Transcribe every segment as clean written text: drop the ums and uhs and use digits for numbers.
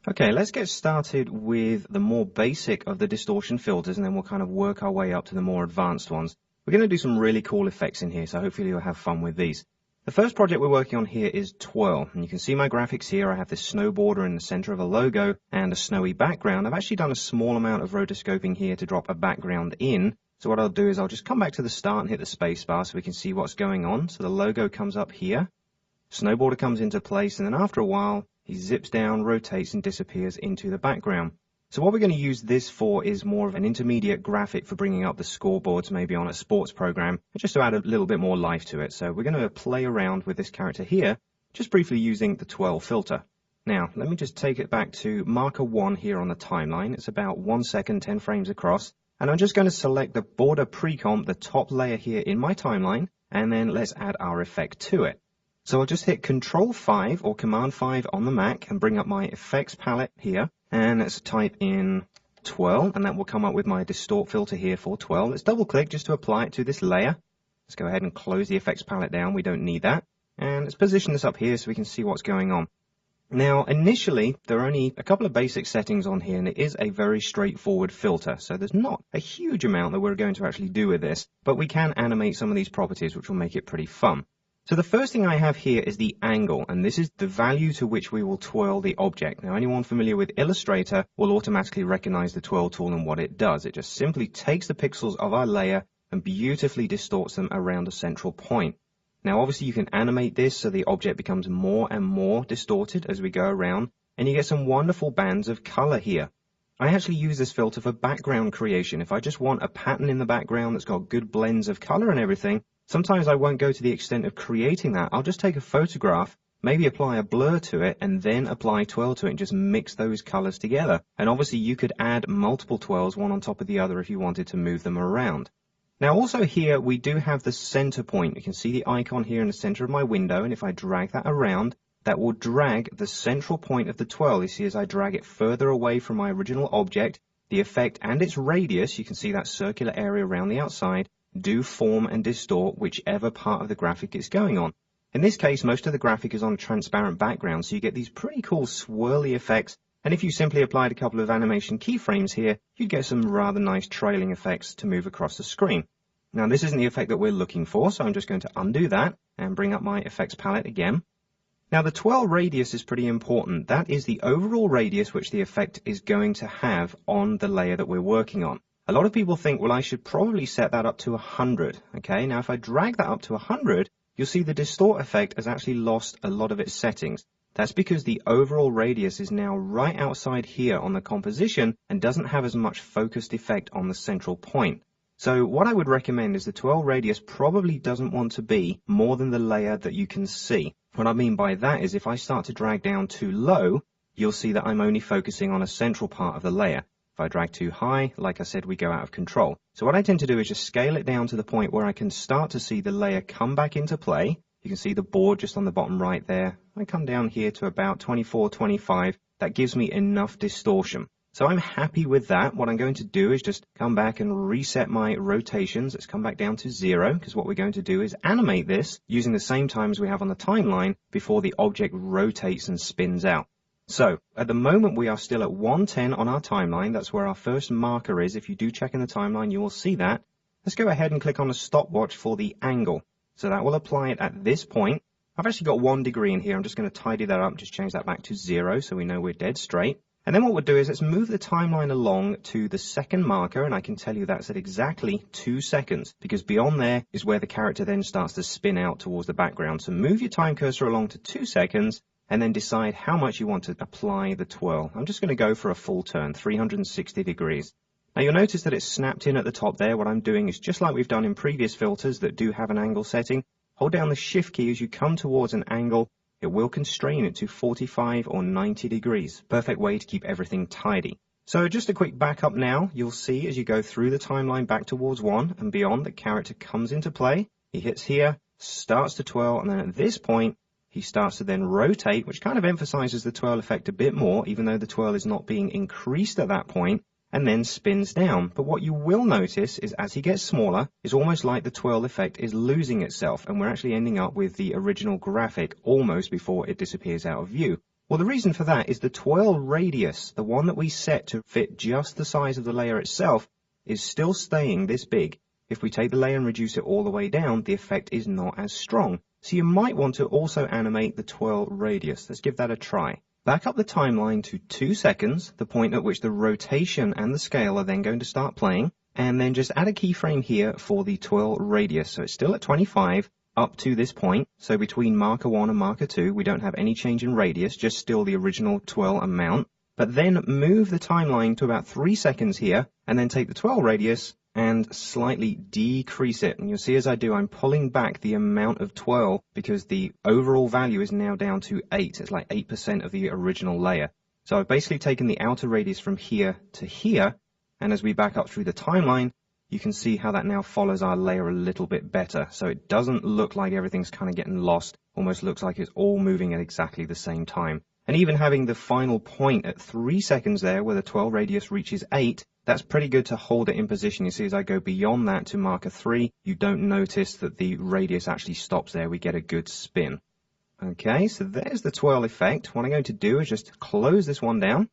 Okay, let's get started with the more basic of the distortion filters, and then we'll kind of work our way up to the more advanced ones. We're going to do some really cool effects in here, so hopefully you'll have fun with these. The first project we're working on here is twirl, and you can see my graphics here. I have this snowboarder in the center of a logo and a snowy background. I've actually done a small amount of rotoscoping here to drop a background in. So what I'll do is I'll just come back to the start and hit the space bar so we can see what's going on. So the logo comes up here, snowboarder comes into place, and then after a while, he zips down, rotates, and disappears into the background. So what we're going to use this for is more of an intermediate graphic for bringing up the scoreboards, maybe on a sports program, just to add a little bit more life to it. So we're going to play around with this character here, just briefly using the twirl filter. Now, let me just take it back to marker 1 here on the timeline. It's about 1 second, 10 frames across. And I'm just going to select the border pre-comp, the top layer here in my timeline, and then let's add our effect to it. So I'll just hit Control 5 or Command 5 on the Mac and bring up my effects palette here. And let's type in twirl, and that will come up with my distort filter here for twirl. Let's double click just to apply it to this layer. Let's go ahead and close the effects palette down. We don't need that. And let's position this up here so we can see what's going on. Now, initially, there are only a couple of basic settings on here, and it is a very straightforward filter. So there's not a huge amount that we're going to actually do with this, but we can animate some of these properties, which will make it pretty fun. So the first thing I have here is the angle, and this is the value to which we will twirl the object. Now, anyone familiar with Illustrator will automatically recognize the twirl tool and what it does. It just simply takes the pixels of our layer and beautifully distorts them around a central point. Now, obviously, you can animate this so the object becomes more and more distorted as we go around, and you get some wonderful bands of color here. I actually use this filter for background creation. If I just want a pattern in the background that's got good blends of color and everything, sometimes I won't go to the extent of creating that. I'll just take a photograph, maybe apply a blur to it, and then apply twirl to it and just mix those colors together. And obviously you could add multiple twirls, one on top of the other, if you wanted to move them around. Now also here we do have the center point. You can see the icon here in the center of my window, and if I drag that around, that will drag the central point of the twirl. You see as I drag it further away from my original object, the effect and its radius, you can see that circular area around the outside, do form and distort whichever part of the graphic it's going on. In this case, most of the graphic is on a transparent background, so you get these pretty cool swirly effects. And if you simply applied a couple of animation keyframes here, you'd get some rather nice trailing effects to move across the screen. Now, this isn't the effect that we're looking for, so I'm just going to undo that and bring up my effects palette again. Now, the twirl radius is pretty important. That is the overall radius which the effect is going to have on the layer that we're working on. A lot of people think, well, I should probably set that up to 100. Okay, now if I drag that up to 100, you'll see the distort effect has actually lost a lot of its settings. That's because the overall radius is now right outside here on the composition and doesn't have as much focused effect on the central point. So what I would recommend is the twirl radius probably doesn't want to be more than the layer that you can see. What I mean by that is if I start to drag down too low, you'll see that I'm only focusing on a central part of the layer. If I drag too high, like I said, we go out of control. So what I tend to do is just scale it down to the point where I can start to see the layer come back into play. You can see the board just on the bottom right there. I come down here to about 24, 25. That gives me enough distortion. So I'm happy with that. What I'm going to do is just come back and reset my rotations. Let's come back down to 0, because what we're going to do is animate this using the same times we have on the timeline before the object rotates and spins out. So at the moment we are still at 110 on our timeline. That's where our first marker is. If you do check in the timeline, you will see that. Let's go ahead and click on the stopwatch for the angle. So that will apply it at this point. I've actually got 1 degree in here. I'm just going to tidy that up, just change that back to 0 so we know we're dead straight. And then what we'll do is let's move the timeline along to the second marker, and I can tell you that's at exactly 2 seconds, because beyond there is where the character then starts to spin out towards the background. So move your time cursor along to 2 seconds, and then decide how much you want to apply the twirl. I'm just going to go for a full turn, 360 degrees. Now you'll notice that it's snapped in at the top there. What I'm doing is just like we've done in previous filters that do have an angle setting. Hold down the Shift key as you come towards an angle. It will constrain it to 45 or 90 degrees. Perfect way to keep everything tidy. So just a quick backup now. You'll see as you go through the timeline back towards 1 and beyond, the character comes into play. He hits here, starts to twirl, and then at this point, he starts to then rotate, which kind of emphasizes the twirl effect a bit more, even though the twirl is not being increased at that point, and then spins down. But what you will notice is as he gets smaller, it's almost like the twirl effect is losing itself, and we're actually ending up with the original graphic almost before it disappears out of view. Well, the reason for that is the twirl radius, the one that we set to fit just the size of the layer itself, is still staying this big. If we take the layer and reduce it all the way down, the effect is not as strong. So you might want to also animate the twirl radius. Let's give that a try. Back up the timeline to 2 seconds, the point at which the rotation and the scale are then going to start playing, and then just add a keyframe here for the twirl radius. So it's still at 25 up to this point. So between marker 1 and marker 2, we don't have any change in radius, just still the original twirl amount. But then move the timeline to about 3 seconds here, and then take the twirl radius and slightly decrease it. And you'll see as I do, I'm pulling back the amount of twirl because the overall value is now down to 8. It's like 8% of the original layer. So I've basically taken the outer radius from here to here. And as we back up through the timeline, you can see how that now follows our layer a little bit better. So it doesn't look like everything's kind of getting lost. Almost looks like it's all moving at exactly the same time. And even having the final point at 3 seconds there where the twirl radius reaches 8, that's pretty good to hold it in position. You see as I go beyond that to marker 3, you don't notice that the radius actually stops there. We get a good spin. Okay, so there's the twirl effect. What I'm going to do is just close this one down.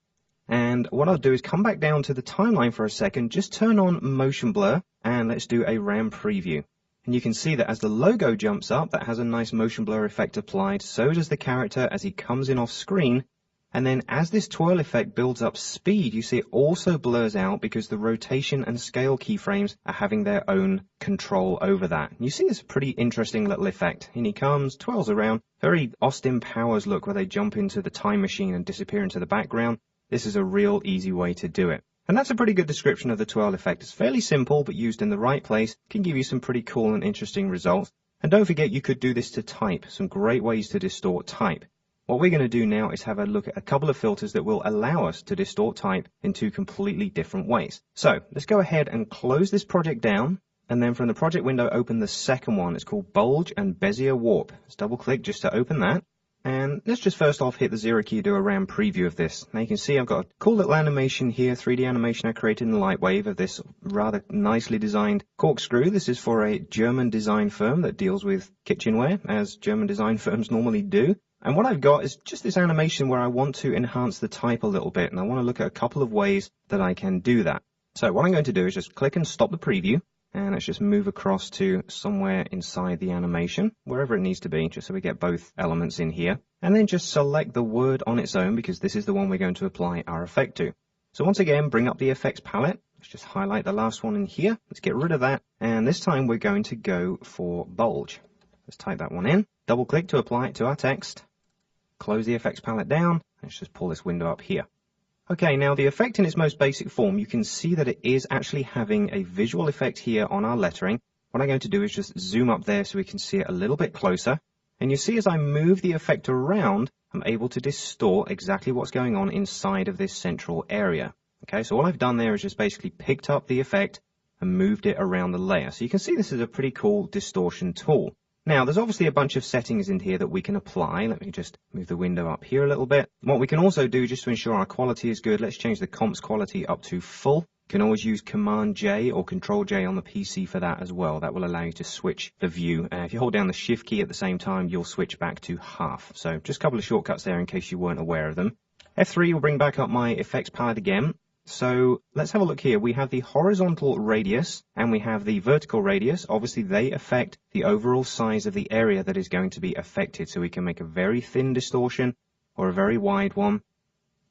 And what I'll do is come back down to the timeline for a second, just turn on motion blur, and let's do a RAM preview. And you can see that as the logo jumps up, that has a nice motion blur effect applied. So does the character as he comes in off screen. And then as this twirl effect builds up speed, you see it also blurs out because the rotation and scale keyframes are having their own control over that. You see this pretty interesting little effect. In he comes, twirls around, very Austin Powers look where they jump into the time machine and disappear into the background. This is a real easy way to do it. And that's a pretty good description of the twirl effect. It's fairly simple, but used in the right place can give you some pretty cool and interesting results. And don't forget you could do this to type. Some great ways to distort type. What we're going to do now is have a look at a couple of filters that will allow us to distort type in 2 completely different ways. So let's go ahead and close this project down. And then from the project window, open the second one. It's called Bulge and Bezier Warp. Let's double click just to open that. And let's just first off hit the 0 key to do a RAM preview of this. Now you can see I've got a cool little animation here, 3D animation I created in Lightwave of this rather nicely designed corkscrew. This is for a German design firm that deals with kitchenware, as German design firms normally do. And what I've got is just this animation where I want to enhance the type a little bit. And I want to look at a couple of ways that I can do that. So what I'm going to do is just click and stop the preview. And let's just move across to somewhere inside the animation, wherever it needs to be, just so we get both elements in here. And then just select the word on its own, because this is the one we're going to apply our effect to. So once again, bring up the effects palette. Let's just highlight the last one in here. Let's get rid of that. And this time we're going to go for bulge. Let's type that one in. Double click to apply it to our text. Close the effects palette down. Let's just pull this window up here. Okay, now the effect in its most basic form, you can see that it is actually having a visual effect here on our lettering. What I'm going to do is just zoom up there so we can see it a little bit closer. And you see as I move the effect around, I'm able to distort exactly what's going on inside of this central area. Okay, so all I've done there is just basically picked up the effect and moved it around the layer. So you can see this is a pretty cool distortion tool. Now, there's obviously a bunch of settings in here that we can apply. Let me just move the window up here a little bit. What we can also do, just to ensure our quality is good, let's change the comps quality up to full. You can always use Command-J or Control-J on the PC for that as well. That will allow you to switch the view. If you hold down the Shift key at the same time, you'll switch back to half. So just a couple of shortcuts there in case you weren't aware of them. F3 will bring back up my effects palette again. So let's have a look here. We have the horizontal radius and we have the vertical radius. Obviously, they affect the overall size of the area that is going to be affected. So we can make a very thin distortion or a very wide one.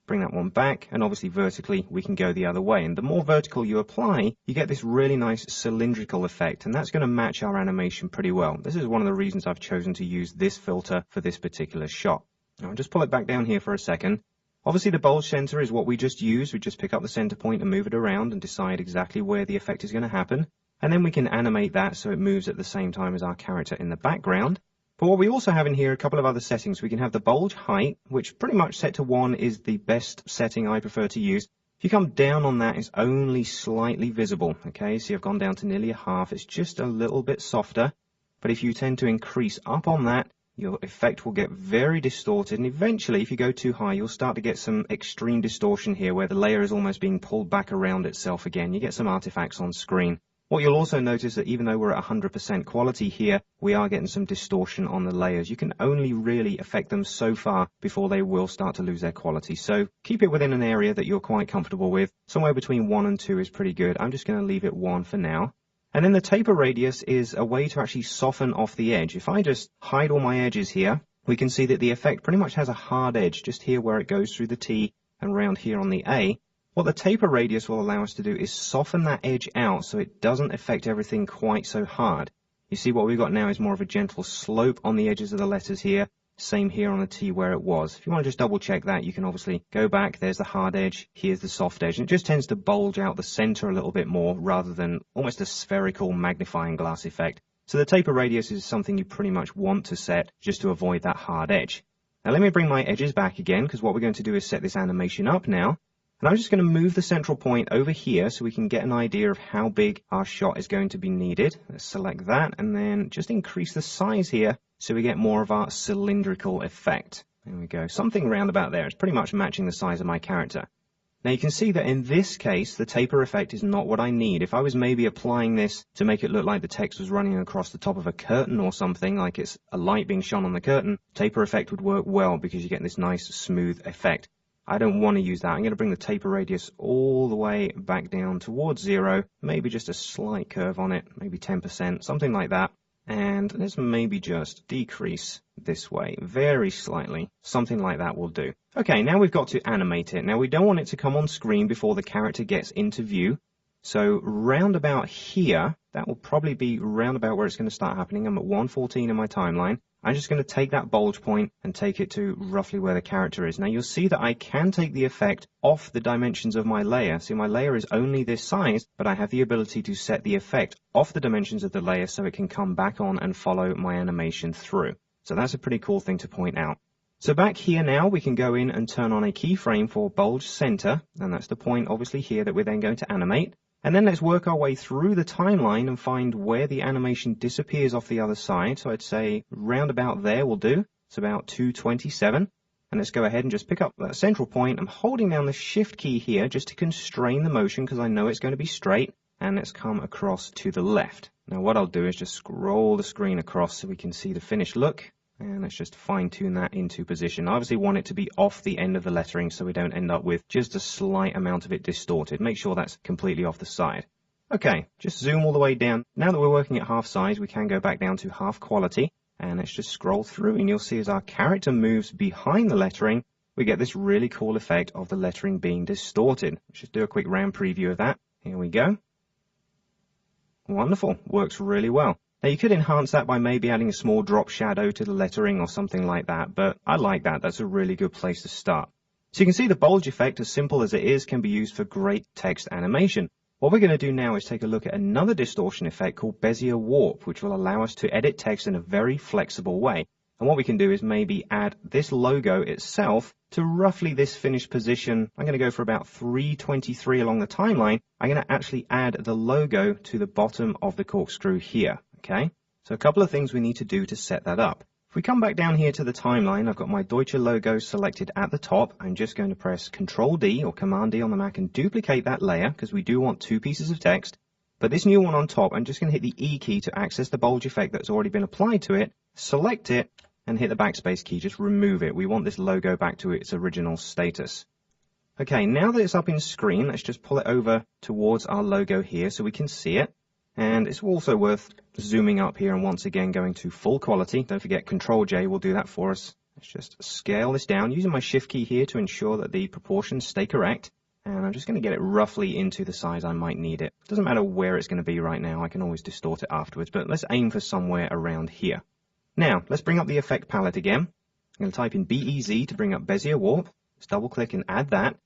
Bring that one back. And obviously, vertically, we can go the other way. And the more vertical you apply, you get this really nice cylindrical effect. And that's going to match our animation pretty well. This is one of the reasons I've chosen to use this filter for this particular shot. Now, I'll just pull it back down here for a second. Obviously, the bulge center is what we just used. We just pick up the center point and move it around and decide exactly where the effect is going to happen. And then we can animate that so it moves at the same time as our character in the background. But what we also have in here, a couple of other settings. We can have the bulge height, which pretty much set to 1 is the best setting I prefer to use. If you come down on that, it's only slightly visible. Okay, so I've gone down to nearly a half. It's just a little bit softer. But if you tend to increase up on that, your effect will get very distorted, and eventually, if you go too high, you'll start to get some extreme distortion here where the layer is almost being pulled back around itself again. You get some artifacts on screen. What you'll also notice that even though we're at 100% quality here, we are getting some distortion on the layers. You can only really affect them so far before they will start to lose their quality. So keep it within an area that you're quite comfortable with. Somewhere between 1 and 2 is pretty good. I'm just going to leave it 1 for now. And then the taper radius is a way to actually soften off the edge. If I just hide all my edges here, we can see that the effect pretty much has a hard edge just here where it goes through the T and round here on the A. What the taper radius will allow us to do is soften that edge out so it doesn't affect everything quite so hard. You see what we've got now is more of a gentle slope on the edges of the letters here. Same here on the T where it was. If you want to just double check that, you can obviously go back. There's the hard edge. Here's the soft edge. And it just tends to bulge out the center a little bit more rather than almost a spherical magnifying glass effect. So the taper radius is something you pretty much want to set just to avoid that hard edge. Now let me bring my edges back again, because what we're going to do is set this animation up now. And I'm just going to move the central point over here so we can get an idea of how big our shot is going to be needed. Let's select that and then just increase the size here so we get more of our cylindrical effect. There we go. Something around about there. It's pretty much matching the size of my character. Now you can see that in this case, the taper effect is not what I need. If I was maybe applying this to make it look like the text was running across the top of a curtain or something, like it's a light being shone on the curtain, taper effect would work well because you get this nice smooth effect. I don't want to use that. I'm going to bring the taper radius all the way back down towards 0, maybe just a slight curve on it, maybe 10%, something like that. And let's maybe just decrease this way very slightly. Something like that will do. Okay, now we've got to animate it. Now we don't want it to come on screen before the character gets into view. So round about here, that will probably be round about where it's going to start happening. I'm at 114 in my timeline. I'm just going to take that bulge point and take it to roughly where the character is. Now you'll see that I can take the effect off the dimensions of my layer. See, my layer is only this size, but I have the ability to set the effect off the dimensions of the layer so it can come back on and follow my animation through. So that's a pretty cool thing to point out. So back here now, we can go in and turn on a keyframe for bulge center, and that's the point obviously here that we're then going to animate. And then let's work our way through the timeline and find where the animation disappears off the other side. So I'd say round about there will do. It's about 227. And let's go ahead and just pick up that central point. I'm holding down the shift key here just to constrain the motion because I know it's going to be straight. And let's come across to the left. Now what I'll do is just scroll the screen across so we can see the finished look. And let's just fine tune that into position. I obviously want it to be off the end of the lettering so we don't end up with just a slight amount of it distorted. Make sure that's completely off the side. Okay, just zoom all the way down. Now that we're working at half size, we can go back down to half quality. And let's just scroll through and you'll see as our character moves behind the lettering, we get this really cool effect of the lettering being distorted. Let's just do a quick round preview of that. Here we go. Wonderful, works really well. Now you could enhance that by maybe adding a small drop shadow to the lettering or something like that, but I like that. That's a really good place to start. So you can see the bulge effect, as simple as it is, can be used for great text animation. What we're going to do now is take a look at another distortion effect called Bezier warp, which will allow us to edit text in a very flexible way. And what we can do is maybe add this logo itself to roughly this finished position. I'm going to go for about 323 along the timeline. I'm going to actually add the logo to the bottom of the corkscrew here. Okay, so a couple of things we need to do to set that up. If we come back down here to the timeline, I've got my Deutsche logo selected at the top. I'm just going to press Control D or Command D on the Mac and duplicate that layer because we do want 2 pieces of text. But this new one on top, I'm just going to hit the E key to access the bulge effect that's already been applied to it, select it, and hit the backspace key. Just remove it. We want this logo back to its original status. Okay, now that it's up in screen, let's just pull it over towards our logo here so we can see it. And it's also worth zooming up here and once again going to full quality. Don't forget Control J will do that for us. Let's just scale this down using my shift key here to ensure that the proportions stay correct. And I'm just going to get it roughly into the size I might need it. Doesn't matter where it's going to be right now. I can always distort it afterwards, but let's aim for somewhere around here. Now, let's bring up the effect palette again. I'm going to type in BEZ to bring up Bezier warp. Let's double click and add that.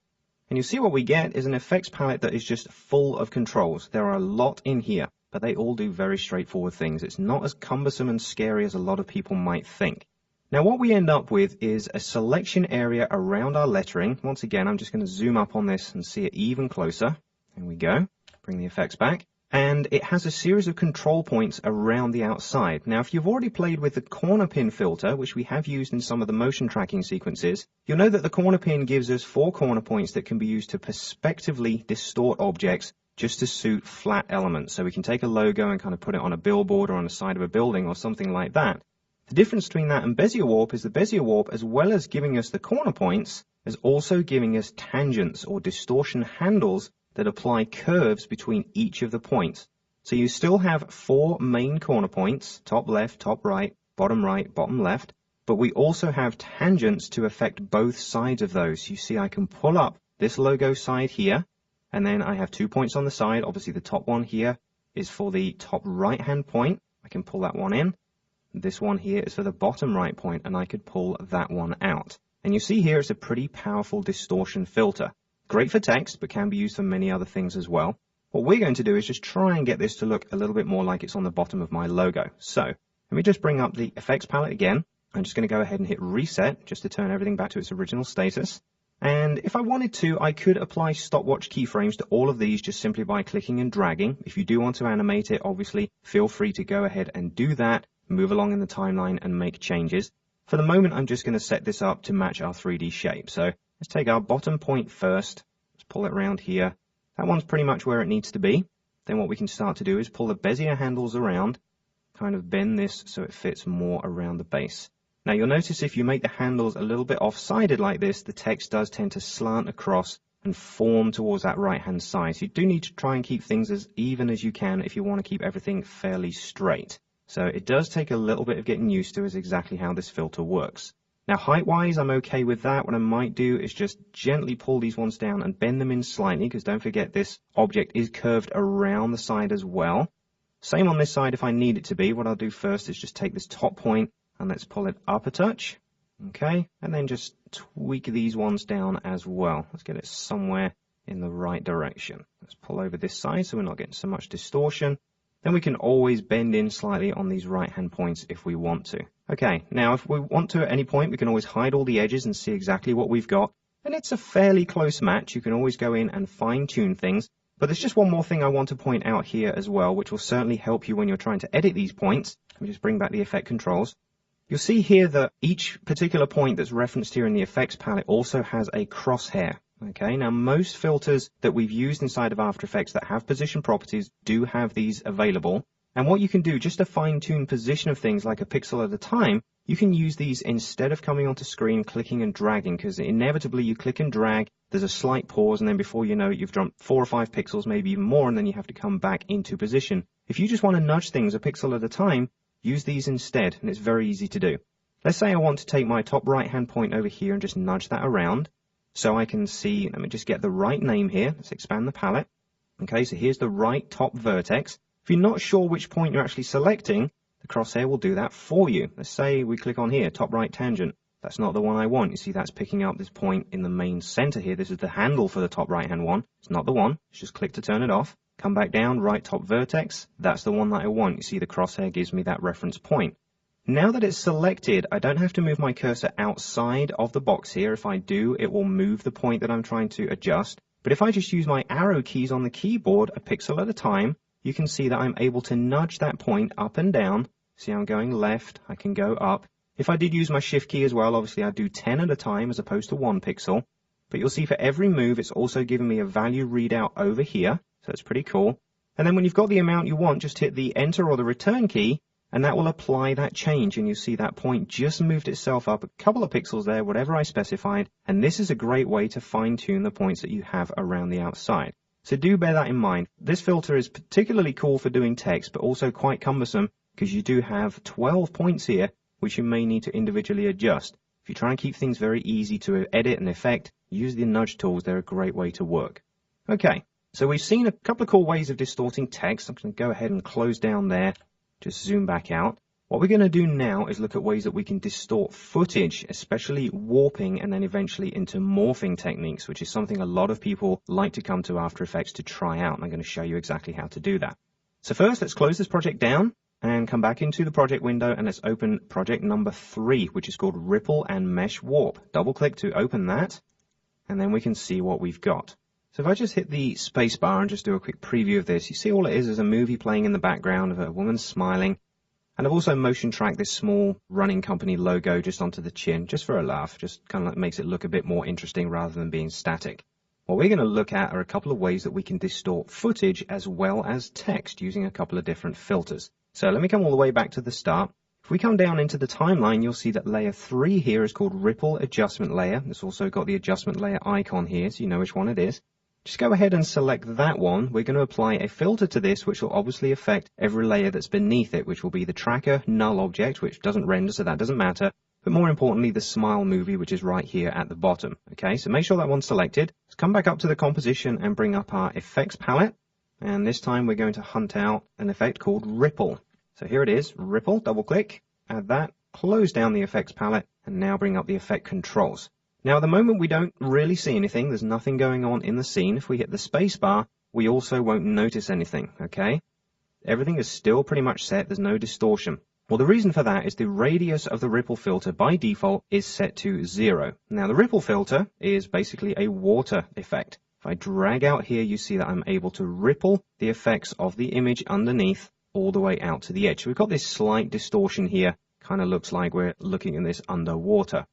And you'll see what we get is an effects palette that is just full of controls. There are a lot in here, but they all do very straightforward things. It's not as cumbersome and scary as a lot of people might think. Now what we end up with is a selection area around our lettering. Once again, I'm just going to zoom up on this and see it even closer. There we go. Bring the effects back. And it has a series of control points around the outside. Now, if you've already played with the corner pin filter, which we have used in some of the motion tracking sequences, you'll know that the corner pin gives us 4 corner points that can be used to perspectively distort objects just to suit flat elements. So we can take a logo and kind of put it on a billboard or on the side of a building or something like that. The difference between that and Bezier warp is the Bezier warp, as well as giving us the corner points, is also giving us tangents or distortion handles that apply curves between each of the points. So you still have 4 main corner points, top left, top right, bottom left, but we also have tangents to affect both sides of those. You see I can pull up this logo side here, and then I have 2 points on the side. Obviously the top one here is for the top right hand point. I can pull that one in. This one here is for the bottom right point, and I could pull that one out. And you see here it's a pretty powerful distortion filter. Great for text, but can be used for many other things as well. What we're going to do is just try and get this to look a little bit more like it's on the bottom of my logo. So let me just bring up the effects palette again. I'm just going to go ahead and hit reset just to turn everything back to its original status. And if I wanted to, I could apply stopwatch keyframes to all of these just simply by clicking and dragging. If you do want to animate it, obviously, feel free to go ahead and do that. Move along in the timeline and make changes. For the moment, I'm just going to set this up to match our 3D shape. So let's take our bottom point first. Let's pull it around here. That one's pretty much where it needs to be. Then what we can start to do is pull the Bezier handles around, kind of bend this so it fits more around the base. Now you'll notice if you make the handles a little bit off-sided like this, the text does tend to slant across and form towards that right-hand side. So you do need to try and keep things as even as you can if you want to keep everything fairly straight. So it does take a little bit of getting used to is exactly how this filter works. Now height-wise, I'm okay with that. What I might do is just gently pull these ones down and bend them in slightly, because don't forget this object is curved around the side as well. Same on this side if I need it to be. What I'll do first is just take this top point and let's pull it up a touch. Okay, and then just tweak these ones down as well. Let's get it somewhere in the right direction. Let's pull over this side so we're not getting so much distortion. Then we can always bend in slightly on these right-hand points if we want to. Okay, now if we want to at any point, we can always hide all the edges and see exactly what we've got. And it's a fairly close match. You can always go in and fine-tune things. But there's just one more thing I want to point out here as well, which will certainly help you when you're trying to edit these points. Let me just bring back the effect controls. You'll see here that each particular point that's referenced here in the effects palette also has a crosshair. Okay, now most filters that we've used inside of After Effects that have position properties do have these available. And what you can do just to fine-tune position of things like a pixel at a time, you can use these instead of coming onto screen, clicking and dragging, because inevitably you click and drag, there's a slight pause, and then before you know it, you've jumped 4 or 5 pixels, maybe even more, and then you have to come back into position. If you just want to nudge things a pixel at a time, use these instead, and it's very easy to do. Let's say I want to take my top right-hand point over here and just nudge that around. So I can see, let me just get the right name here. Let's expand the palette. Okay, so here's the right top vertex. If you're not sure which point you're actually selecting, the crosshair will do that for you. Let's say we click on here, top right tangent. That's not the one I want. You see that's picking up this point in the main center here. This is the handle for the top right hand one. It's not the one. Let's just click to turn it off. Come back down, right top vertex. That's the one that I want. You see the crosshair gives me that reference point. Now that it's selected, I don't have to move my cursor outside of the box here. If I do, it will move the point that I'm trying to adjust. But if I just use my arrow keys on the keyboard a pixel at a time, you can see that I'm able to nudge that point up and down. See, I'm going left, I can go up. If I did use my shift key as well, obviously I'd do 10 at a time as opposed to 1 pixel. But you'll see for every move, it's also giving me a value readout over here. So it's pretty cool. And then when you've got the amount you want, just hit the enter or the return key, and that will apply that change, and you see that point just moved itself up a couple of pixels there, whatever I specified, and this is a great way to fine-tune the points that you have around the outside. So do bear that in mind. This filter is particularly cool for doing text, but also quite cumbersome because you do have 12 points here, which you may need to individually adjust. If you try and keep things very easy to edit and effect, use the nudge tools. They're a great way to work. Okay, so we've seen a couple of cool ways of distorting text. I'm going to go ahead and close down there. Just zoom back out. What we're going to do now is look at ways that we can distort footage, especially warping and then eventually into morphing techniques, which is something a lot of people like to come to After Effects to try out. And I'm going to show you exactly how to do that. So first, let's close this project down and come back into the project window, and let's open project number 3, which is called Ripple and Mesh Warp. Double click to open that, and then we can see what we've got. So if I just hit the space bar and just do a quick preview of this, you see all it is a movie playing in the background of a woman smiling. And I've also motion tracked this small running company logo just onto the chin, just for a laugh, just kind of makes it look a bit more interesting rather than being static. what we're going to look at are a couple of ways that we can distort footage as well as text using a couple of different filters. So let me come all the way back to the start. If we come down into the timeline, you'll see that layer 3 here is called Ripple Adjustment Layer. It's also got the adjustment layer icon here, so you know which one it is. Just go ahead and select that one. We're going to apply a filter to this, which will obviously affect every layer that's beneath it, which will be the tracker null object, which doesn't render, so that doesn't matter. But more importantly, the smile movie, which is right here at the bottom. Okay, so make sure that one's selected. Let's come back up to the composition and bring up our effects palette. And this time we're going to hunt out an effect called Ripple. So here it is, Ripple, double click, add that, close down the effects palette, and now bring up the effect controls. Now at the moment we don't really see anything, there's nothing going on in the scene. If we hit the space bar, we also won't notice anything, okay? Everything is still pretty much set, there's no distortion. Well, the reason for that is the radius of the ripple filter by default is set to 0. Now, the ripple filter is basically a water effect. If I drag out here, you see that I'm able to ripple the effects of the image underneath all the way out to the edge. So we've got this slight distortion here. Kind of looks like we're looking at this underwater.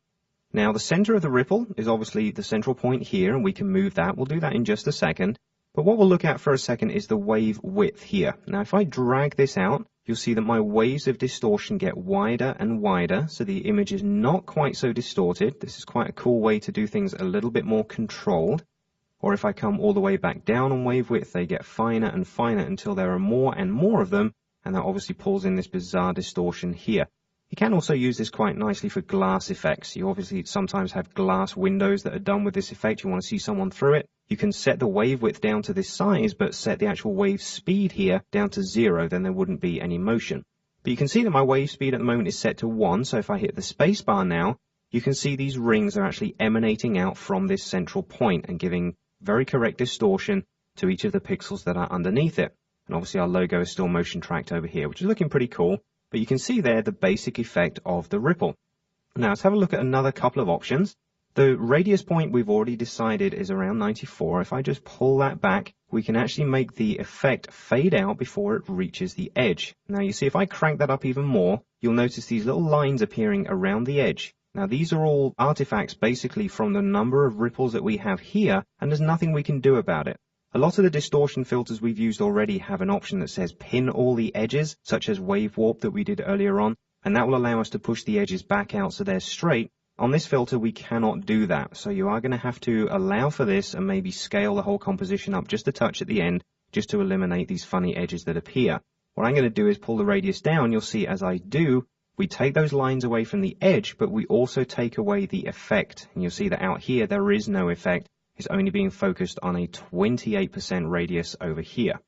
Now, the center of the ripple is obviously the central point here, and we can move that. We'll do that in just a second. But what we'll look at for a second is the wave width here. Now, if I drag this out, you'll see that my waves of distortion get wider and wider, so the image is not quite so distorted. This is quite a cool way to do things a little bit more controlled. Or if I come all the way back down on wave width, they get finer and finer until there are more and more of them, and that obviously pulls in this bizarre distortion here. You can also use this quite nicely for glass effects. You obviously sometimes have glass windows that are done with this effect. You want to see someone through it. You can set the wave width down to this size, but set the actual wave speed here down to 0, then there wouldn't be any motion. But you can see that my wave speed at the moment is set to 1, so if I hit the space bar now, you can see these rings are actually emanating out from this central point and giving very correct distortion to each of the pixels that are underneath it. And obviously our logo is still motion tracked over here, which is looking pretty cool. But you can see there the basic effect of the ripple. Now let's have a look at another couple of options. The radius point we've already decided is around 94. If I just pull that back, we can actually make the effect fade out before it reaches the edge. Now you see if I crank that up even more, you'll notice these little lines appearing around the edge. Now these are all artifacts basically from the number of ripples that we have here, and there's nothing we can do about it. A lot of the distortion filters we've used already have an option that says pin all the edges, such as wave warp that we did earlier on, and that will allow us to push the edges back out so they're straight. On this filter, we cannot do that, so you are going to have to allow for this and maybe scale the whole composition up just a touch at the end, just to eliminate these funny edges that appear. What I'm going to do is pull the radius down. You'll see as I do, we take those lines away from the edge, but we also take away the effect. And you'll see that out here, there is no effect. It's only being focused on a 28% radius over here.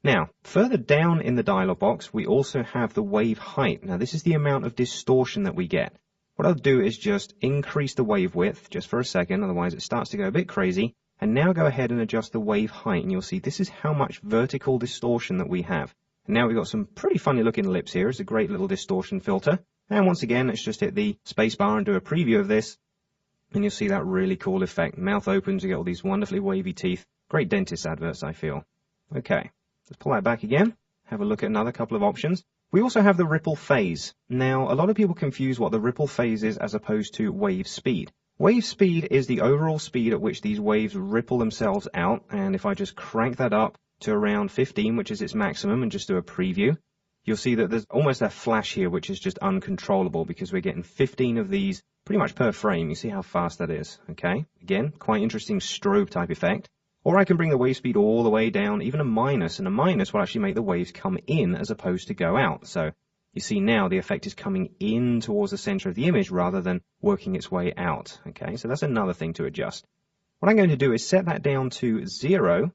Now, further down in the dialog box, we also have the wave height. Now, this is the amount of distortion that we get. What I'll do is just increase the wave width just for a second, otherwise it starts to go a bit crazy. And now go ahead and adjust the wave height, and you'll see this is how much vertical distortion that we have. And now we've got some pretty funny looking lips here. It's a great little distortion filter. And once again, let's just hit the space bar and do a preview of this. And you'll see that really cool effect. Mouth opens, you get all these wonderfully wavy teeth. Great dentist adverts, I feel. Okay, let's pull that back again. Have a look at another couple of options. We also have the ripple phase. Now, a lot of people confuse what the ripple phase is as opposed to wave speed. Wave speed is the overall speed at which these waves ripple themselves out. And if I just crank that up to around 15, which is its maximum, and just do a preview, you'll see that there's almost a flash here, which is just uncontrollable because we're getting 15 of these pretty much per frame. You see how fast that is, okay? Again, quite interesting strobe type effect. Or I can bring the wave speed all the way down, even a minus, and a minus will actually make the waves come in as opposed to go out. So you see now the effect is coming in towards the center of the image rather than working its way out, okay? So that's another thing to adjust. What I'm going to do is set that down to 0,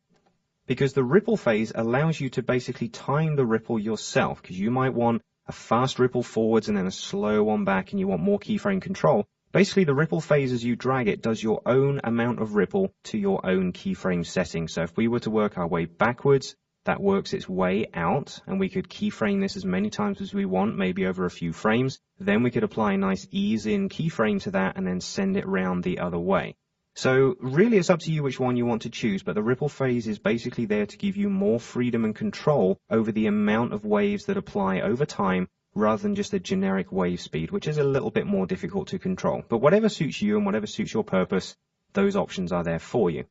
because the ripple phase allows you to basically time the ripple yourself, because you might want a fast ripple forwards and then a slow one back, and you want more keyframe control. Basically, the ripple phase as you drag it does your own amount of ripple to your own keyframe setting. So if we were to work our way backwards, that works its way out, and we could keyframe this as many times as we want, maybe over a few frames. Then we could apply a nice ease-in keyframe to that and then send it round the other way. So really it's up to you which one you want to choose, but the ripple phase is basically there to give you more freedom and control over the amount of waves that apply over time rather than just a generic wave speed, which is a little bit more difficult to control. But whatever suits you and whatever suits your purpose, those options are there for you.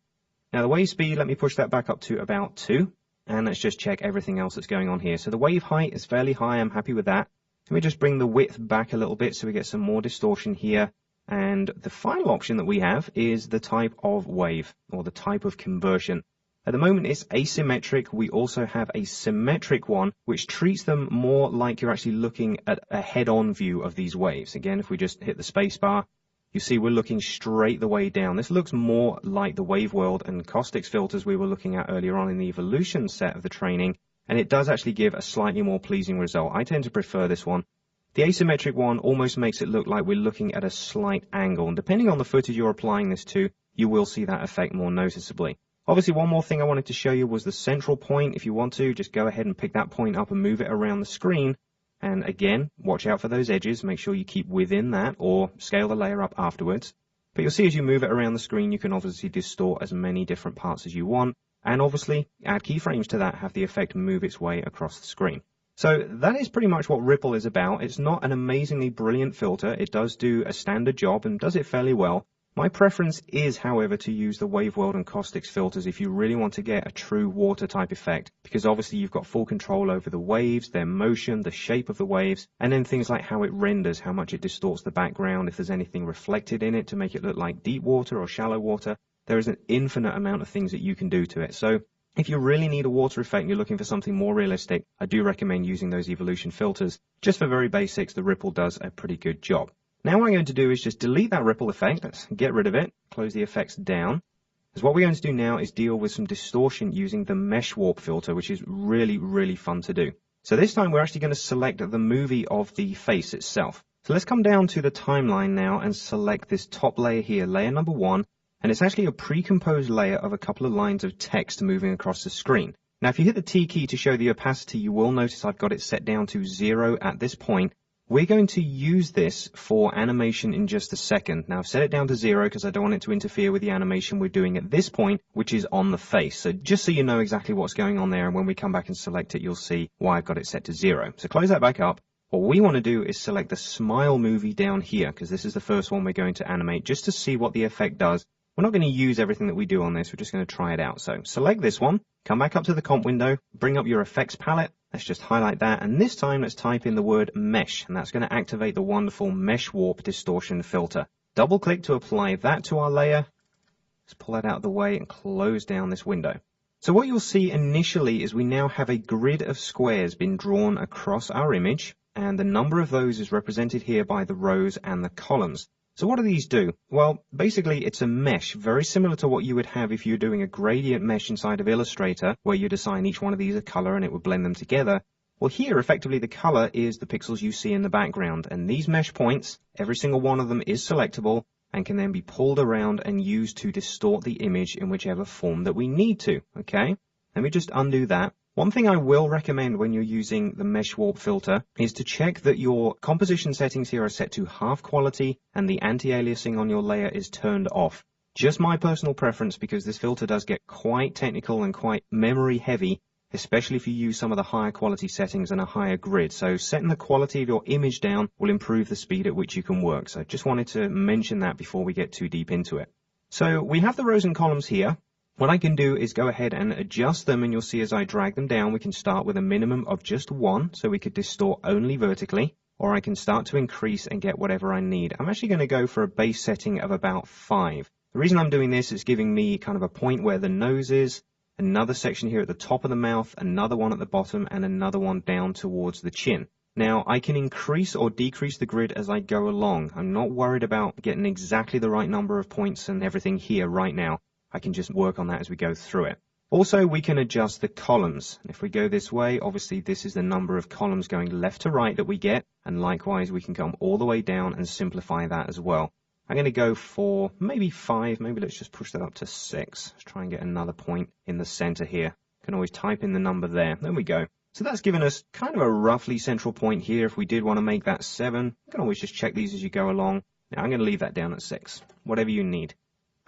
Now the wave speed, let me push that back up to about 2. And let's just check everything else that's going on here. So the wave height is fairly high. I'm happy with that. Let me just bring the width back a little bit so we get some more distortion here. And the final option that we have is the type of wave, or the type of conversion. At the moment it's asymmetric. We also have a symmetric one, which treats them more like you're actually looking at a head-on view of these waves. Again, if we just hit the space bar, you see we're looking straight the way down. This looks more like the wave world and caustics filters we were looking at earlier on in the evolution set of the training, and it does actually give a slightly more pleasing result. I tend to prefer this one. The asymmetric one almost makes it look like we're looking at a slight angle, and depending on the footage you're applying this to, you will see that effect more noticeably. Obviously, one more thing I wanted to show you was the central point. If you want to, just go ahead and pick that point up and move it around the screen. And again, watch out for those edges. Make sure you keep within that or scale the layer up afterwards. But you'll see as you move it around the screen, you can obviously distort as many different parts as you want. And obviously, add keyframes to that, have the effect move its way across the screen. So that is pretty much what Ripple is about. It's not an amazingly brilliant filter. It does do a standard job and does it fairly well. My preference is, however, to use the wave world and caustics filters if you really want to get a true water type effect, because obviously you've got full control over the waves, their motion, the shape of the waves, and then things like how it renders, how much it distorts the background, if there's anything reflected in it to make it look like deep water or shallow water. There is an infinite amount of things that you can do to it. So if you really need a water effect and you're looking for something more realistic, I do recommend using those evolution filters. Just for very basics, the Ripple does a pretty good job. Now what I'm going to do is just delete that ripple effect. Let's get rid of it, close the effects down. Because what we're going to do now is deal with some distortion using the mesh warp filter, which is really, really fun to do. So this time we're actually going to select the movie of the face itself. So let's come down to the timeline now and select this top layer here, layer number 1. And it's actually a pre-composed layer of a couple of lines of text moving across the screen. Now if you hit the T key to show the opacity, you will notice I've got it set down to 0 at this point. We're going to use this for animation in just a second. Now I've set it down to 0 because I don't want it to interfere with the animation we're doing at this point, which is on the face. So just so you know exactly what's going on there, and when we come back and select it, you'll see why I've got it set to 0. So close that back up. What we want to do is select the smile movie down here, because this is the first one we're going to animate, just to see what the effect does. We're not going to use everything that we do on this, we're just going to try it out. So select this one, come back up to the comp window, bring up your effects palette. Let's just highlight that, and this time let's type in the word mesh, and that's going to activate the wonderful mesh warp distortion filter. Double click to apply that to our layer. Let's pull that out of the way and close down this window. So what you'll see initially is we now have a grid of squares being drawn across our image, and the number of those is represented here by the rows and the columns. So what do these do? Well, basically it's a mesh, very similar to what you would have if you're doing a gradient mesh inside of Illustrator, where you'd assign each one of these a color and it would blend them together. Well, here, effectively, the color is the pixels you see in the background, and these mesh points, every single one of them is selectable and can then be pulled around and used to distort the image in whichever form that we need to, okay? Let me just undo that. One thing I will recommend when you're using the mesh warp filter is to check that your composition settings here are set to half quality and the anti-aliasing on your layer is turned off. Just my personal preference, because this filter does get quite technical and quite memory heavy, especially if you use some of the higher quality settings and a higher grid. So setting the quality of your image down will improve the speed at which you can work. So I just wanted to mention that before we get too deep into it. So we have the rows and columns here. What I can do is go ahead and adjust them, and you'll see as I drag them down, we can start with a minimum of just 1, so we could distort only vertically, or I can start to increase and get whatever I need. I'm actually going to go for a base setting of about 5. The reason I'm doing this is giving me kind of a point where the nose is, another section here at the top of the mouth, another one at the bottom, and another one down towards the chin. Now, I can increase or decrease the grid as I go along. I'm not worried about getting exactly the right number of points and everything here right now. I can just work on that as we go through it. Also, we can adjust the columns. If we go this way, obviously this is the number of columns going left to right that we get, and likewise we can come all the way down and simplify that as well. I'm going to go for maybe 5, maybe let's just push that up to 6. Let's try and get another point in the center here. Can always type in the number there. There we go. So that's given us kind of a roughly central point here. If we did want to make that 7, you can always just check these as you go along. Now I'm going to leave that down at 6, whatever you need.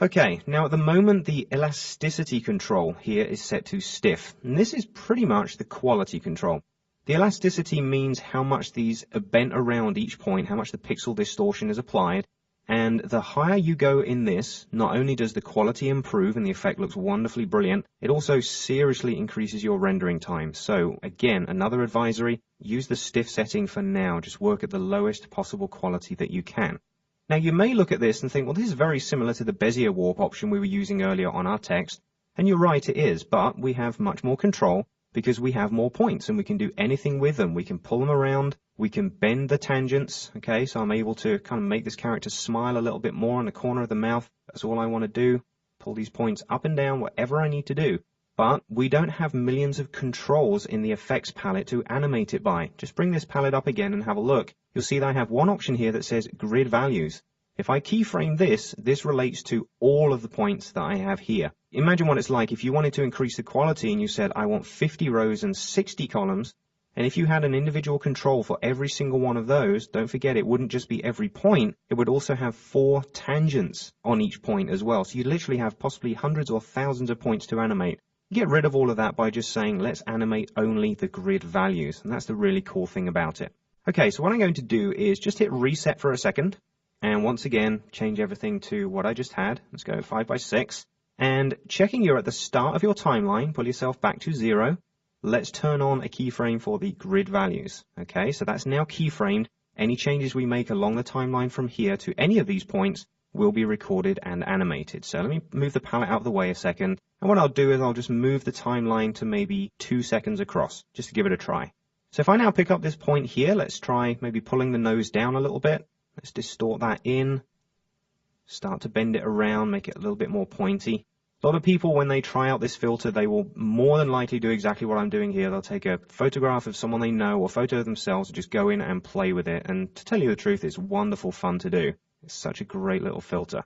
Okay, now at the moment the elasticity control here is set to stiff, and this is pretty much the quality control. The elasticity means how much these are bent around each point, how much the pixel distortion is applied, And the higher you go in this, not only does the quality improve and the effect looks wonderfully brilliant, it also seriously increases your rendering time. So again, another advisory, use the stiff setting for now. Just work at the lowest possible quality that you can. Now you may look at this and think, well, this is very similar to the Bezier warp option we were using earlier on our text. And you're right, it is, but we have much more control because we have more points and we can do anything with them. We can pull them around, we can bend the tangents, okay? So I'm able to kind of make this character smile a little bit more on the corner of the mouth. That's all I want to do. Pull these points up and down, whatever I need to do. But we don't have millions of controls in the effects palette to animate it by. Just bring this palette up again and have a look. You'll see that I have one option here that says grid values. If I keyframe this, this relates to all of the points that I have here. Imagine what it's like if you wanted to increase the quality and you said, I want 50 rows and 60 columns. And if you had an individual control for every single one of those, don't forget it wouldn't just be every point, it would also have 4 tangents on each point as well. So you literally have possibly hundreds or thousands of points to animate. Get rid of all of that by just saying, let's animate only the grid values. And that's the really cool thing about it. Okay, so what I'm going to do is just hit reset for a second. And once again, change everything to what I just had. Let's go 5x6. And checking you're at the start of your timeline, pull yourself back to 0. Let's turn on a keyframe for the grid values. Okay, so that's now keyframed. Any changes we make along the timeline from here to any of these points will be recorded and animated. So let me move the palette out of the way a second. And what I'll do is I'll just move the timeline to maybe 2 seconds across, just to give it a try. So if I now pick up this point here, let's try maybe pulling the nose down a little bit. Let's distort that in, start to bend it around, make it a little bit more pointy. A lot of people, when they try out this filter, they will more than likely do exactly what I'm doing here. They'll take a photograph of someone they know or a photo of themselves and just go in and play with it. And to tell you the truth, it's wonderful fun to do. It's such a great little filter.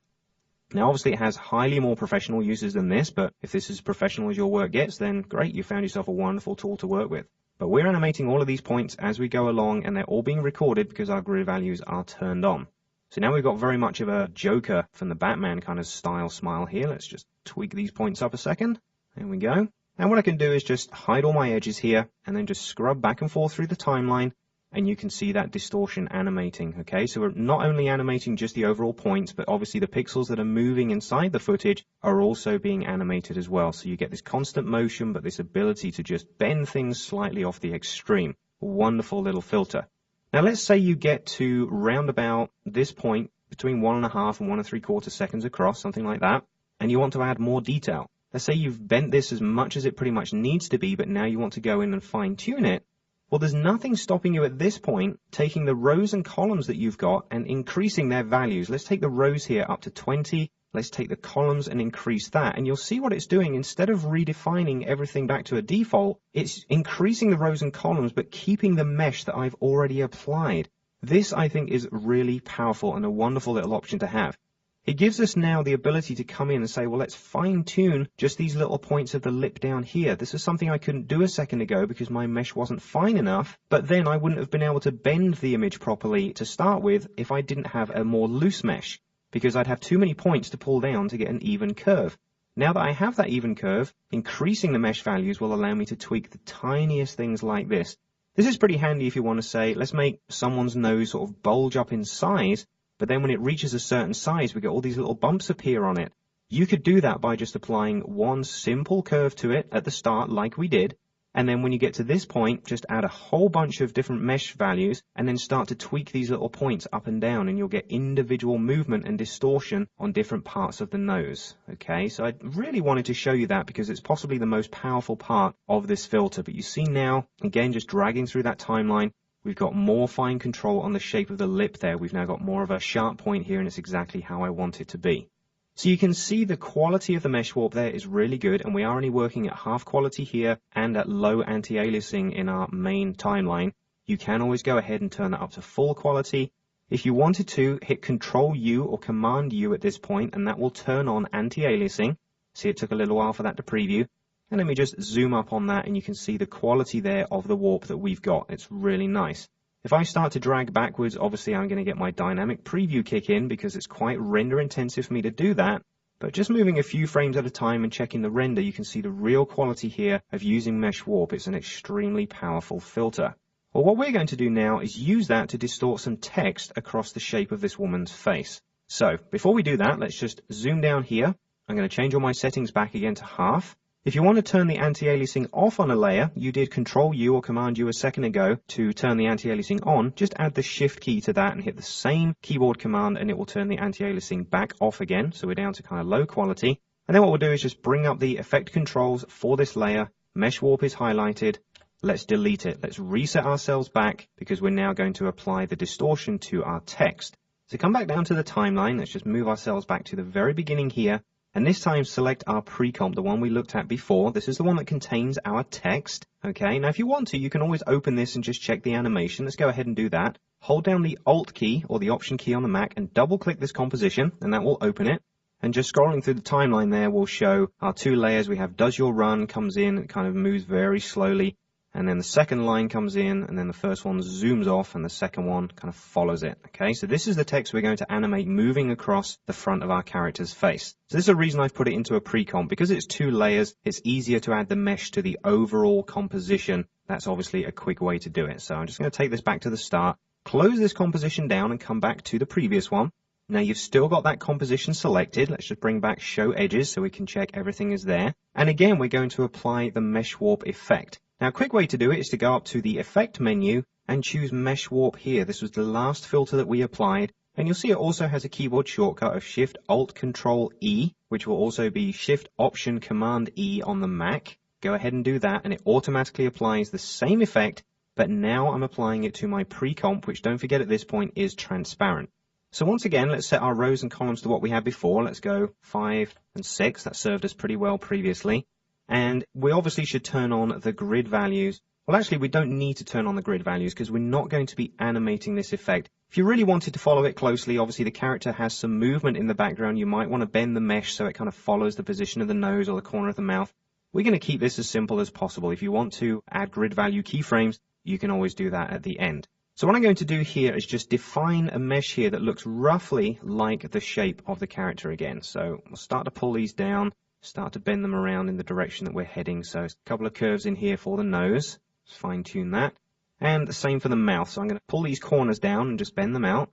Now, obviously, it has highly more professional uses than this, but if this is as professional as your work gets, then great, you found yourself a wonderful tool to work with. But we're animating all of these points as we go along, and they're all being recorded because our grid values are turned on. So now we've got very much of a Joker from the Batman kind of style smile here. Let's just tweak these points up a second. There we go. And what I can do is just hide all my edges here and then just scrub back and forth through the timeline, and you can see that distortion animating. Okay, so we're not only animating just the overall points, but obviously the pixels that are moving inside the footage are also being animated as well. So you get this constant motion, but this ability to just bend things slightly off the extreme. Wonderful little filter. Now let's say you get to round about this point between 1.5 and 1 3/4 seconds across, something like that, and you want to add more detail. Let's say you've bent this as much as it pretty much needs to be, but now you want to go in and fine tune it. Well, there's nothing stopping you at this point taking the rows and columns that you've got and increasing their values. Let's take the rows here up to 20. Let's take the columns and increase that. And you'll see what it's doing. Instead of redefining everything back to a default, it's increasing the rows and columns, but keeping the mesh that I've already applied. This, I think, is really powerful and a wonderful little option to have. It gives us now the ability to come in and say, well, let's fine tune just these little points of the lip down here. This is something I couldn't do a second ago because my mesh wasn't fine enough, but then I wouldn't have been able to bend the image properly to start with if I didn't have a more loose mesh, because I'd have too many points to pull down to get an even curve. Now that I have that even curve, increasing the mesh values will allow me to tweak the tiniest things like this. This is pretty handy if you want to say, let's make someone's nose sort of bulge up in size, but then when it reaches a certain size, we get all these little bumps appear on it. You could do that by just applying one simple curve to it at the start like we did. And then when you get to this point, just add a whole bunch of different mesh values and then start to tweak these little points up and down, and you'll get individual movement and distortion on different parts of the nose. Okay, so I really wanted to show you that because it's possibly the most powerful part of this filter. But you see now, again, just dragging through that timeline, we've got more fine control on the shape of the lip there. We've now got more of a sharp point here, and it's exactly how I want it to be. So you can see the quality of the mesh warp there is really good, and we are only working at half quality here and at low anti-aliasing in our main timeline. You can always go ahead and turn that up to full quality. If you wanted to, hit Control U or Command U at this point, and that will turn on anti-aliasing. See, it took a little while for that to preview. And let me just zoom up on that, and you can see the quality there of the warp that we've got. It's really nice. If I start to drag backwards, obviously I'm going to get my dynamic preview kick in because it's quite render intensive for me to do that. But just moving a few frames at a time and checking the render, you can see the real quality here of using mesh warp. It's an extremely powerful filter. Well, what we're going to do now is use that to distort some text across the shape of this woman's face. So before we do that, let's just zoom down here. I'm going to change all my settings back again to half. If you want to turn the anti-aliasing off on a layer, you did Control-U or Command-U a second ago to turn the anti-aliasing on. Just add the Shift key to that and hit the same keyboard command and it will turn the anti-aliasing back off again. So we're down to kind of low quality. And then what we'll do is just bring up the effect controls for this layer. Mesh warp is highlighted. Let's delete it. Let's reset ourselves back because we're now going to apply the distortion to our text. So come back down to the timeline. Let's just move ourselves back to the very beginning here. And this time select our pre-comp, the one we looked at before. This is the one that contains our text. Okay, now if you want to, you can always open this and just check the animation. Let's go ahead and do that. Hold down the Alt key or the Option key on the Mac and double click this composition and that will open it. And just scrolling through the timeline there will show our two layers. We have Does Your Run comes in, it kind of moves very slowly. And then the second line comes in, and then the first one zooms off, and the second one kind of follows it. Okay, so this is the text we're going to animate moving across the front of our character's face. So this is a reason I've put it into a pre-comp. Because it's two layers, it's easier to add the mesh to the overall composition. That's obviously a quick way to do it. So I'm just going to take this back to the start, close this composition down, and come back to the previous one. Now you've still got that composition selected. Let's just bring back Show Edges so we can check everything is there. And again, we're going to apply the Mesh Warp effect. Now, a quick way to do it is to go up to the Effect menu and choose Mesh Warp here. This was the last filter that we applied. And you'll see it also has a keyboard shortcut of Shift-Alt-Control-E, which will also be Shift-Option-Command-E on the Mac. Go ahead and do that, and it automatically applies the same effect, but now I'm applying it to my pre-comp, which don't forget at this point is transparent. So once again, let's set our rows and columns to what we had before. Let's go 5 and 6. That served us pretty well previously. And we obviously should turn on the grid values. Well, actually, we don't need to turn on the grid values because we're not going to be animating this effect. If you really wanted to follow it closely, obviously the character has some movement in the background. You might want to bend the mesh so it kind of follows the position of the nose or the corner of the mouth. We're going to keep this as simple as possible. If you want to add grid value keyframes, you can always do that at the end. So what I'm going to do here is just define a mesh here that looks roughly like the shape of the character again. So we'll start to pull these down. Start to bend them around in the direction that we're heading. So a couple of curves in here for the nose. Let's fine tune that. And the same for the mouth. So I'm going to pull these corners down and just bend them out.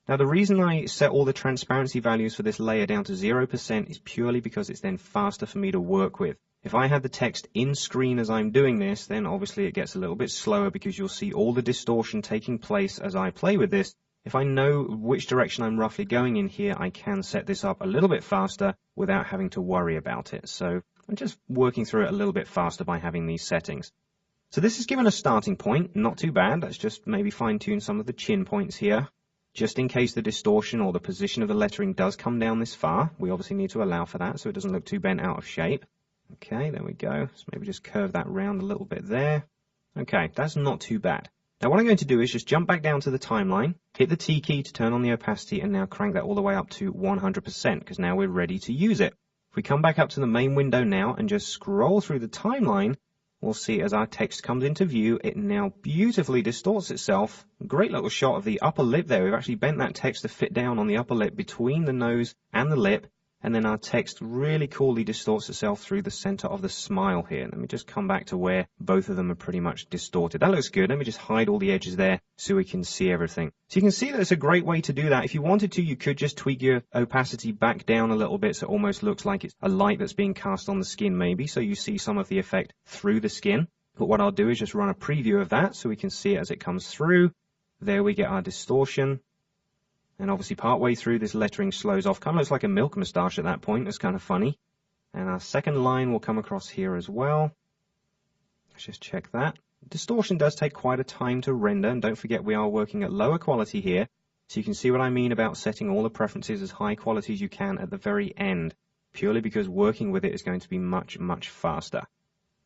Now the reason I set all the transparency values for this layer down to 0% is purely because it's then faster for me to work with. If I had the text in screen as I'm doing this, then obviously it gets a little bit slower because you'll see all the distortion taking place as I play with this. If I know which direction I'm roughly going in here, I can set this up a little bit faster without having to worry about it. So I'm just working through it a little bit faster by having these settings. So this is given a starting point, not too bad. Let's just maybe fine tune some of the chin points here. Just in case the distortion or the position of the lettering does come down this far, we obviously need to allow for that so it doesn't look too bent out of shape. Okay, there we go. So maybe just curve that round a little bit there. Okay, that's not too bad. Now what I'm going to do is just jump back down to the timeline, hit the T key to turn on the opacity, and now crank that all the way up to 100% because now we're ready to use it. If we come back up to the main window now and just scroll through the timeline, we'll see as our text comes into view, it now beautifully distorts itself. Great little shot of the upper lip there. We've actually bent that text to fit down on the upper lip between the nose and the lip. And then our text really coolly distorts itself through the center of the smile here. Let me just come back to where both of them are pretty much distorted. That looks good. Let me just hide all the edges there so we can see everything. So you can see that it's a great way to do that. If you wanted to, you could just tweak your opacity back down a little bit so it almost looks like it's a light that's being cast on the skin maybe, so you see some of the effect through the skin. But what I'll do is just run a preview of that so we can see it as it comes through. There we get our distortion. And obviously partway through this lettering slows off. Kind of looks like a milk moustache at that point. That's kind of funny. And our second line will come across here as well. Let's just check that. Distortion does take quite a time to render. And don't forget we are working at lower quality here. So you can see what I mean about setting all the preferences as high quality as you can at the very end. Purely because working with it is going to be much, much faster.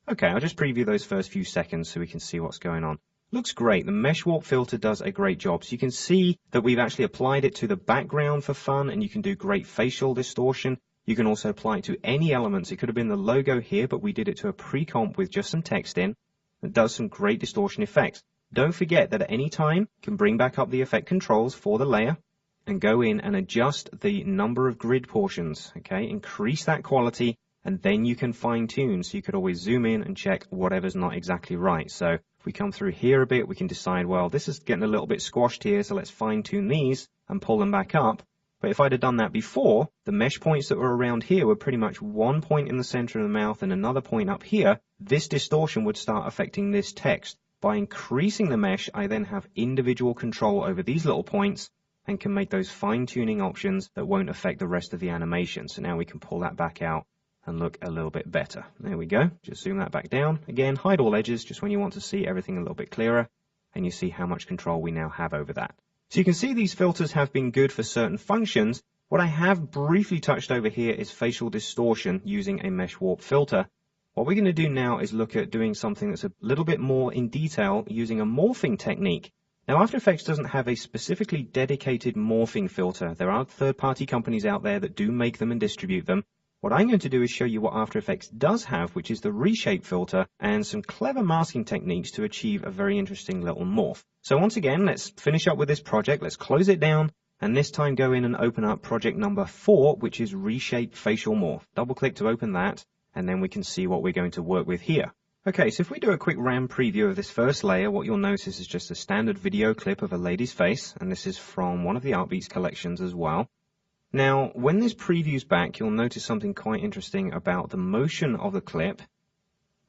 Okay, I'll just preview those first few seconds so we can see what's going on. Looks great. The mesh warp filter does a great job. So you can see that we've actually applied it to the background for fun, and you can do great facial distortion. You can also apply it to any elements. It could have been the logo here, but we did it to a pre-comp with just some text in. It does some great distortion effects. Don't forget that at any time, you can bring back up the effect controls for the layer and go in and adjust the number of grid portions. Okay, increase that quality, and then you can fine tune. So you could always zoom in and check whatever's not exactly right. So if we come through here a bit, we can decide, well, this is getting a little bit squashed here, so let's fine tune these and pull them back up. But if I'd have done that before, the mesh points that were around here were pretty much one point in the center of the mouth and another point up here. This distortion would start affecting this text. By increasing the mesh, I then have individual control over these little points and can make those fine-tuning options that won't affect the rest of the animation. So now we can pull that back out and look a little bit better. There we go. Just zoom that back down. Again, hide all edges just when you want to see everything a little bit clearer, and you see how much control we now have over that. So you can see these filters have been good for certain functions. What I have briefly touched over here is facial distortion using a mesh warp filter. What we're going to do now is look at doing something that's a little bit more in detail using a morphing technique. Now, After Effects doesn't have a specifically dedicated morphing filter. There are third-party companies out there that do make them and distribute them. What I'm going to do is show you what After Effects does have, which is the reshape filter and some clever masking techniques to achieve a very interesting little morph. So once again, let's finish up with this project. Let's close it down, and this time go in and open up project number 4, which is Reshape Facial Morph. Double-click to open that, and then we can see what we're going to work with here. Okay, so if we do a quick RAM preview of this first layer, what you'll notice is just a standard video clip of a lady's face, and this is from one of the Artbeats collections as well. Now, when this preview's back, you'll notice something quite interesting about the motion of the clip.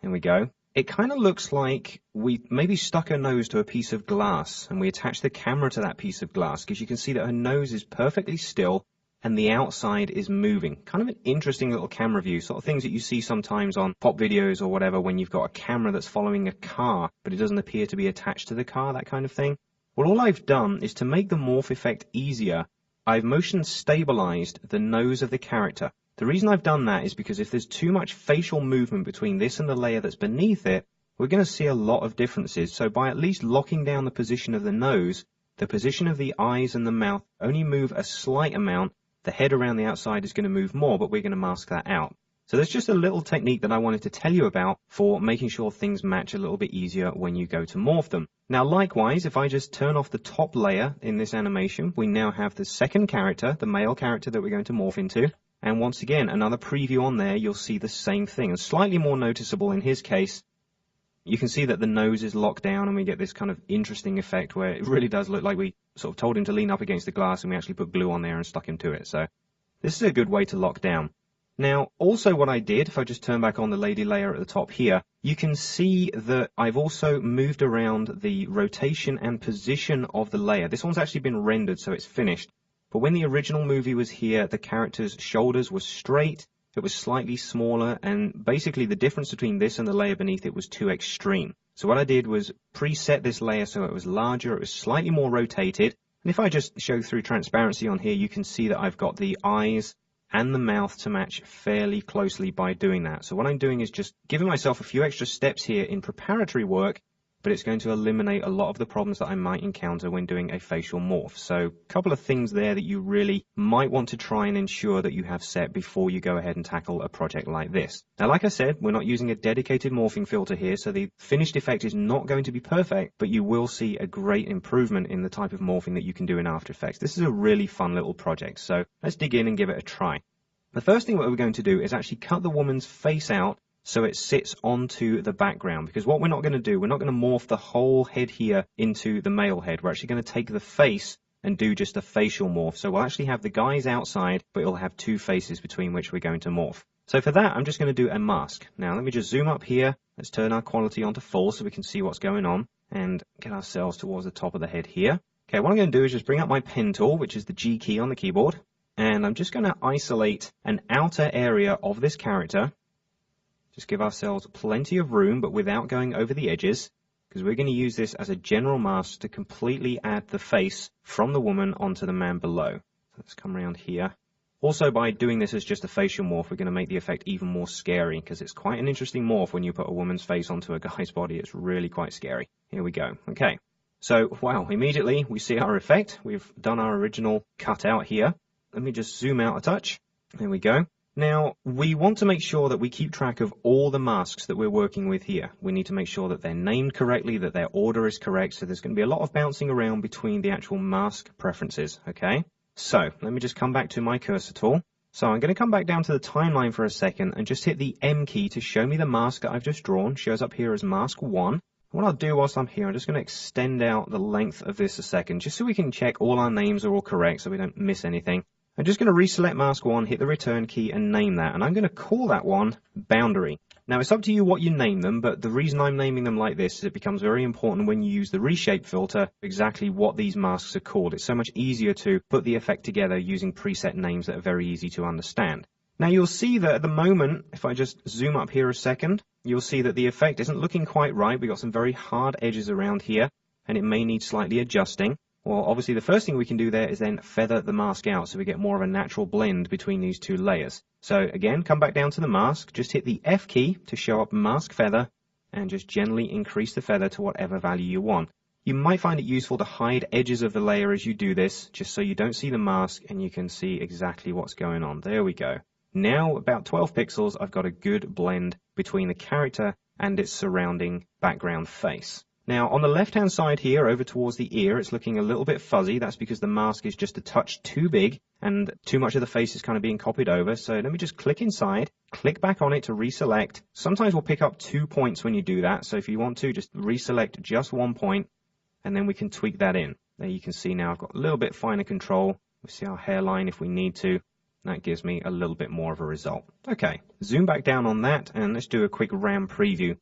Here we go. It kind of looks like we maybe stuck her nose to a piece of glass and we attached the camera to that piece of glass, because you can see that her nose is perfectly still and the outside is moving. Kind of an interesting little camera view, sort of things that you see sometimes on pop videos or whatever when you've got a camera that's following a car, but it doesn't appear to be attached to the car, that kind of thing. Well, all I've done is to make the morph effect easier, I've motion stabilized the nose of the character. The reason I've done that is because if there's too much facial movement between this and the layer that's beneath it, we're going to see a lot of differences. So by at least locking down the position of the nose, the position of the eyes and the mouth only move a slight amount. The head around the outside is going to move more, but we're going to mask that out. So there's just a little technique that I wanted to tell you about for making sure things match a little bit easier when you go to morph them. Now, likewise, if I just turn off the top layer in this animation, we now have the second character, the male character that we're going to morph into. And once again, another preview on there, you'll see the same thing. And slightly more noticeable in his case, you can see that the nose is locked down and we get this kind of interesting effect where it really does look like we sort of told him to lean up against the glass and we actually put glue on there and stuck him to it. So this is a good way to lock down. Now, also what I did, if I just turn back on the lady layer at the top here, you can see that I've also moved around the rotation and position of the layer. This one's actually been rendered, so it's finished. But when the original movie was here, the character's shoulders were straight, it was slightly smaller, and basically the difference between this and the layer beneath it was too extreme. So what I did was preset this layer so it was larger, it was slightly more rotated. And if I just show through transparency on here, you can see that I've got the eyes and the mouth to match fairly closely by doing that. So what I'm doing is just giving myself a few extra steps here in preparatory work, but it's going to eliminate a lot of the problems that I might encounter when doing a facial morph. So a couple of things there that you really might want to try and ensure that you have set before you go ahead and tackle a project like this. Now, like I said, we're not using a dedicated morphing filter here, so the finished effect is not going to be perfect, but you will see a great improvement in the type of morphing that you can do in After Effects. This is a really fun little project, so let's dig in and give it a try. The first thing that we're going to do is actually cut the woman's face out so it sits onto the background, because what we're not going to do, we're not going to morph the whole head here into the male head. We're actually going to take the face and do just a facial morph. So we'll actually have the guys outside, but it'll have two faces between which we're going to morph. So for that, I'm just going to do a mask. Now let me just zoom up here. Let's turn our quality onto full so we can see what's going on and get ourselves towards the top of the head here. Okay, what I'm going to do is just bring up my pen tool, which is the G key on the keyboard, and I'm just going to isolate an outer area of this character. Just give ourselves plenty of room, but without going over the edges, because we're going to use this as a general mask to completely add the face from the woman onto the man below. So let's come around here. Also, by doing this as just a facial morph, we're going to make the effect even more scary, because it's quite an interesting morph when you put a woman's face onto a guy's body. It's really quite scary. Here we go. Okay. So, wow, immediately we see our effect. We've done our original cutout here. Let me just zoom out a touch. There we go. Now, we want to make sure that we keep track of all the masks that we're working with here. We need to make sure that they're named correctly, that their order is correct, so there's going to be a lot of bouncing around between the actual mask preferences, okay? So, let me just come back to my cursor tool. So I'm going to come back down to the timeline for a second and just hit the M key to show me the mask that I've just drawn. Shows up here as mask 1. What I'll do whilst I'm here, I'm just going to extend out the length of this a second, just so we can check all our names are all correct so we don't miss anything. I'm just going to reselect mask 1, hit the return key and name that, and I'm going to call that one boundary. Now it's up to you what you name them, but the reason I'm naming them like this is it becomes very important when you use the reshape filter exactly what these masks are called. It's so much easier to put the effect together using preset names that are very easy to understand. Now you'll see that at the moment, if I just zoom up here a second, you'll see that the effect isn't looking quite right. We've got some very hard edges around here, and it may need slightly adjusting. Well, obviously the first thing we can do there is then feather the mask out so we get more of a natural blend between these two layers. So again, come back down to the mask, just hit the F key to show up mask feather, and just gently increase the feather to whatever value you want. You might find it useful to hide edges of the layer as you do this, just so you don't see the mask and you can see exactly what's going on. There we go. Now, about 12 pixels, I've got a good blend between the character and its surrounding background face. Now, on the left-hand side here, over towards the ear, it's looking a little bit fuzzy. That's because the mask is just a touch too big and too much of the face is kind of being copied over. So let me just click inside, click back on it to reselect. Sometimes we'll pick up 2 points when you do that. So if you want to, just reselect just 1 point, and then we can tweak that in. There you can see now I've got a little bit finer control. We see our hairline if we need to. That gives me a little bit more of a result. Okay, zoom back down on that, and let's do a quick RAM preview.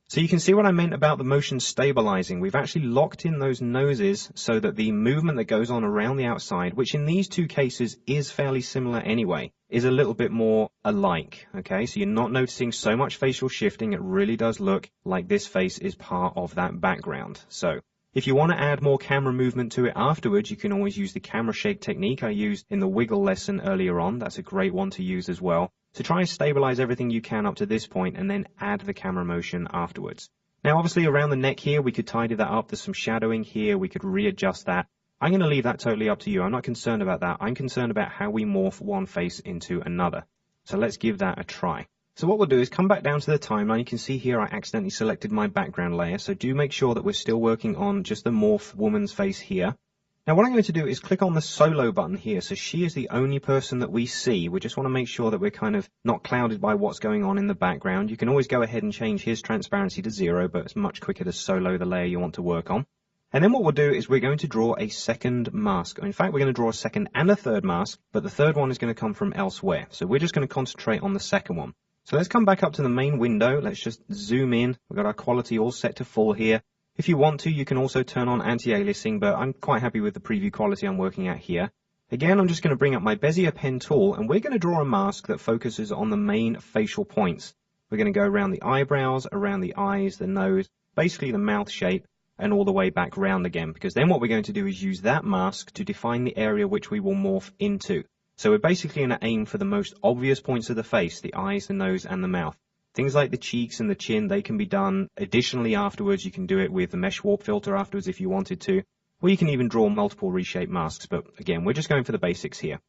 So you can see what I meant about the motion stabilizing. We've actually locked in those noses so that the movement that goes on around the outside, which in these two cases is fairly similar anyway, is a little bit more alike. Okay, so you're not noticing so much facial shifting. It really does look like this face is part of that background. So if you want to add more camera movement to it afterwards, you can always use the camera shake technique I used in the wiggle lesson earlier on. That's a great one to use as well. So try and stabilize everything you can up to this point and then add the camera motion afterwards. Now obviously around the neck here, we could tidy that up. There's some shadowing here. We could readjust that. I'm going to leave that totally up to you. I'm not concerned about that. I'm concerned about how we morph one face into another. So let's give that a try. So what we'll do is come back down to the timeline. You can see here I accidentally selected my background layer. So do make sure that we're still working on just the morph woman's face here. Now what I'm going to do is click on the solo button here. So she is the only person that we see. We just want to make sure that we're kind of not clouded by what's going on in the background. You can always go ahead and change his transparency to 0, but it's much quicker to solo the layer you want to work on. And then what we'll do is we're going to draw a second mask. In fact, we're going to draw a second and a third mask, but the third one is going to come from elsewhere. So we're just going to concentrate on the second one. So let's come back up to the main window. Let's just zoom in. We've got our quality all set to full here. If you want to, you can also turn on anti-aliasing, but I'm quite happy with the preview quality I'm working at here. Again, I'm just going to bring up my Bezier pen tool, and we're going to draw a mask that focuses on the main facial points. We're going to go around the eyebrows, around the eyes, the nose, basically the mouth shape, and all the way back round again, because then what we're going to do is use that mask to define the area which we will morph into. So we're basically going to aim for the most obvious points of the face, the eyes, the nose, and the mouth. Things like the cheeks and the chin, they can be done additionally afterwards. You can do it with the mesh warp filter afterwards if you wanted to, or you can even draw multiple reshape masks. But again, we're just going for the basics here.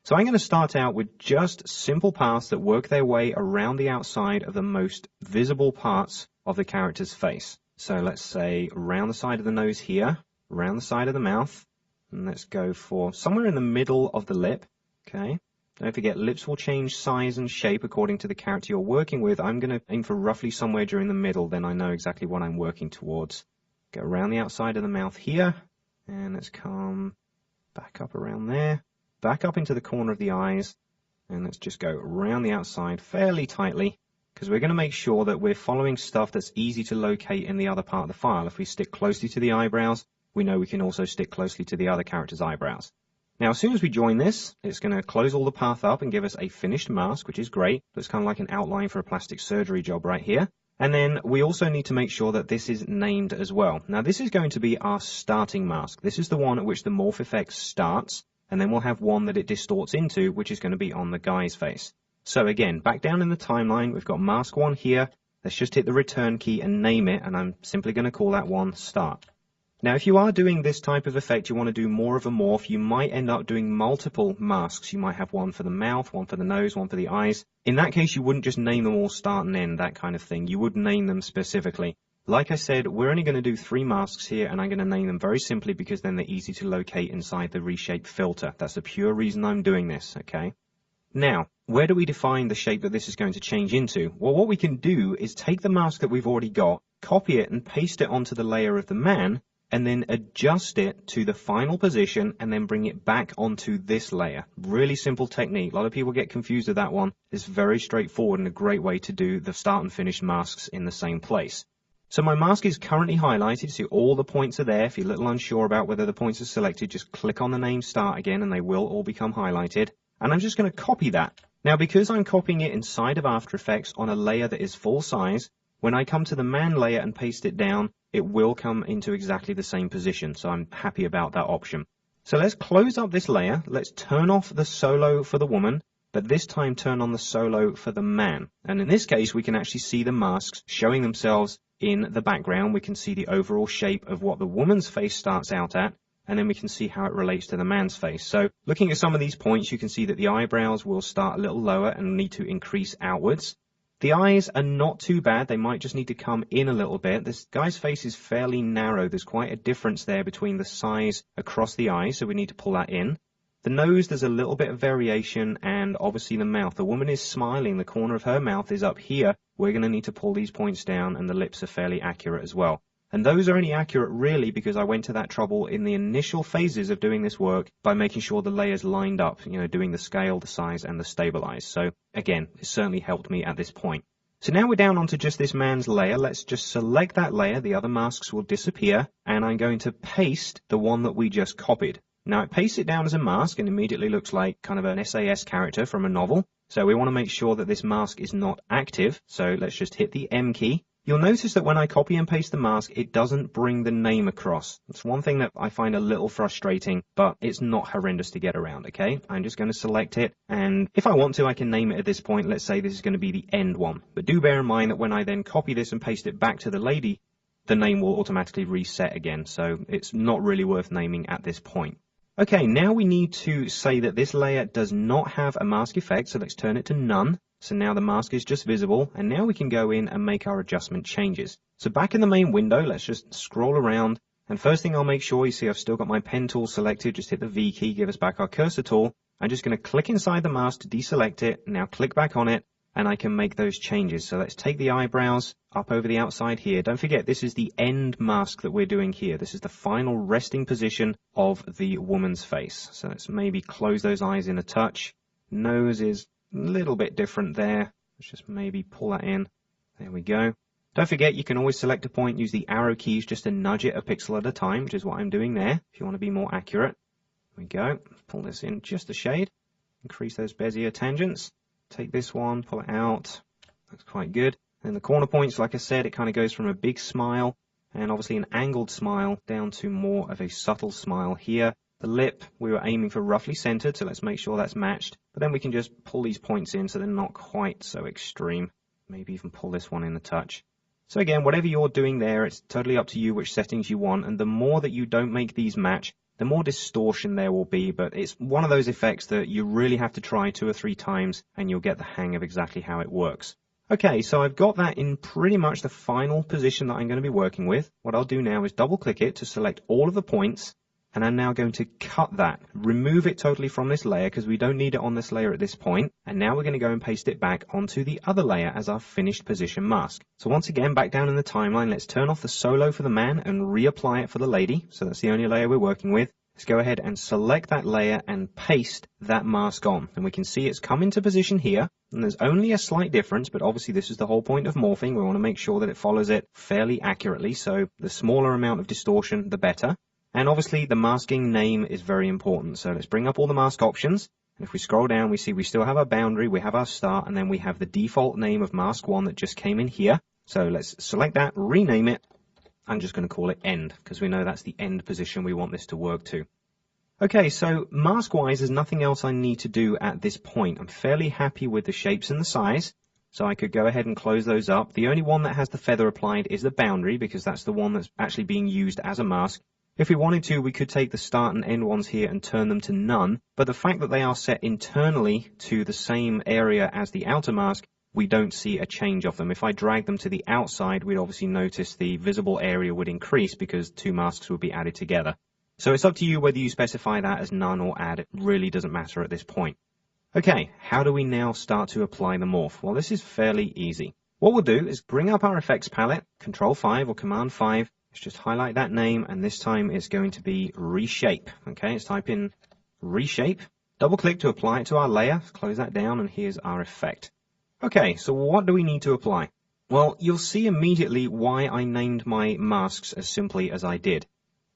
So I'm going to start out with just simple paths that work their way around the outside of the most visible parts of the character's face. So let's say around the side of the nose here, around the side of the mouth, and let's go for somewhere in the middle of the lip. Okay. Don't forget, lips will change size and shape according to the character you're working with. I'm going to aim for roughly somewhere during the middle, then I know exactly what I'm working towards. Go around the outside of the mouth here, and let's come back up around there, back up into the corner of the eyes, and let's just go around the outside fairly tightly, because we're going to make sure that we're following stuff that's easy to locate in the other part of the file. If we stick closely to the eyebrows, we know we can also stick closely to the other character's eyebrows. Now, as soon as we join this, it's going to close all the path up and give us a finished mask, which is great. It's kind of like an outline for a plastic surgery job right here. And then we also need to make sure that this is named as well. Now, this is going to be our starting mask. This is the one at which the morph effect starts. And then we'll have one that it distorts into, which is going to be on the guy's face. So again, back down in the timeline, we've got mask 1 here. Let's just hit the return key and name it. And I'm simply going to call that one start. Now, if you are doing this type of effect, you want to do more of a morph, you might end up doing multiple masks. You might have one for the mouth, one for the nose, one for the eyes. In that case, you wouldn't just name them all start and end, that kind of thing. You would name them specifically. Like I said, we're only going to do 3 masks here, and I'm going to name them very simply because then they're easy to locate inside the reshape filter. That's the pure reason I'm doing this, okay? Now, where do we define the shape that this is going to change into? Well, what we can do is take the mask that we've already got, copy it and paste it onto the layer of the man, and then adjust it to the final position and then bring it back onto this layer. Really simple technique. A lot of people get confused with that one. It's very straightforward and a great way to do the start and finish masks in the same place. So my mask is currently highlighted, so all the points are there. If you're a little unsure about whether the points are selected, just click on the name start again and they will all become highlighted. And I'm just going to copy that. Now, because I'm copying it inside of After Effects on a layer that is full size, when I come to the man layer and paste it down, it will come into exactly the same position. So I'm happy about that option. So let's close up this layer. Let's turn off the solo for the woman, but this time turn on the solo for the man. And in this case, we can actually see the masks showing themselves in the background. We can see the overall shape of what the woman's face starts out at, and then we can see how it relates to the man's face. So looking at some of these points, you can see that the eyebrows will start a little lower and need to increase outwards. The eyes are not too bad. They might just need to come in a little bit. This guy's face is fairly narrow. There's quite a difference there between the size across the eyes, so we need to pull that in. The nose, there's a little bit of variation, and obviously the mouth. The woman is smiling. The corner of her mouth is up here. We're going to need to pull these points down, and the lips are fairly accurate as well. And those are only accurate really because I went to that trouble in the initial phases of doing this work by making sure the layers lined up, doing the scale, the size, and the stabilize. So again, it certainly helped me at this point. So now we're down onto just this man's layer. Let's just select that layer. The other masks will disappear, and I'm going to paste the one that we just copied. Now it pastes it down as a mask and immediately looks like kind of an SAS character from a novel. So we want to make sure that this mask is not active. So let's just hit the M key. You'll notice that when I copy and paste the mask, it doesn't bring the name across. It's one thing that I find a little frustrating, but it's not horrendous to get around, okay? I'm just going to select it, and if I want to, I can name it at this point. Let's say this is going to be the end one. But do bear in mind that when I then copy this and paste it back to the lady, the name will automatically reset again, so it's not really worth naming at this point. Okay, now we need to say that this layer does not have a mask effect, so let's turn it to none. So now the mask is just visible, and now we can go in and make our adjustment changes. So back in the main window, let's just scroll around, and first thing I'll make sure, you see I've still got my pen tool selected, just hit the V key, give us back our cursor tool. I'm just going to click inside the mask to deselect it, now click back on it, and I can make those changes. So let's take the eyebrows up over the outside here. Don't forget, this is the end mask that we're doing here. This is the final resting position of the woman's face. So let's maybe close those eyes in a touch. Nose is a little bit different there. Let's just maybe pull that in. There we go. Don't forget, you can always select a point, use the arrow keys just to nudge it a pixel at a time, which is what I'm doing there, if you want to be more accurate. There we go. Pull this in just a shade. Increase those Bezier tangents. Take this one, pull it out. That's quite good. And the corner points, like I said, it kind of goes from a big smile and obviously an angled smile down to more of a subtle smile here. The lip, we were aiming for roughly centered, so let's make sure that's matched. But then we can just pull these points in so they're not quite so extreme. Maybe even pull this one in a touch. So again, whatever you're doing there, it's totally up to you which settings you want. And the more that you don't make these match, the more distortion there will be. But it's one of those effects that you really have to try 2 or 3 times and you'll get the hang of exactly how it works. Okay, so I've got that in pretty much the final position that I'm going to be working with. What I'll do now is double click it to select all of the points. And I'm now going to cut that, remove it totally from this layer because we don't need it on this layer at this point. And now we're going to go and paste it back onto the other layer as our finished position mask. So once again, back down in the timeline, let's turn off the solo for the man and reapply it for the lady. So that's the only layer we're working with. Let's go ahead and select that layer and paste that mask on. And we can see it's come into position here. And there's only a slight difference, but obviously this is the whole point of morphing. We want to make sure that it follows it fairly accurately. So the smaller amount of distortion, the better. And obviously the masking name is very important. So let's bring up all the mask options. And if we scroll down, we see we still have our boundary, we have our start, and then we have the default name of mask 1 that just came in here. So let's select that, rename it. I'm just going to call it end because we know that's the end position we want this to work to. Okay, so mask-wise, there's nothing else I need to do at this point. I'm fairly happy with the shapes and the size. So I could go ahead and close those up. The only one that has the feather applied is the boundary because that's the one that's actually being used as a mask. If we wanted to, we could take the start and end ones here and turn them to none, but the fact that they are set internally to the same area as the outer mask, we don't see a change of them. If I drag them to the outside, we'd obviously notice the visible area would increase because 2 masks would be added together. So it's up to you whether you specify that as none or add. It really doesn't matter at this point. Okay, how do we now start to apply the morph? Well, this is fairly easy. What we'll do is bring up our effects palette, Control 5 or Command 5, Let's just highlight that name, and this time it's going to be reshape. Okay, let's type in reshape. Double click to apply it to our layer. Close that down, and here's our effect. Okay, so what do we need to apply? Well, you'll see immediately why I named my masks as simply as I did.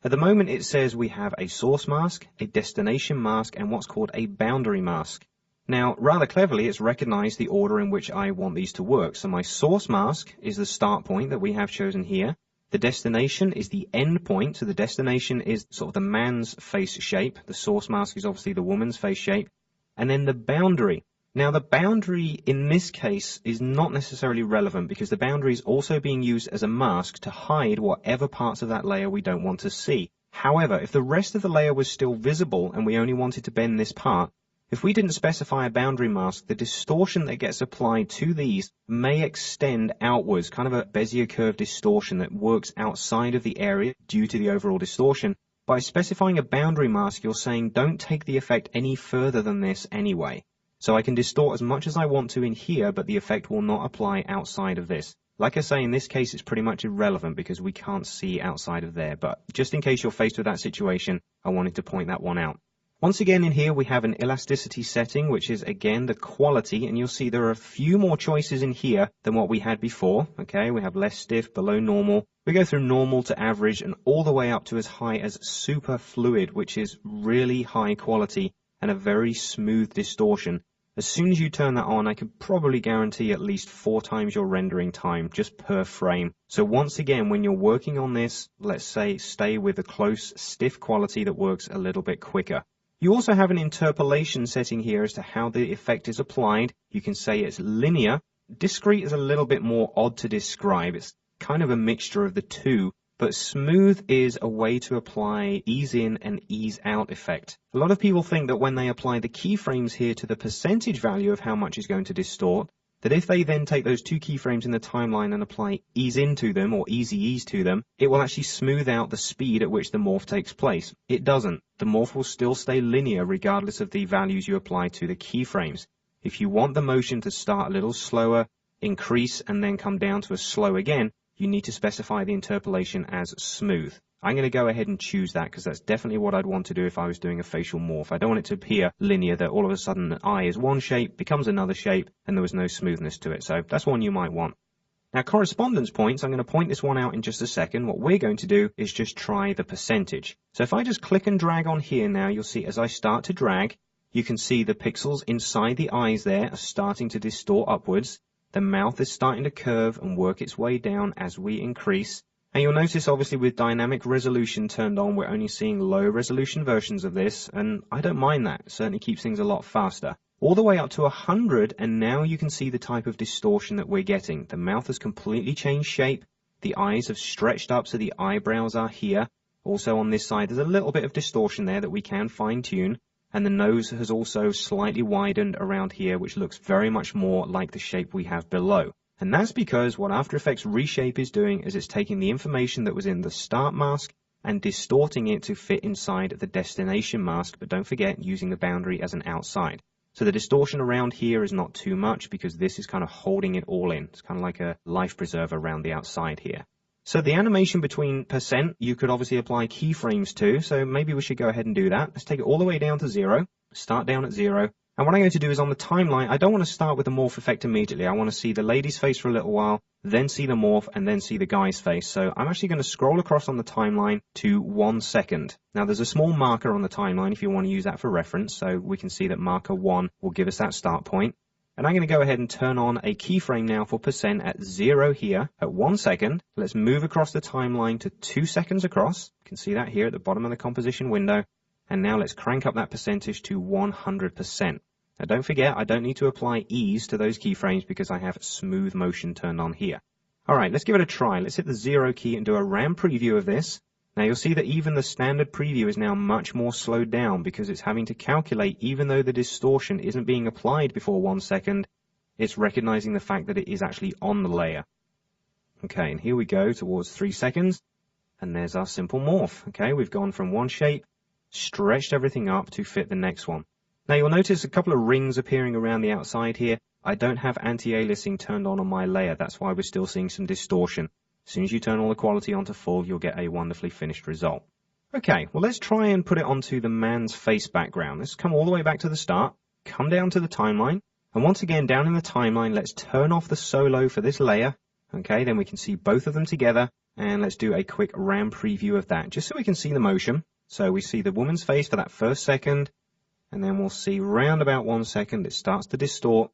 At the moment, it says we have a source mask, a destination mask, and what's called a boundary mask. Now, rather cleverly, it's recognized the order in which I want these to work. So my source mask is the start point that we have chosen here. The destination is the end point. So the destination is sort of the man's face shape. The source mask is obviously the woman's face shape. And then the boundary. Now, the boundary in this case is not necessarily relevant because the boundary is also being used as a mask to hide whatever parts of that layer we don't want to see. However, if the rest of the layer was still visible and we only wanted to bend this part, if we didn't specify a boundary mask, the distortion that gets applied to these may extend outwards, kind of a Bezier curve distortion that works outside of the area due to the overall distortion. By specifying a boundary mask, you're saying don't take the effect any further than this anyway. So I can distort as much as I want to in here, but the effect will not apply outside of this. Like I say, in this case, it's pretty much irrelevant because we can't see outside of there. But just in case you're faced with that situation, I wanted to point that one out. Once again, in here, we have an elasticity setting, which is, again, the quality. And you'll see there are a few more choices in here than what we had before. Okay, we have less stiff, below normal. We go through normal to average and all the way up to as high as super fluid, which is really high quality and a very smooth distortion. As soon as you turn that on, I can probably guarantee at least 4 times your rendering time just per frame. So once again, when you're working on this, let's say stay with a close, stiff quality that works a little bit quicker. You also have an interpolation setting here as to how the effect is applied. You can say it's linear. Discrete is a little bit more odd to describe. It's kind of a mixture of the two. But smooth is a way to apply ease in and ease out effect. A lot of people think that when they apply the keyframes here to the percentage value of how much is going to distort, that if they then take those 2 keyframes in the timeline and apply ease into them or easy ease to them, it will actually smooth out the speed at which the morph takes place. It doesn't. The morph will still stay linear regardless of the values you apply to the keyframes. If you want the motion to start a little slower, increase, and then come down to a slow again, you need to specify the interpolation as smooth. I'm going to go ahead and choose that because that's definitely what I'd want to do if I was doing a facial morph. I don't want it to appear linear, that all of a sudden an eye is one shape, becomes another shape, and there was no smoothness to it. So that's one you might want. Now, correspondence points, I'm going to point this one out in just a second. What we're going to do is just try the percentage. So if I just click and drag on here now, you'll see as I start to drag, you can see the pixels inside the eyes there are starting to distort upwards. The mouth is starting to curve and work its way down as we increase. And you'll notice, obviously, with dynamic resolution turned on, we're only seeing low resolution versions of this, and I don't mind that. It certainly keeps things a lot faster. All the way up to 100, and now you can see the type of distortion that we're getting. The mouth has completely changed shape. The eyes have stretched up, so the eyebrows are here. Also on this side, there's a little bit of distortion there that we can fine-tune. And the nose has also slightly widened around here, which looks very much more like the shape we have below. And that's because what After Effects Reshape is doing is it's taking the information that was in the start mask and distorting it to fit inside the destination mask, but don't forget using the boundary as an outside. So the distortion around here is not too much because this is kind of holding it all in. It's kind of like a life preserver around the outside here. So the animation between percent, you could obviously apply keyframes to, so maybe we should go ahead and do that. Let's take it all the way down to 0, start down at 0. And what I'm going to do is on the timeline, I don't want to start with the morph effect immediately. I want to see the lady's face for a little while, then see the morph, and then see the guy's face. So I'm actually going to scroll across on the timeline to 1 second. Now there's a small marker on the timeline if you want to use that for reference, so we can see that marker 1 will give us that start point. And I'm going to go ahead and turn on a keyframe now for percent at 0 here at 1 second. Let's move across the timeline to 2 seconds across. You can see that here at the bottom of the composition window. And now let's crank up that percentage to 100%. Now don't forget, I don't need to apply ease to those keyframes because I have smooth motion turned on here. All right, let's give it a try. Let's hit the 0 key and do a RAM preview of this. Now you'll see that even the standard preview is now much more slowed down because it's having to calculate, even though the distortion isn't being applied before 1 second, it's recognizing the fact that it is actually on the layer. Okay, and here we go towards 3 seconds, and there's our simple morph. Okay, we've gone from one shape, stretched everything up to fit the next one. Now you'll notice a couple of rings appearing around the outside here. I don't have anti-aliasing turned on my layer. That's why we're still seeing some distortion. As soon as you turn all the quality onto full, you'll get a wonderfully finished result. Okay, well, let's try and put it onto the man's face background. Let's come all the way back to the start, come down to the timeline, and once again, down in the timeline, let's turn off the solo for this layer. Okay, then we can see both of them together, and let's do a quick RAM preview of that, just so we can see the motion. So we see the woman's face for that first second, and then we'll see round about 1 second, it starts to distort,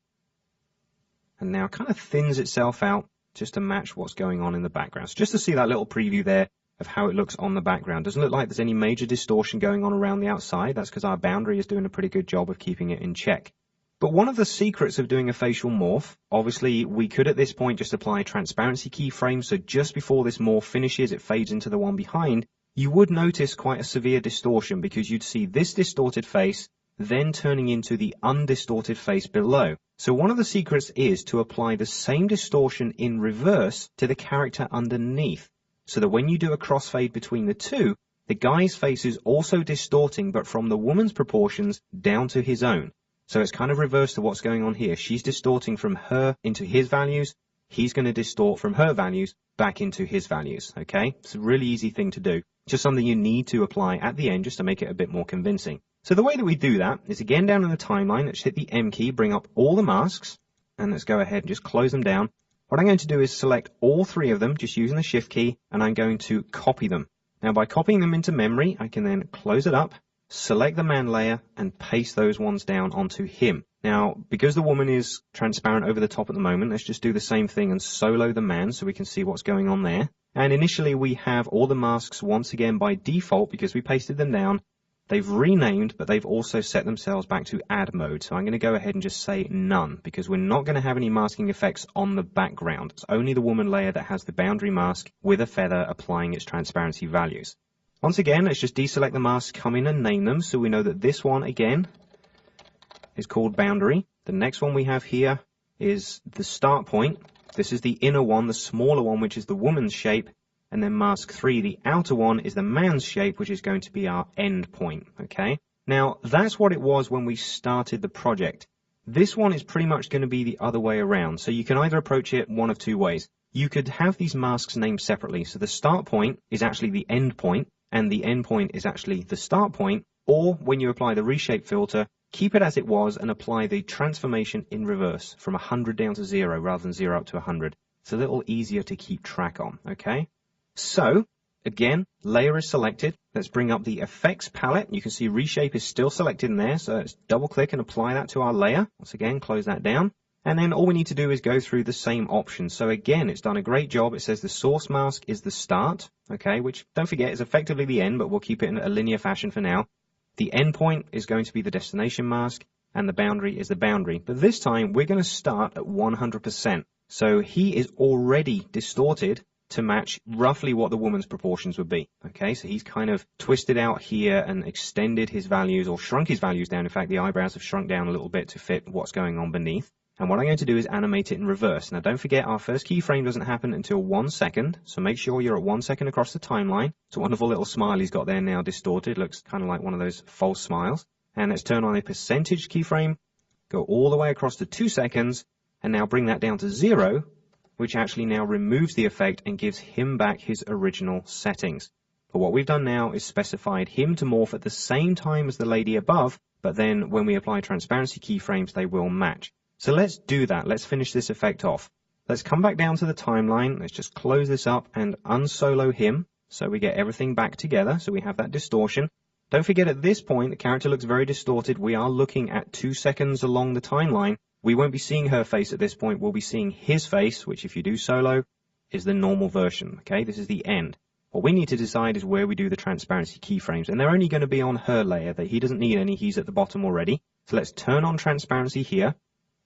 and now kind of thins itself out just to match what's going on in the background. So just to see that little preview there of how it looks on the background. Doesn't look like there's any major distortion going on around the outside. That's because our boundary is doing a pretty good job of keeping it in check. But one of the secrets of doing a facial morph, obviously we could at this point just apply transparency keyframes, so just before this morph finishes, it fades into the one behind, you would notice quite a severe distortion because you'd see this distorted face then turning into the undistorted face below. So one of the secrets is to apply the same distortion in reverse to the character underneath, so that when you do a crossfade between the two, the guy's face is also distorting, but from the woman's proportions down to his own. So it's kind of reverse to what's going on here. She's distorting from her into his values. He's going to distort from her values back into his values, okay? It's a really easy thing to do. Just something you need to apply at the end just to make it a bit more convincing. So the way that we do that is again down in the timeline, let's hit the M key, bring up all the masks, and let's go ahead and just close them down. What I'm going to do is select all three of them just using the Shift key, and I'm going to copy them. Now by copying them into memory, I can then close it up, select the man layer, and paste those ones down onto him. Now, because the woman is transparent over the top at the moment, let's just do the same thing and solo the man so we can see what's going on there. And initially we have all the masks once again by default because we pasted them down. They've renamed, but they've also set themselves back to add mode. So I'm going to go ahead and just say none because we're not going to have any masking effects on the background. It's only the woman layer that has the boundary mask with a feather applying its transparency values. Once again, let's just deselect the masks, come in and name them so we know that this one again is called boundary. The next one we have here is the start point. This is the inner one, the smaller one, which is the woman's shape. And then mask 3, the outer one, is the man's shape, which is going to be our end point, okay? Now, that's what it was when we started the project. This one is pretty much going to be the other way around. So you can either approach it one of two ways. You could have these masks named separately. So the start point is actually the end point, and the end point is actually the start point. Or when you apply the reshape filter, keep it as it was and apply the transformation in reverse from 100 down to 0 rather than 0 up to 100. It's a little easier to keep track on, okay? So, again, layer is selected. Let's bring up the effects palette. You can see reshape is still selected in there, so let's double click and apply that to our layer. Once again, close that down. And then all we need to do is go through the same options. So again, it's done a great job. It says the source mask is the start, okay, which don't forget is effectively the end, but we'll keep it in a linear fashion for now. The endpoint is going to be the destination mask, and the boundary is the boundary. But this time, we're going to start at 100%. So he is already distorted to match roughly what the woman's proportions would be. Okay, so he's kind of twisted out here and extended his values or shrunk his values down. In fact, the eyebrows have shrunk down a little bit to fit what's going on beneath. And what I'm going to do is animate it in reverse. Now, don't forget our first keyframe doesn't happen until 1 second. So make sure you're at 1 second across the timeline. It's a wonderful little smile he's got there now distorted. Looks kind of like one of those false smiles. And let's turn on a percentage keyframe, go all the way across to 2 seconds, and now bring that down to 0, which actually now removes the effect and gives him back his original settings. But what we've done now is specified him to morph at the same time as the lady above, but then when we apply transparency keyframes, they will match. So let's do that. Let's finish this effect off. Let's come back down to the timeline. Let's just close this up and unsolo him so we get everything back together. So we have that distortion. Don't forget at this point, the character looks very distorted. We are looking at 2 seconds along the timeline. We won't be seeing her face at this point. We'll be seeing his face, which if you do solo, is the normal version. Okay, this is the end. What we need to decide is where we do the transparency keyframes. And they're only going to be on her layer. That he doesn't need any. He's at the bottom already. So let's turn on transparency here.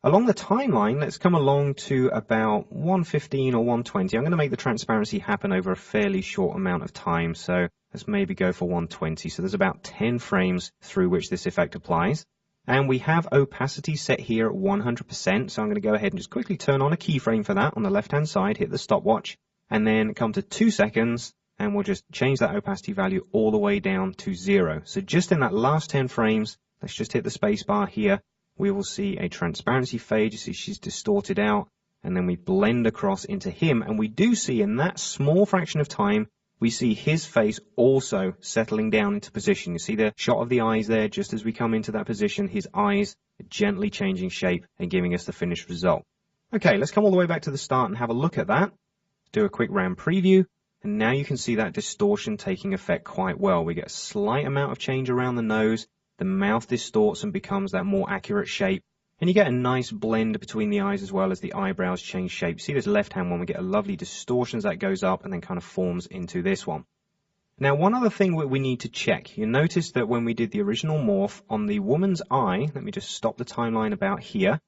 Along the timeline, let's come along to about 115 or 120. I'm going to make the transparency happen over a fairly short amount of time. So let's maybe go for 120. So there's about 10 frames through which this effect applies. And we have opacity set here at 100%. So I'm going to go ahead and just quickly turn on a keyframe for that on the left-hand side, hit the stopwatch, and then come to 2 seconds, and we'll just change that opacity value all the way down to 0. So just in that last 10 frames, let's just hit the space bar here. We will see a transparency fade. You see she's distorted out. and then we blend across into him, and we do see in that small fraction of time, we see his face also settling down into position. You see the shot of the eyes there, just as we come into that position, his eyes are gently changing shape and giving us the finished result. Okay, let's come all the way back to the start and have a look at that. Do a quick RAM preview, and now you can see that distortion taking effect quite well. We get a slight amount of change around the nose, the mouth distorts and becomes that more accurate shape, and you get a nice blend between the eyes as well as the eyebrows change shape. See this left-hand one, we get a lovely distortion as that goes up and then kind of forms into this one. Now, one other thing we need to check. You notice that when we did the original morph on the woman's eye, let me just stop the timeline about here,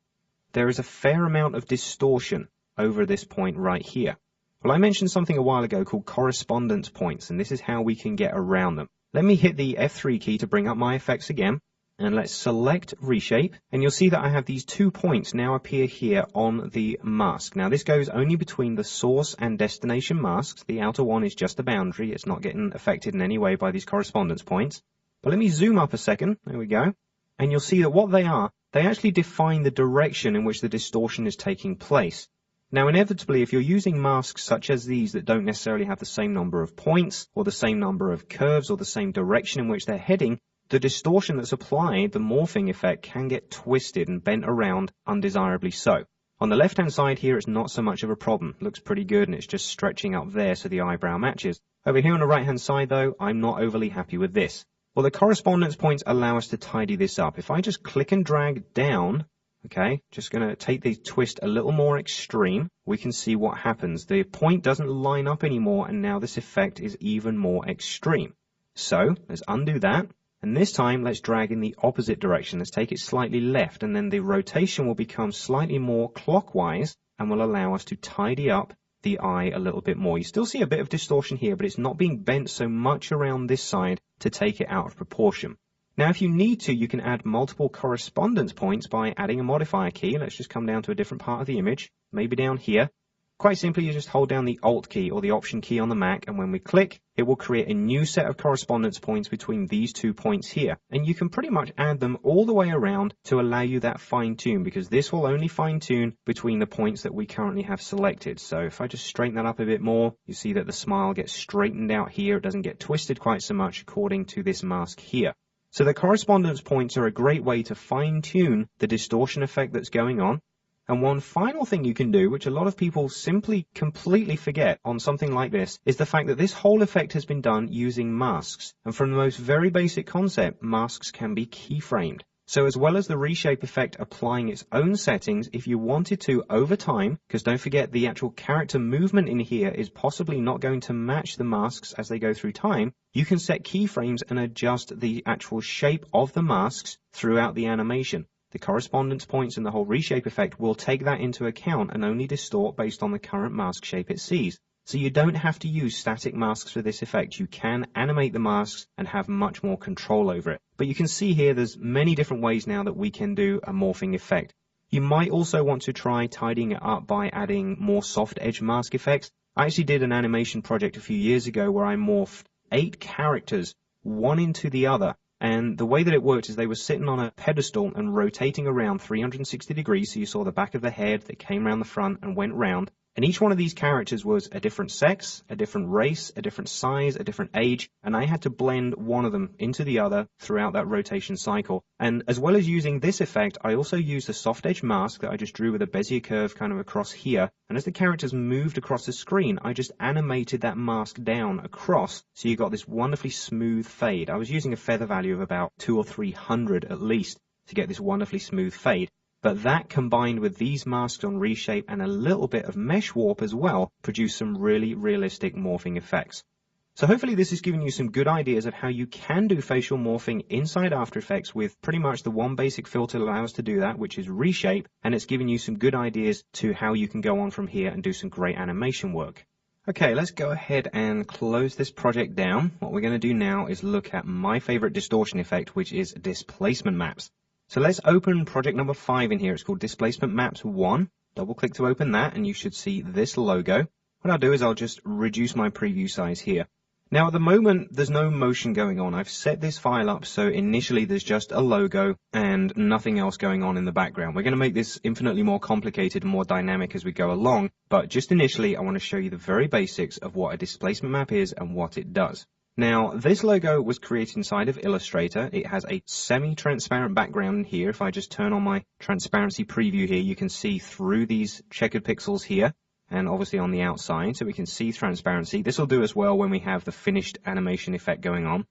there is a fair amount of distortion over this point right here. Well, I mentioned something a while ago called correspondence points, and this is how we can get around them. Let me hit the F3 key to bring up my effects again. And let's select reshape, and you'll see that I have these 2 points now appear here on the mask. Now this goes only between the source and destination masks. The outer one is just a boundary. It's not getting affected in any way by these correspondence points. But let me zoom up a second. There we go. And you'll see that what they are, they actually define the direction in which the distortion is taking place. Now inevitably, if you're using masks such as these that don't necessarily have the same number of points or the same number of curves or the same direction in which they're heading, the distortion that's applied, the morphing effect, can get twisted and bent around undesirably so. On the left-hand side here, it's not so much of a problem. It looks pretty good, and it's just stretching up there so the eyebrow matches. Over here on the right-hand side, though, I'm not overly happy with this. Well, the correspondence points allow us to tidy this up. If I just click and drag down, okay, just going to take the twist a little more extreme, we can see what happens. The point doesn't line up anymore, and now this effect is even more extreme. So, let's undo that. And this time, let's drag in the opposite direction. Let's take it slightly left, and then the rotation will become slightly more clockwise and will allow us to tidy up the eye a little bit more. You still see a bit of distortion here, but it's not being bent so much around this side to take it out of proportion. Now, if you need to, you can add multiple correspondence points by adding a modifier key. Let's just come down to a different part of the image, maybe down here. Quite simply, you just hold down the Alt key or the Option key on the Mac, and when we click, it will create a new set of correspondence points between these 2 points here. And you can pretty much add them all the way around to allow you that fine-tune, because this will only fine-tune between the points that we currently have selected. So if I just straighten that up a bit more, you see that the smile gets straightened out here. It doesn't get twisted quite so much according to this mask here. So the correspondence points are a great way to fine-tune the distortion effect that's going on. And one final thing you can do, which a lot of people simply completely forget on something like this, is the fact that this whole effect has been done using masks. And from the most very basic concept, masks can be keyframed. So as well as the reshape effect applying its own settings, if you wanted to over time, because don't forget the actual character movement in here is possibly not going to match the masks as they go through time, you can set keyframes and adjust the actual shape of the masks throughout the animation. The correspondence points and the whole reshape effect will take that into account and only distort based on the current mask shape it sees. So you don't have to use static masks for this effect. You can animate the masks and have much more control over it. But you can see here there's many different ways now that we can do a morphing effect. You might also want to try tidying it up by adding more soft edge mask effects. I actually did an animation project a few years ago where I morphed 8 characters, one into the other. And the way that it worked is they were sitting on a pedestal and rotating around 360 degrees. So you saw the back of the head that came around the front and went round. And each one of these characters was a different sex, a different race, a different size, a different age. And I had to blend one of them into the other throughout that rotation cycle. And as well as using this effect, I also used a soft edge mask that I just drew with a Bezier curve kind of across here. And as the characters moved across the screen, I just animated that mask down across. So you got this wonderfully smooth fade. I was using a feather value of about 200 or 300 at least to get this wonderfully smooth fade. But that combined with these masks on reshape and a little bit of mesh warp as well produced some really realistic morphing effects. So hopefully this has given you some good ideas of how you can do facial morphing inside After Effects with pretty much the one basic filter that allows us to do that, which is reshape, and it's given you some good ideas to how you can go on from here and do some great animation work. Okay, let's go ahead and close this project down. What we're going to do now is look at my favorite distortion effect, which is displacement maps. So let's open project number 5 in here. It's called Displacement Maps 1. Double click to open that and you should see this logo. What I'll do is I'll just reduce my preview size here. Now at the moment, there's no motion going on. I've set this file up so initially there's just a logo and nothing else going on in the background. We're going to make this infinitely more complicated and more dynamic as we go along, but just initially I want to show you the very basics of what a displacement map is and what it does. Now, this logo was created inside of Illustrator. It has a semi-transparent background here. If I just turn on my transparency preview here, you can see through these checkered pixels here. And obviously on the outside, so we can see transparency. This will do as well when we have the finished animation effect going on.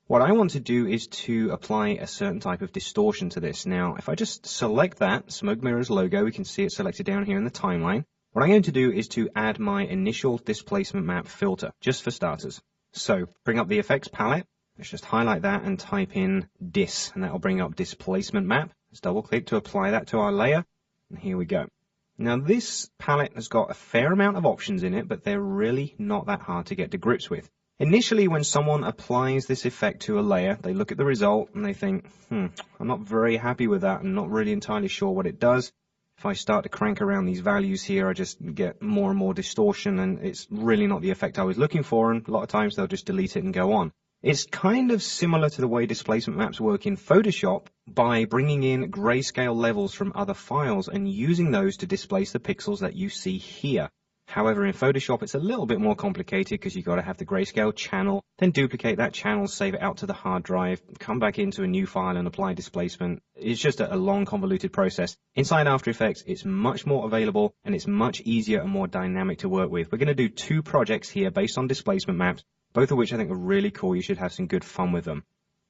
What I want to do is to apply a certain type of distortion to this. Now, if I just select that smoke mirrors logo, we can see it selected down here in the timeline. What I'm going to do is to add my initial displacement map filter, just for starters. So bring up the effects palette. Let's just highlight that and type in dis, and that will bring up displacement map. Let's double click to apply that to our layer. And here we go. Now this palette has got a fair amount of options in it, but they're really not that hard to get to grips with. Initially, when someone applies this effect to a layer, they look at the result and they think, I'm not very happy with that. I'm not really entirely sure what it does. If I start to crank around these values here, I just get more and more distortion, and it's really not the effect I was looking for, and a lot of times they'll just delete it and go on. It's kind of similar to the way displacement maps work in Photoshop by bringing in grayscale levels from other files and using those to displace the pixels that you see here. However, in Photoshop, it's a little bit more complicated because you've got to have the grayscale channel, then duplicate that channel, save it out to the hard drive, come back into a new file and apply displacement. It's just a long, convoluted process. Inside After Effects, it's much more available and it's much easier and more dynamic to work with. We're going to do 2 projects here based on displacement maps, both of which I think are really cool. You should have some good fun with them.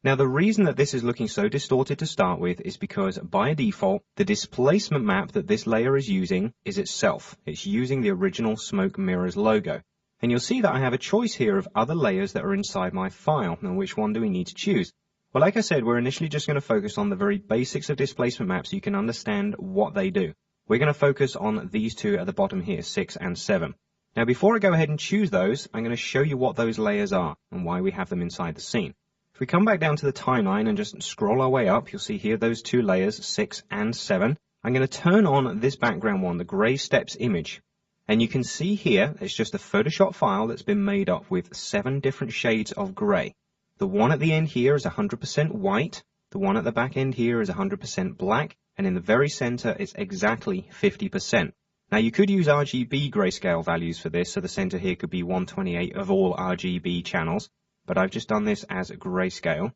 Now, the reason that this is looking so distorted to start with is because by default, the displacement map that this layer is using is itself. It's using the original smoke mirrors logo. And you'll see that I have a choice here of other layers that are inside my file. Now, which one do we need to choose? Well, like I said, we're initially just going to focus on the very basics of displacement maps so you can understand what they do. We're going to focus on these 2 at the bottom here, 6 and 7. Now, before I go ahead and choose those, I'm going to show you what those layers are and why we have them inside the scene. If we come back down to the timeline and just scroll our way up, you'll see here those 2 layers, 6 and 7. I'm going to turn on this background one, the gray steps image. And you can see here, it's just a Photoshop file that's been made up with 7 different shades of gray. The one at the end here is 100% white. The one at the back end here is 100% black. And in the very center, it's exactly 50%. Now, you could use RGB grayscale values for this, so the center here could be 1/28 of all RGB channels. But I've just done this as a grayscale.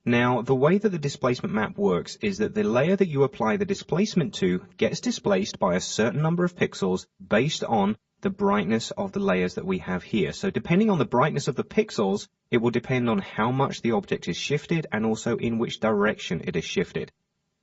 Now, the way that the displacement map works is that the layer that you apply the displacement to gets displaced by a certain number of pixels based on the brightness of the layers that we have here. So depending on the brightness of the pixels, it will depend on how much the object is shifted and also in which direction it is shifted.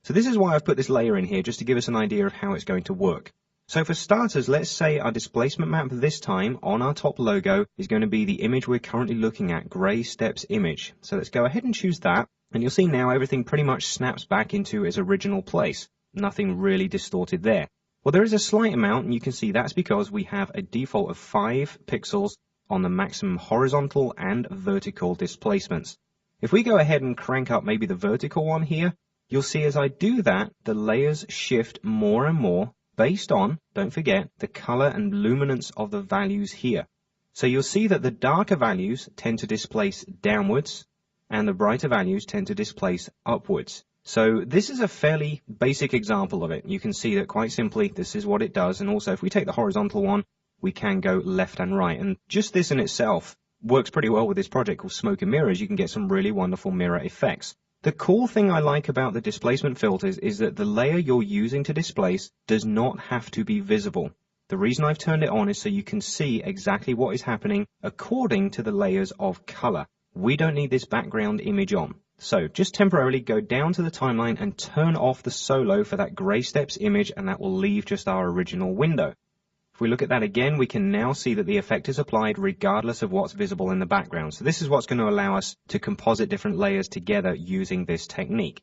So this is why I've put this layer in here, just to give us an idea of how it's going to work. So for starters, let's say our displacement map this time on our top logo is going to be the image we're currently looking at, gray steps image. So let's go ahead and choose that. And you'll see now everything pretty much snaps back into its original place. Nothing really distorted there. Well, there is a slight amount, and you can see that's because we have a default of 5 pixels on the maximum horizontal and vertical displacements. If we go ahead and crank up maybe the vertical one here, you'll see as I do that, the layers shift more and more based on, don't forget, the color and luminance of the values here. So you'll see that the darker values tend to displace downwards and the brighter values tend to displace upwards. So this is a fairly basic example of it. You can see that quite simply this is what it does. And also if we take the horizontal one, we can go left and right. And just this in itself works pretty well with this project called Smoke and Mirrors. You can get some really wonderful mirror effects. The cool thing I like about the displacement filters is that the layer you're using to displace does not have to be visible. The reason I've turned it on is so you can see exactly what is happening according to the layers of color. We don't need this background image on. So just temporarily go down to the timeline and turn off the solo for that gray steps image, and that will leave just our original window. If we look at that again, we can now see that the effect is applied regardless of what's visible in the background. So this is what's going to allow us to composite different layers together using this technique.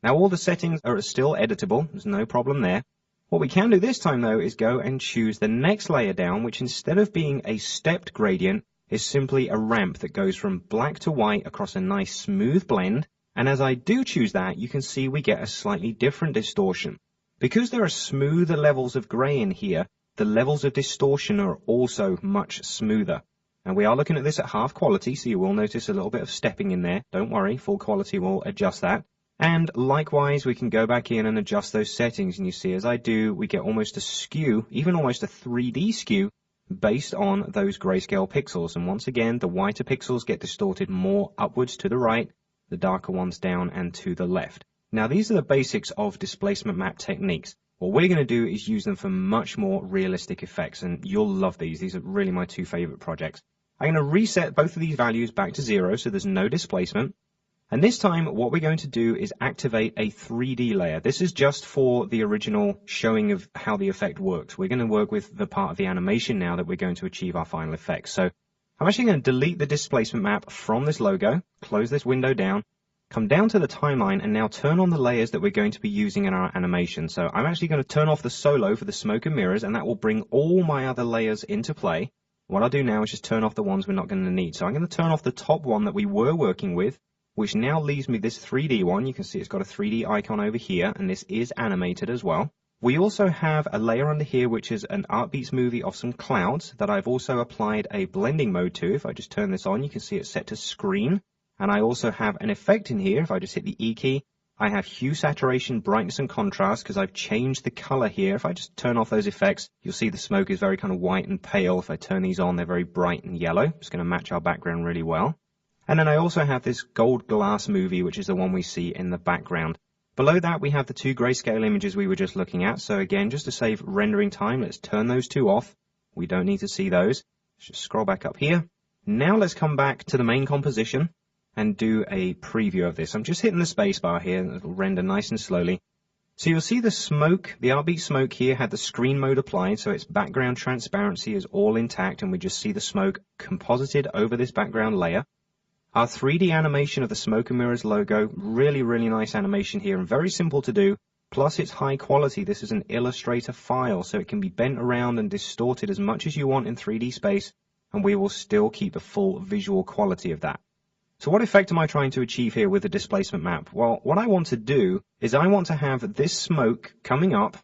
Now all the settings are still editable. There's no problem there. What we can do this time though is go and choose the next layer down, which instead of being a stepped gradient is simply a ramp that goes from black to white across a nice smooth blend. And as I do choose that, you can see we get a slightly different distortion. Because there are smoother levels of gray in here, the levels of distortion are also much smoother. And we are looking at this at half quality, so you will notice a little bit of stepping in there. Don't worry, full quality will adjust that. And likewise, we can go back in and adjust those settings. And you see, as I do, we get almost a skew, even almost a 3D skew, based on those grayscale pixels. And once again, the whiter pixels get distorted more upwards to the right, the darker ones down and to the left. Now, these are the basics of displacement map techniques. What we're going to do is use them for much more realistic effects, and you'll love these. These are really my two favorite projects. I'm going to reset both of these values back to 0, so there's no displacement. And this time, what we're going to do is activate a 3D layer. This is just for the original showing of how the effect works. We're going to work with the part of the animation now that we're going to achieve our final effects. So I'm actually going to delete the displacement map from this logo, close this window down, come down to the timeline, and now turn on the layers that we're going to be using in our animation. So I'm actually going to turn off the solo for the smoke and mirrors, and that will bring all my other layers into play. What I'll do now is just turn off the ones we're not going to need. So I'm going to turn off the top one that we were working with, which now leaves me this 3D one. You can see it's got a 3D icon over here, and this is animated as well. We also have a layer under here, which is an Art Beats movie of some clouds that I've also applied a blending mode to. If I just turn this on, you can see it's set to screen. And I also have an effect in here. If I just hit the E key, I have hue, saturation, brightness, and contrast because I've changed the color here. If I just turn off those effects, you'll see the smoke is very kind of white and pale. If I turn these on, they're very bright and yellow. It's going to match our background really well. And then I also have this gold glass movie, which is the one we see in the background. Below that, we have the two grayscale images we were just looking at. So again, just to save rendering time, let's turn those two off. We don't need to see those. Let's just scroll back up here. Now let's come back to the main composition and do a preview of this. I'm just hitting the space bar here, and it'll render nice and slowly. So you'll see the smoke, the RB smoke here had the screen mode applied, so its background transparency is all intact, and we just see the smoke composited over this background layer. Our 3D animation of the Smoke and Mirrors logo, really, really nice animation here and very simple to do. Plus it's high quality. This is an Illustrator file, so it can be bent around and distorted as much as you want in 3D space, and we will still keep the full visual quality of that. So what effect am I trying to achieve here with the displacement map? Well, what I want to do is I want to have this smoke coming up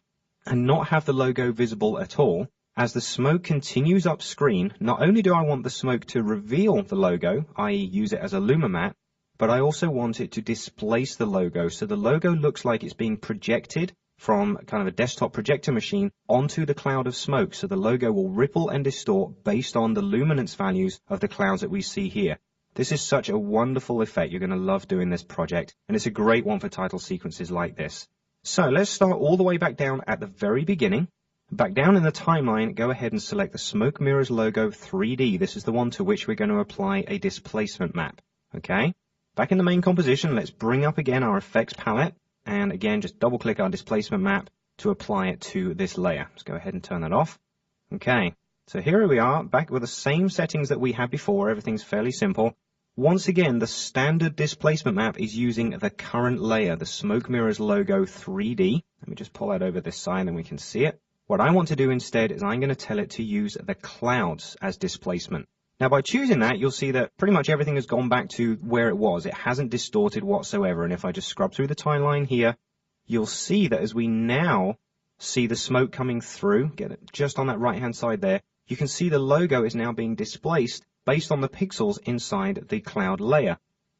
and not have the logo visible at all. As the smoke continues up screen, not only do I want the smoke to reveal the logo, i.e. use it as a lumimat, but I also want it to displace the logo. So the logo looks like it's being projected from kind of a desktop projector machine onto the cloud of smoke. So the logo will ripple and distort based on the luminance values of the clouds that we see here. This is such a wonderful effect. You're going to love doing this project, and it's a great one for title sequences like this. So let's start all the way back down at the very beginning. Back down in the timeline, go ahead and select the Smoke Mirrors logo 3D. This is the one to which we're going to apply a displacement map. Okay? Back in the main composition, let's bring up again our effects palette, and again, just double click our displacement map to apply it to this layer. Let's go ahead and turn that off. Okay, so here we are, back with the same settings that we had before. Everything's fairly simple. Once again, the standard displacement map is using the current layer, the Smoke Mirrors logo 3D. Let me just pull that over this side and we can see it. What I want to do instead is I'm going to tell it to use the clouds as displacement. Now by choosing that, you'll see that pretty much everything has gone back to where it was. It hasn't distorted whatsoever. And if I just scrub through the timeline here, you'll see that as we now see the smoke coming through, get it just on that right-hand side there, you can see the logo is now being displaced based on the pixels inside the cloud layer.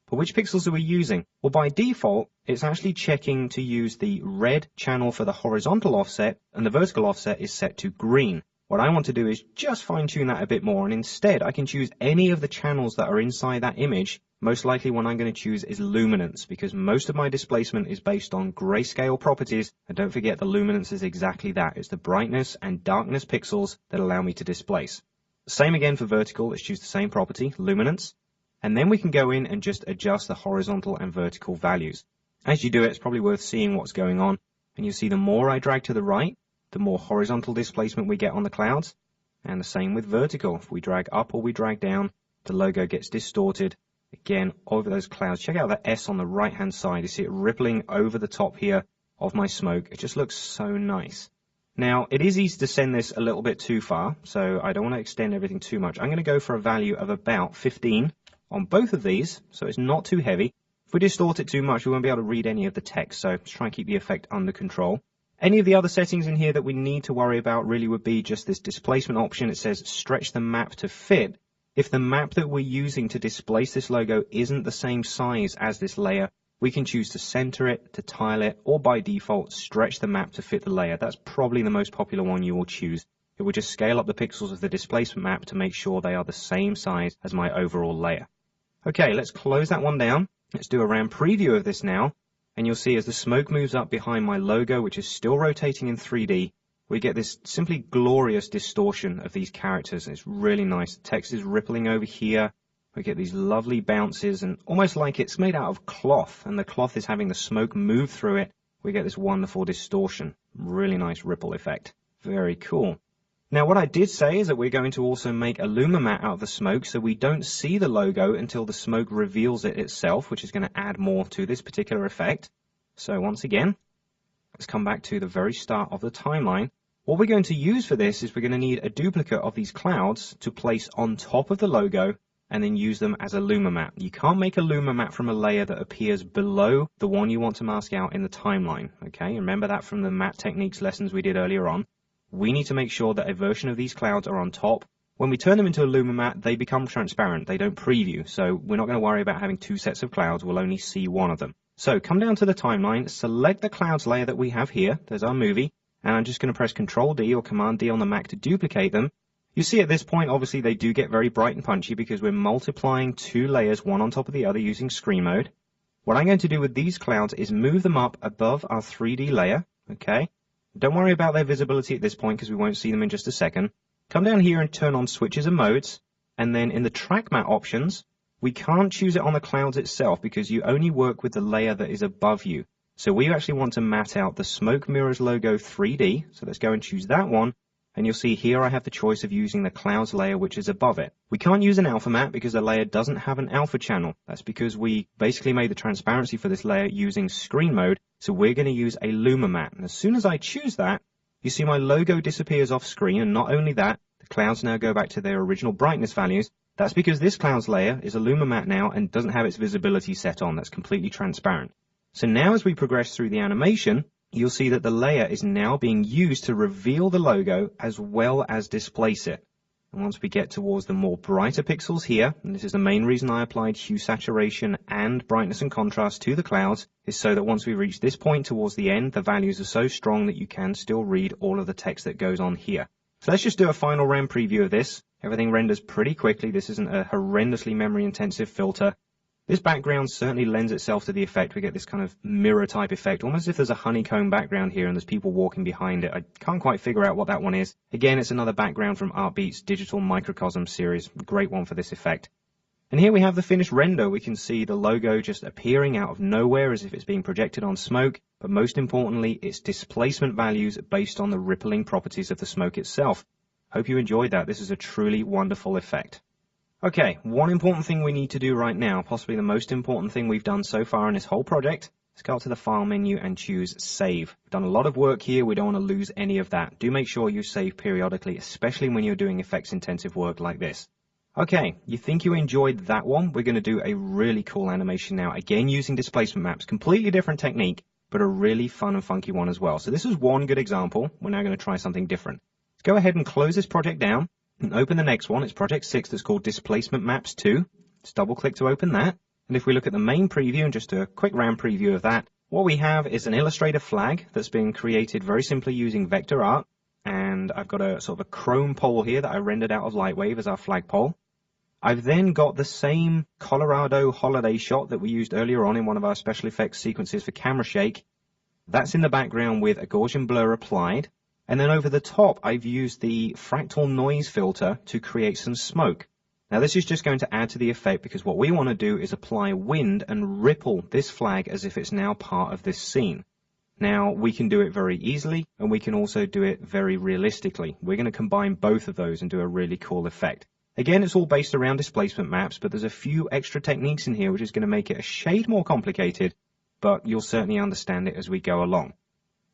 But which pixels are we using? Well, by default, it's actually checking to use the red channel for the horizontal offset, and the vertical offset is set to green. What I want to do is just fine-tune that a bit more, and instead I can choose any of the channels that are inside that image. Most likely one I'm going to choose is luminance, because most of my displacement is based on grayscale properties, and don't forget the luminance is exactly that. It's the brightness and darkness pixels that allow me to displace. Same again for vertical, let's choose the same property, luminance. And then we can go in and just adjust the horizontal and vertical values. As you do it, it's probably worth seeing what's going on. And you see the more I drag to the right, the more horizontal displacement we get on the clouds. And the same with vertical. If we drag up or we drag down, the logo gets distorted. Again, over those clouds. Check out that S on the right-hand side. You see it rippling over the top here of my smoke. It just looks so nice. Now, it is easy to send this a little bit too far, so I don't want to extend everything too much. I'm going to go for a value of about 15 on both of these, so it's not too heavy. If we distort it too much, we won't be able to read any of the text, so let's try and keep the effect under control. Any of the other settings in here that we need to worry about really would be just this displacement option. It says stretch the map to fit. If the map that we're using to displace this logo isn't the same size as this layer, we can choose to center it, to tile it, or by default, stretch the map to fit the layer. That's probably the most popular one you will choose. It will just scale up the pixels of the displacement map to make sure they are the same size as my overall layer. Okay, let's close that one down. Let's do a RAM preview of this now. And you'll see as the smoke moves up behind my logo, which is still rotating in 3D, we get this simply glorious distortion of these characters. It's really nice. The text is rippling over here. We get these lovely bounces, and almost like it's made out of cloth, and the cloth is having the smoke move through it. We get this wonderful distortion. Really nice ripple effect. Very cool. Now, what I did say is that we're going to also make a luma matte out of the smoke, so we don't see the logo until the smoke reveals it itself, which is going to add more to this particular effect. So once again, let's come back to the very start of the timeline. What we're going to use for this is we're going to need a duplicate of these clouds to place on top of the logo and then use them as a luma matte. You can't make a luma matte from a layer that appears below the one you want to mask out in the timeline. Okay, remember that from the matte techniques lessons we did earlier on. We need to make sure that a version of these clouds are on top. When we turn them into a luma matte, they become transparent. They don't preview, so we're not going to worry about having two sets of clouds. We'll only see one of them. So come down to the timeline, select the clouds layer that we have here. There's our movie. And I'm just going to press Control D or Command D on the Mac to duplicate them. You see at this point, obviously, they do get very bright and punchy because we're multiplying two layers, one on top of the other, using screen mode. What I'm going to do with these clouds is move them up above our 3D layer, okay? Don't worry about their visibility at this point because we won't see them in just a second. Come down here and turn on switches and modes. And then in the track matte options, we can't choose it on the clouds itself because you only work with the layer that is above you. So we actually want to matte out the Smoke Mirrors logo 3D. So let's go and choose that one. And you'll see here I have the choice of using the clouds layer which is above it. We can't use an alpha matte because the layer doesn't have an alpha channel. That's because we basically made the transparency for this layer using screen mode. So we're going to use a luma matte. And as soon as I choose that, you see my logo disappears off screen. And not only that, the clouds now go back to their original brightness values. That's because this clouds layer is a luma matte now and doesn't have its visibility set on. That's completely transparent. So now as we progress through the animation, you'll see that the layer is now being used to reveal the logo as well as displace it. And once we get towards the more brighter pixels here, and this is the main reason I applied hue saturation and brightness and contrast to the clouds, is so that once we reach this point towards the end, the values are so strong that you can still read all of the text that goes on here. So let's just do a final RAM preview of this. Everything renders pretty quickly. This isn't a horrendously memory intensive filter. This background certainly lends itself to the effect. We get this kind of mirror type effect, almost as if there's a honeycomb background here and there's people walking behind it. I can't quite figure out what that one is. Again, it's another background from Artbeat's Digital Microcosm series. Great one for this effect. And here we have the finished render. We can see the logo just appearing out of nowhere as if it's being projected on smoke, but most importantly, its displacement values based on the rippling properties of the smoke itself. Hope you enjoyed that. This is a truly wonderful effect. Okay, one important thing we need to do right now, possibly the most important thing we've done so far in this whole project, is go to the File menu and choose Save. We've done a lot of work here. We don't want to lose any of that. Do make sure you save periodically, especially when you're doing effects-intensive work like this. Okay, you think you enjoyed that one? We're going to do a really cool animation now, again using displacement maps. Completely different technique, but a really fun and funky one as well. So this is one good example. We're now going to try something different. Let's go ahead and close this project down. And open the next one. It's project 6 that's called Displacement Maps 2. Let's double click to open that. And if we look at the main preview and just do a quick RAM preview of that, what we have is an Illustrator flag that's been created very simply using vector art. And I've got a sort of a chrome pole here that I rendered out of Lightwave as our flagpole. I've then got the same Colorado holiday shot that we used earlier on in one of our special effects sequences for camera shake. That's in the background with a Gaussian blur applied. And then over the top, I've used the fractal noise filter to create some smoke. Now this is just going to add to the effect because what we want to do is apply wind and ripple this flag as if it's now part of this scene. Now we can do it very easily and we can also do it very realistically. We're going to combine both of those and do a really cool effect. Again, it's all based around displacement maps, but there's a few extra techniques in here which is going to make it a shade more complicated, but you'll certainly understand it as we go along.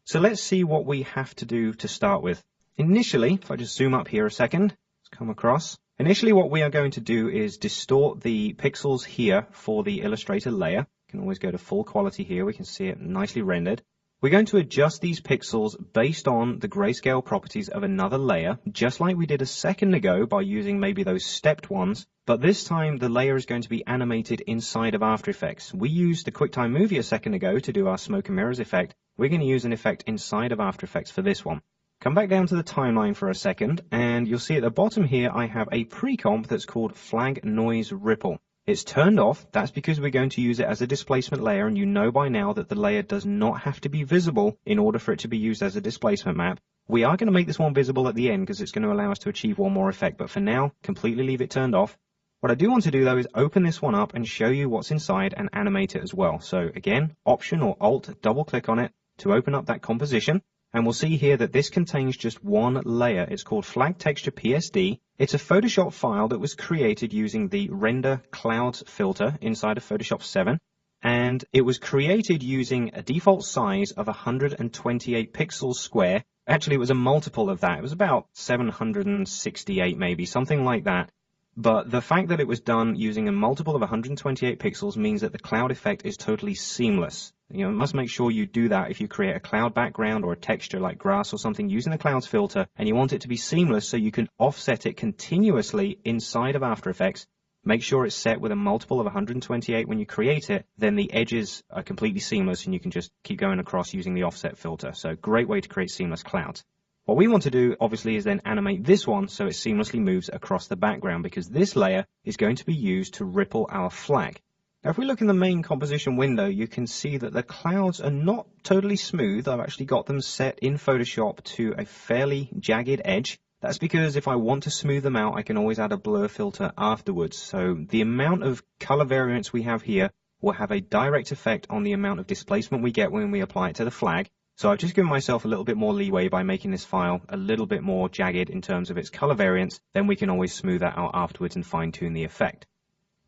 So let's see what we have to do to start with. Initially, if I just zoom up here a second, let's come across. Initially, what we are going to do is distort the pixels here for the Illustrator layer. You can always go to full quality here. We can see it nicely rendered. We're going to adjust these pixels based on the grayscale properties of another layer, just like we did a second ago by using maybe those stepped ones, but this time the layer is going to be animated inside of After Effects. We used the QuickTime Movie a second ago to do our smoke and mirrors effect. We're going to use an effect inside of After Effects for this one. Come back down to the timeline for a second, and you'll see at the bottom here I have a pre-comp that's called Flag Noise Ripple. It's turned off. That's because we're going to use it as a displacement layer, and you know by now that the layer does not have to be visible in order for it to be used as a displacement map. We are going to make this one visible at the end because it's going to allow us to achieve one more effect, but for now, completely leave it turned off. What I do want to do though is open this one up and show you what's inside and animate it as well. So again, Option or Alt, double click on it to open up that composition. And we'll see here that this contains just one layer. It's called Flag Texture PSD. It's a Photoshop file that was created using the Render Clouds filter inside of Photoshop 7. And it was created using a default size of 128 pixels square. Actually, it was a multiple of that. It was about 768 maybe, something like that. But the fact that it was done using a multiple of 128 pixels means that the cloud effect is totally seamless. You must make sure you do that if you create a cloud background or a texture like grass or something using the clouds filter, and you want it to be seamless so you can offset it continuously inside of After Effects. Make sure it's set with a multiple of 128 when you create it, then the edges are completely seamless and you can just keep going across using the offset filter. So great way to create seamless clouds. What we want to do, obviously, is then animate this one so it seamlessly moves across the background, because this layer is going to be used to ripple our flag. Now, if we look in the main composition window, you can see that the clouds are not totally smooth. I've actually got them set in Photoshop to a fairly jagged edge. That's because if I want to smooth them out, I can always add a blur filter afterwards. So the amount of color variance we have here will have a direct effect on the amount of displacement we get when we apply it to the flag. So I've just given myself a little bit more leeway by making this file a little bit more jagged in terms of its color variance. Then we can always smooth that out afterwards and fine tune the effect.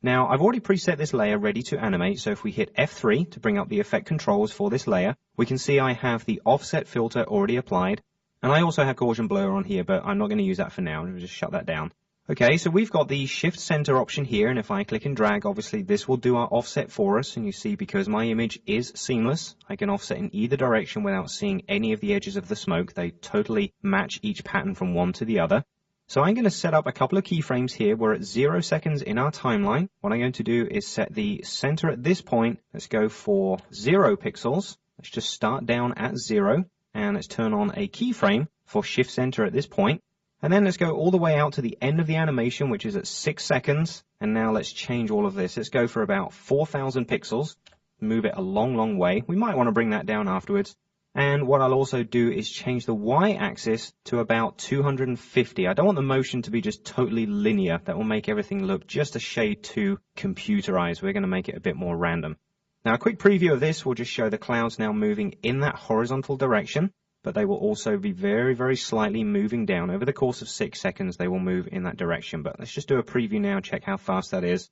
Now, I've already preset this layer ready to animate. So if we hit F3 to bring up the effect controls for this layer, we can see I have the offset filter already applied. And I also have Gaussian blur on here, but I'm not going to use that for now. I'll just shut that down. Okay, so we've got the shift center option here, and if I click and drag, obviously this will do our offset for us, and you see because my image is seamless, I can offset in either direction without seeing any of the edges of the smoke. They totally match each pattern from one to the other. So I'm going to set up a couple of keyframes here. We're at 0 seconds in our timeline. What I'm going to do is set the center at this point. Let's go for 0 pixels. Let's just start down at 0, and let's turn on a keyframe for shift center at this point. And then let's go all the way out to the end of the animation, which is at 6 seconds. And now let's change all of this. Let's go for about 4,000 pixels. Move it a long, long way. We might want to bring that down afterwards. And what I'll also do is change the Y-axis to about 250. I don't want the motion to be just totally linear. That will make everything look just a shade too computerized. We're going to make it a bit more random. Now, a quick preview of this will just show the clouds now moving in that horizontal direction. But they will also be very, very slightly moving down. Over the course of 6 seconds, they will move in that direction. But let's just do a preview now, check how fast that is.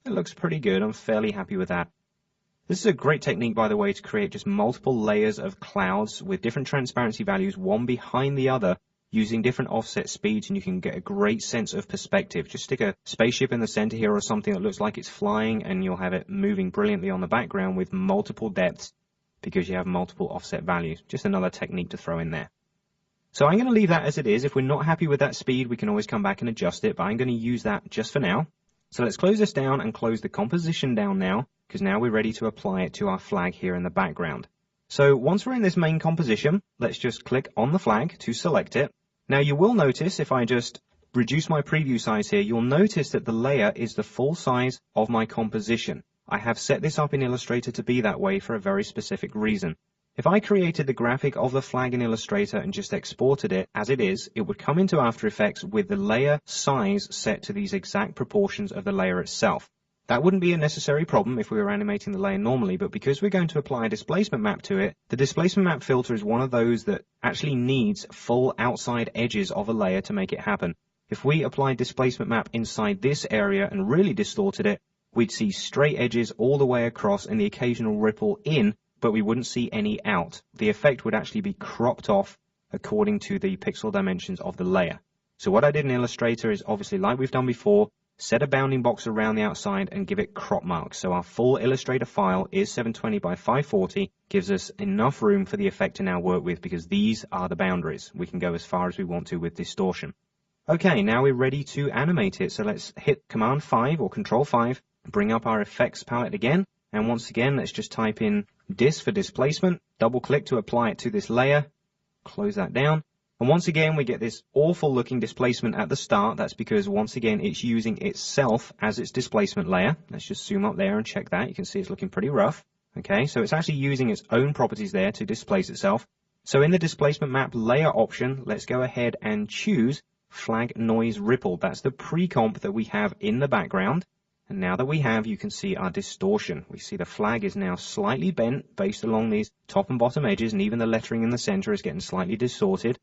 It looks pretty good. I'm fairly happy with that. This is a great technique, by the way, to create just multiple layers of clouds with different transparency values, one behind the other, using different offset speeds, and you can get a great sense of perspective. Just stick a spaceship in the center here or something that looks like it's flying, and you'll have it moving brilliantly on the background with multiple depths, because you have multiple offset values. Just another technique to throw in there. So I'm going to leave that as it is. If we're not happy with that speed, we can always come back and adjust it, but I'm going to use that just for now. So let's close this down and close the composition down now, because now we're ready to apply it to our flag here in the background. So once we're in this main composition, let's just click on the flag to select it. Now you will notice if I just reduce my preview size here, you'll notice that the layer is the full size of my composition. I have set this up in Illustrator to be that way for a very specific reason. If I created the graphic of the flag in Illustrator and just exported it as it is, it would come into After Effects with the layer size set to these exact proportions of the layer itself. That wouldn't be a necessary problem if we were animating the layer normally, but because we're going to apply a displacement map to it, the displacement map filter is one of those that actually needs full outside edges of a layer to make it happen. If we applied displacement map inside this area and really distorted it, we'd see straight edges all the way across and the occasional ripple in, but we wouldn't see any out. The effect would actually be cropped off according to the pixel dimensions of the layer. So what I did in Illustrator is obviously like we've done before, set a bounding box around the outside and give it crop marks. So our full Illustrator file is 720 by 540, gives us enough room for the effect to now work with because these are the boundaries. We can go as far as we want to with distortion. Okay, now we're ready to animate it. So let's hit Command 5 or Control 5, bring up our effects palette again. And once again, let's just type in dis for displacement, double click to apply it to this layer, close that down. And once again, we get this awful looking displacement at the start. That's because once again, it's using itself as its displacement layer. Let's just zoom up there and check that. You can see it's looking pretty rough. Okay, so it's actually using its own properties there to displace itself. So in the displacement map layer option, let's go ahead and choose flag noise ripple. That's the pre-comp that we have in the background. And now that we have, you can see our distortion. We see the flag is now slightly bent based along these top and bottom edges, and even the lettering in the center is getting slightly distorted.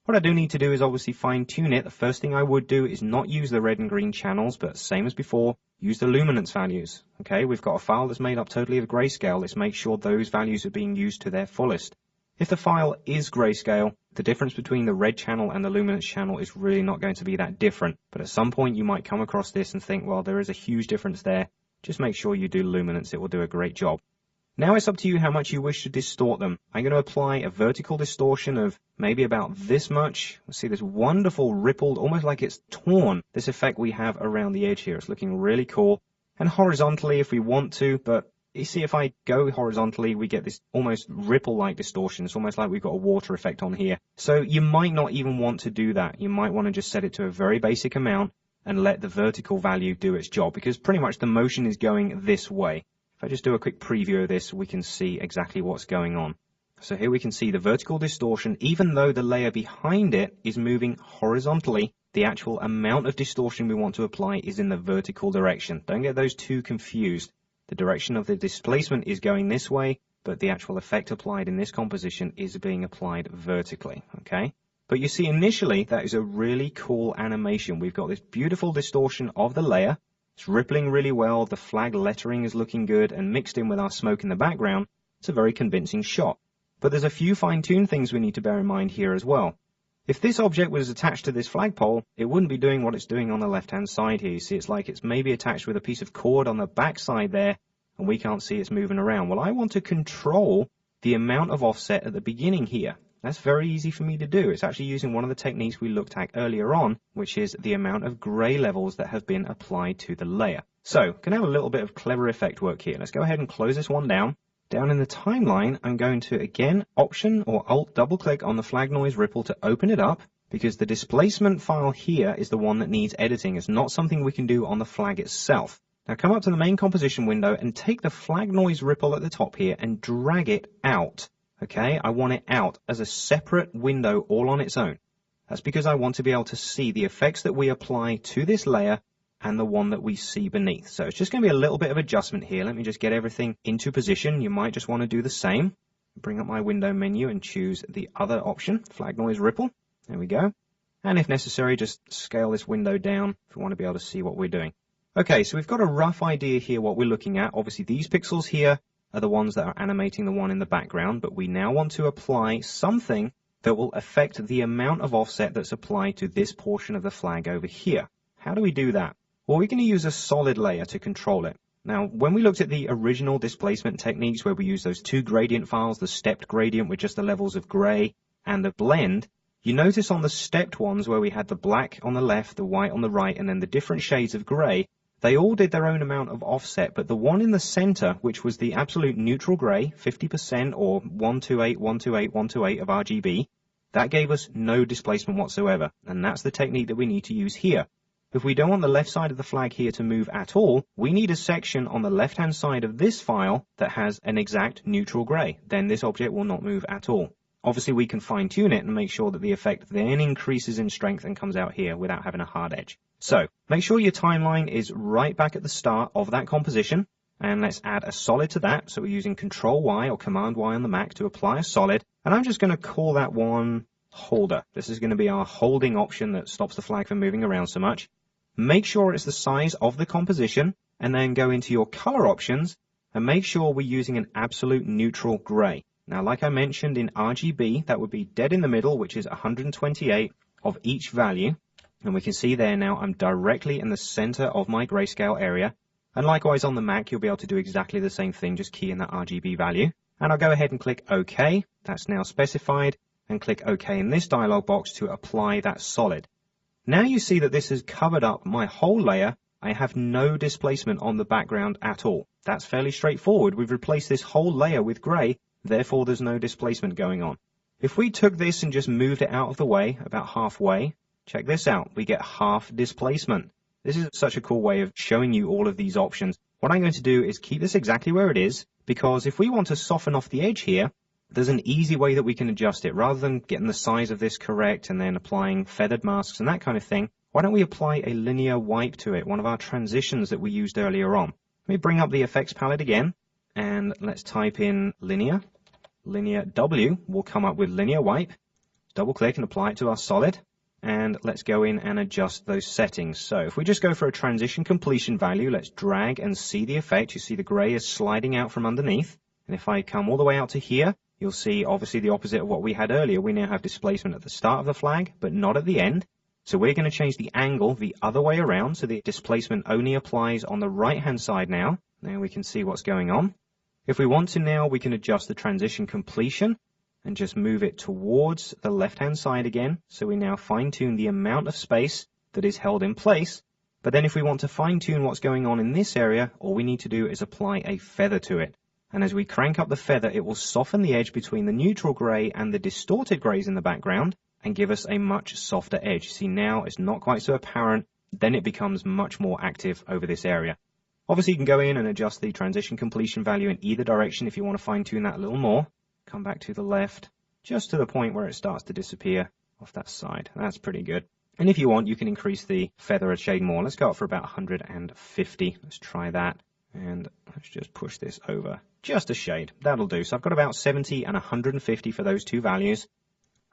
What I do need to do is obviously fine tune it. The first thing I would do is not use the red and green channels, but same as before, use the luminance values. Okay, we've got a file that's made up totally of grayscale. Let's make sure those values are being used to their fullest. If the file is grayscale, the difference between the red channel and the luminance channel is really not going to be that different. But at some point you might come across this and think, well, there is a huge difference there. Just make sure you do luminance. It will do a great job. Now it's up to you how much you wish to distort them. I'm going to apply a vertical distortion of maybe about this much. Let's see this wonderful rippled, almost like it's torn, this effect we have around the edge here. It's looking really cool. And horizontally if we want to, but you see if I go horizontally, we get this almost ripple-like distortion. It's almost like we've got a water effect on here. So you might not even want to do that. You might want to just set it to a very basic amount and let the vertical value do its job, because pretty much the motion is going this way. If I just do a quick preview of this, we can see exactly what's going on. So here we can see the vertical distortion. Even though the layer behind it is moving horizontally, the actual amount of distortion we want to apply is in the vertical direction. Don't get those two confused. The direction of the displacement is going this way, but the actual effect applied in this composition is being applied vertically, okay? But you see initially that is a really cool animation. We've got this beautiful distortion of the layer. It's rippling really well, the flag lettering is looking good, and mixed in with our smoke in the background, it's a very convincing shot. But there's a few fine-tuned things we need to bear in mind here as well. If this object was attached to this flagpole, it wouldn't be doing what it's doing on the left-hand side here. You see it's like it's maybe attached with a piece of cord on the back side there, and we can't see it's moving around. Well, I want to control the amount of offset at the beginning here. That's very easy for me to do. It's actually using one of the techniques we looked at earlier on, which is the amount of gray levels that have been applied to the layer. So, can have a little bit of clever effect work here. Let's go ahead and close this one down. Down in the timeline, I'm going to, again, Option or Alt double-click on the flag noise ripple to open it up, because the displacement file here is the one that needs editing. It's not something we can do on the flag itself. Now come up to the main composition window and take the flag noise ripple at the top here and drag it out. Okay, I want it out as a separate window all on its own. That's because I want to be able to see the effects that we apply to this layer and the one that we see beneath. So it's just going to be a little bit of adjustment here. Let me just get everything into position. You might just want to do the same. Bring up my window menu and choose the other option, flag noise ripple. There we go. And if necessary, just scale this window down if we want to be able to see what we're doing. Okay, so we've got a rough idea here what we're looking at. Obviously, these pixels here are the ones that are animating the one in the background, but we now want to apply something that will affect the amount of offset that's applied to this portion of the flag over here. How do we do that? Well, we're going to use a solid layer to control it. Now, when we looked at the original displacement techniques where we use those two gradient files, the stepped gradient with just the levels of gray and the blend, you notice on the stepped ones where we had the black on the left, the white on the right, and then the different shades of gray, they all did their own amount of offset, but the one in the center, which was the absolute neutral gray, 50% or 128, 128, 128 of RGB, that gave us no displacement whatsoever, and that's the technique that we need to use here. If we don't want the left side of the flag here to move at all, we need a section on the left-hand side of this file that has an exact neutral gray. Then this object will not move at all. Obviously, we can fine-tune it and make sure that the effect then increases in strength and comes out here without having a hard edge. So, make sure your timeline is right back at the start of that composition, and let's add a solid to that. So we're using Control-Y or Command-Y on the Mac to apply a solid, and I'm just going to call that one Holder. This is going to be our holding option that stops the flag from moving around so much. Make sure it's the size of the composition, and then go into your color options, and make sure we're using an absolute neutral gray. Now, like I mentioned in RGB, that would be dead in the middle, which is 128 of each value. And we can see there now I'm directly in the center of my grayscale area. And likewise on the Mac, you'll be able to do exactly the same thing, just key in that RGB value. And I'll go ahead and click OK. That's now specified. And click OK in this dialog box to apply that solid. Now you see that this has covered up my whole layer. I have no displacement on the background at all. That's fairly straightforward. We've replaced this whole layer with gray, therefore there's no displacement going on. If we took this and just moved it out of the way, about halfway, check this out, we get half displacement. This is such a cool way of showing you all of these options. What I'm going to do is keep this exactly where it is, because if we want to soften off the edge here, there's an easy way that we can adjust it. Rather than getting the size of this correct and then applying feathered masks and that kind of thing, why don't we apply a linear wipe to it, one of our transitions that we used earlier on. Let me bring up the effects palette again, and let's type in linear. Linear W will come up with linear wipe. Double click and apply it to our solid. And let's go in and adjust those settings. So if we just go for a transition completion value, let's drag and see the effect. You see the gray is sliding out from underneath. And if I come all the way out to here, you'll see obviously the opposite of what we had earlier. We now have displacement at the start of the flag, but not at the end. So we're going to change the angle the other way around. So the displacement only applies on the right-hand side now. Now we can see what's going on. If we want to now, we can adjust the transition completion and just move it towards the left-hand side again. So we now fine-tune the amount of space that is held in place. But then if we want to fine-tune what's going on in this area, all we need to do is apply a feather to it. And as we crank up the feather, it will soften the edge between the neutral gray and the distorted grays in the background and give us a much softer edge. See, now it's not quite so apparent. Then it becomes much more active over this area. Obviously, you can go in and adjust the transition completion value in either direction if you want to fine-tune that a little more. Come back to the left, just to the point where it starts to disappear off that side. That's pretty good. And if you want, you can increase the feather a shade more. Let's go up for about 150. Let's try that. And let's just push this over just a shade. That'll do. So I've got about 70 and 150 for those two values.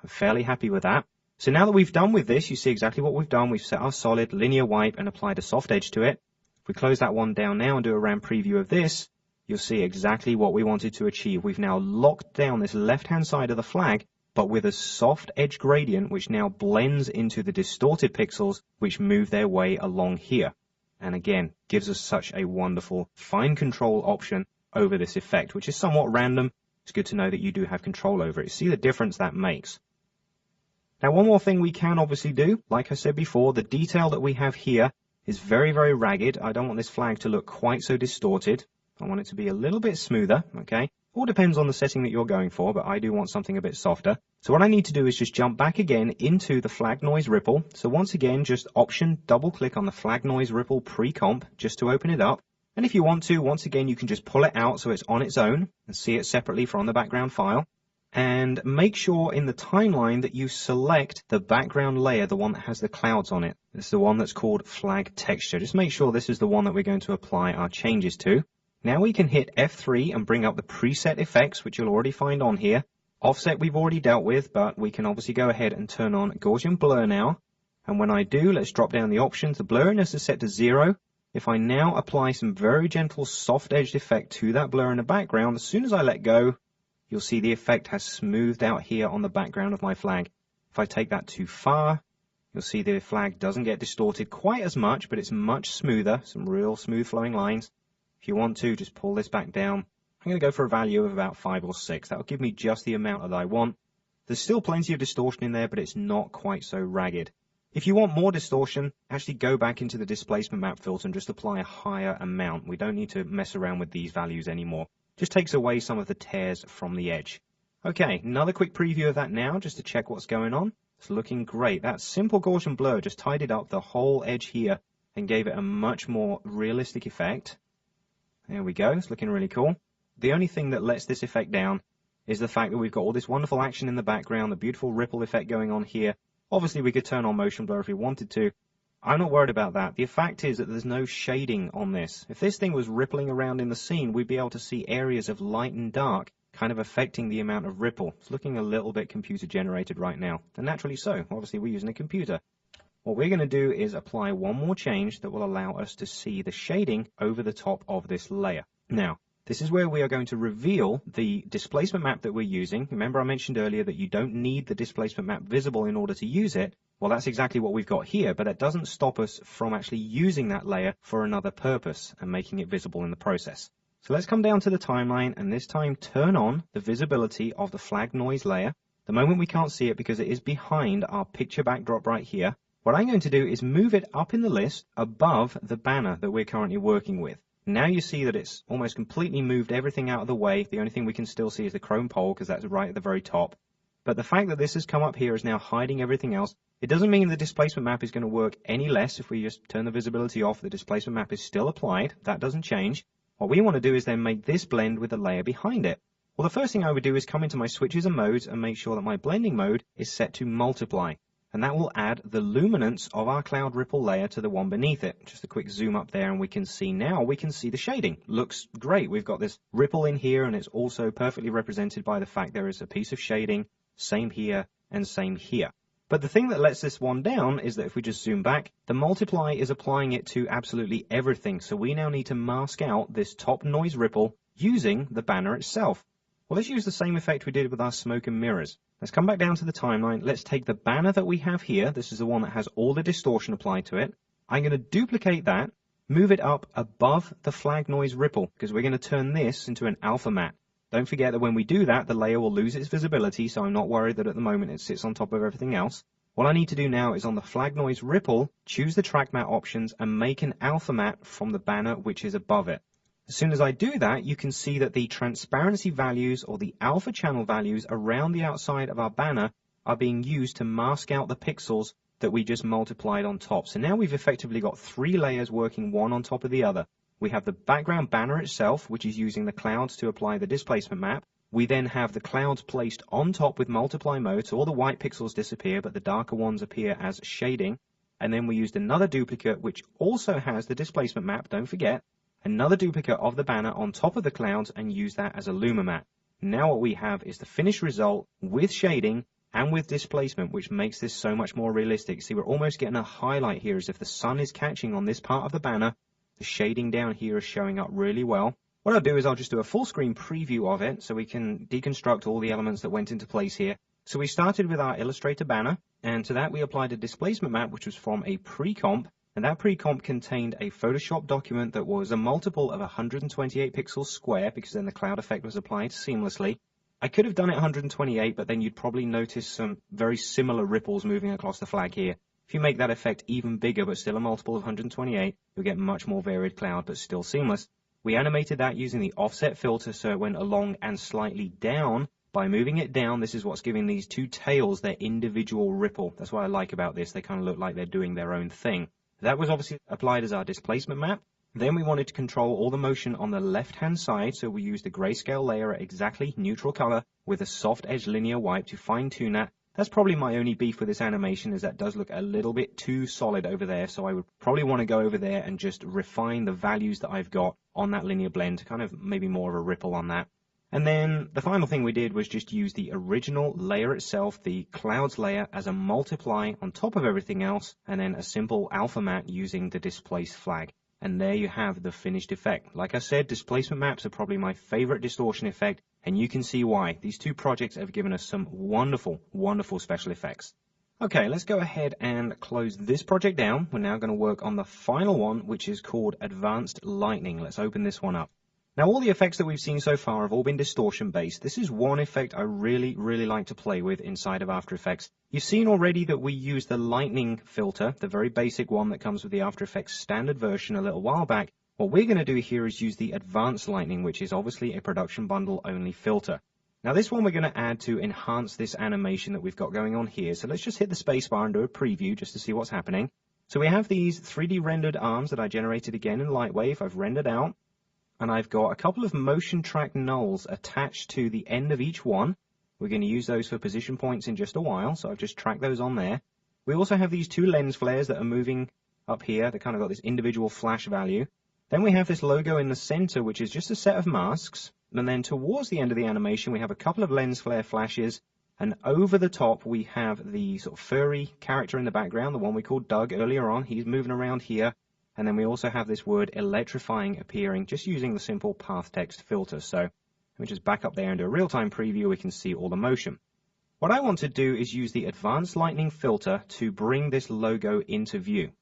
I'm fairly happy with that. So now that we've done with this, you see exactly what we've done. We've set our solid linear wipe and applied a soft edge to it. If we close that one down now and do a RAM preview of this, you'll see exactly what we wanted to achieve. We've now locked down this left-hand side of the flag, but with a soft edge gradient, which now blends into the distorted pixels, which move their way along here. And again, gives us such a wonderful fine control option over this effect, which is somewhat random. It's good to know that you do have control over it. See the difference that makes. Now, one more thing we can obviously do, like I said before, the detail that we have here is very, very ragged. I don't want this flag to look quite so distorted. I want it to be a little bit smoother, okay? All depends on the setting that you're going for, but I do want something a bit softer. So what I need to do is just jump back again into the flag noise ripple. So once again, just option double click on the flag noise ripple pre-comp just to open it up. And if you want to, once again, you can just pull it out so it's on its own and see it separately from the background file. And make sure in the timeline that you select the background layer, the one that has the clouds on it. This is the one that's called flag texture. Just make sure this is the one that we're going to apply our changes to. Now we can hit F3 and bring up the preset effects, which you'll already find on here. Offset we've already dealt with, but we can obviously go ahead and turn on Gaussian blur now. And when I do, let's drop down the options. The blurriness is set to 0. If I now apply some very gentle soft edged effect to that blur in the background, as soon as I let go, you'll see the effect has smoothed out here on the background of my flag. If I take that too far, you'll see the flag doesn't get distorted quite as much, but it's much smoother, some real smooth flowing lines. If you want to, just pull this back down. I'm going to go for a value of about 5 or 6. That'll give me just the amount that I want. There's still plenty of distortion in there, but it's not quite so ragged. If you want more distortion, actually go back into the displacement map filter and just apply a higher amount. We don't need to mess around with these values anymore. Just takes away some of the tears from the edge. Okay, another quick preview of that now, just to check what's going on. It's looking great. That simple Gaussian blur just tidied up the whole edge here and gave it a much more realistic effect. There we go. It's looking really cool. The only thing that lets this effect down is the fact that we've got all this wonderful action in the background, the beautiful ripple effect going on here. Obviously, we could turn on motion blur if we wanted to. I'm not worried about that. The fact is that there's no shading on this. If this thing was rippling around in the scene, we'd be able to see areas of light and dark kind of affecting the amount of ripple. It's looking a little bit computer generated right now, and naturally so. Obviously, we're using a computer. What we're going to do is apply one more change that will allow us to see the shading over the top of this layer. Now, this is where we are going to reveal the displacement map that we're using. Remember I mentioned earlier that you don't need the displacement map visible in order to use it. Well, that's exactly what we've got here, but that doesn't stop us from actually using that layer for another purpose and making it visible in the process. So let's come down to the timeline and this time turn on the visibility of the flag noise layer. The moment we can't see it because it is behind our picture backdrop right here, what I'm going to do is move it up in the list above the banner that we're currently working with. Now you see that it's almost completely moved everything out of the way. The only thing we can still see is the chrome pole because that's right at the very top. But the fact that this has come up here is now hiding everything else. It doesn't mean the displacement map is going to work any less. If we just turn the visibility off, the displacement map is still applied. That doesn't change. What we want to do is then make this blend with the layer behind it. Well, the first thing I would do is come into my switches and modes and make sure that my blending mode is set to multiply. And that will add the luminance of our cloud ripple layer to the one beneath it. Just a quick zoom up there and we can see the shading. Looks great. We've got this ripple in here and it's also perfectly represented by the fact there is a piece of shading, same here and same here. But the thing that lets this one down is that if we just zoom back, the multiply is applying it to absolutely everything. So we now need to mask out this top noise ripple using the banner itself. Well, let's use the same effect we did with our smoke and mirrors. Let's come back down to the timeline. Let's take the banner that we have here. This is the one that has all the distortion applied to it. I'm going to duplicate that, move it up above the flag noise ripple because we're going to turn this into an alpha matte. Don't forget that when we do that, the layer will lose its visibility, so I'm not worried that at the moment it sits on top of everything else. What I need to do now is on the flag noise ripple, choose the track matte options and make an alpha matte from the banner which is above it. As soon as I do that, you can see that the transparency values or the alpha channel values around the outside of our banner are being used to mask out the pixels that we just multiplied on top. So now we've effectively got three layers working one on top of the other. We have the background banner itself, which is using the clouds to apply the displacement map. We then have the clouds placed on top with multiply mode, so all the white pixels disappear, but the darker ones appear as shading. And then we used another duplicate, which also has the displacement map, don't forget. Another duplicate of the banner on top of the clouds and use that as a luma matte. Now what we have is the finished result with shading and with displacement, which makes this so much more realistic. See, we're almost getting a highlight here as if the sun is catching on this part of the banner. The shading down here is showing up really well. What I'll do is I'll just do a full screen preview of it so we can deconstruct all the elements that went into place here. So we started with our Illustrator banner, and to that we applied a displacement map, which was from a pre-comp. And that pre-comp contained a Photoshop document that was a multiple of 128 pixels square because then the cloud effect was applied seamlessly. I could have done it 128, but then you'd probably notice some very similar ripples moving across the flag here. If you make that effect even bigger, but still a multiple of 128, you'll get much more varied cloud, but still seamless. We animated that using the offset filter so it went along and slightly down. By moving it down, this is what's giving these two tails their individual ripple. That's what I like about this. They kind of look like they're doing their own thing. That was obviously applied as our displacement map. Then we wanted to control all the motion on the left-hand side, so we used the grayscale layer at exactly neutral color with a soft edge linear wipe to fine-tune that. That's probably my only beef with this animation, is that does look a little bit too solid over there, so I would probably want to go over there and just refine the values that I've got on that linear blend to kind of maybe more of a ripple on that. And then the final thing we did was just use the original layer itself, the clouds layer, as a multiply on top of everything else, and then a simple alpha matte using the displace flag. And there you have the finished effect. Like I said, displacement maps are probably my favorite distortion effect, and you can see why. These two projects have given us some wonderful, wonderful special effects. Okay, let's go ahead and close this project down. We're now going to work on the final one, which is called Advanced Lightning. Let's open this one up. Now, all the effects that we've seen so far have all been distortion-based. This is one effect I really, really like to play with inside of After Effects. You've seen already that we used the lightning filter, the very basic one that comes with the After Effects standard version a little while back. What we're going to do here is use the advanced lightning, which is obviously a production bundle only filter. Now, this one we're going to add to enhance this animation that we've got going on here. So let's just hit the spacebar and do a preview just to see what's happening. So we have these 3D rendered arms that I generated again in Lightwave. I've rendered out. And I've got a couple of motion track nulls attached to the end of each one. We're going to use those for position points in just a while, so I've just tracked those on there. We also have these two lens flares that are moving up here. They kind of got this individual flash value. Then we have this logo in the center, which is just a set of masks. And then towards the end of the animation, we have a couple of lens flare flashes. And over the top, we have the sort of furry character in the background, the one we called Doug earlier on. He's moving around here. And then we also have this word electrifying appearing just using the simple path text filter. So let me just back up there and do a real-time preview. We can see all the motion. What I want to do is use the advanced lightning filter to bring this logo into view.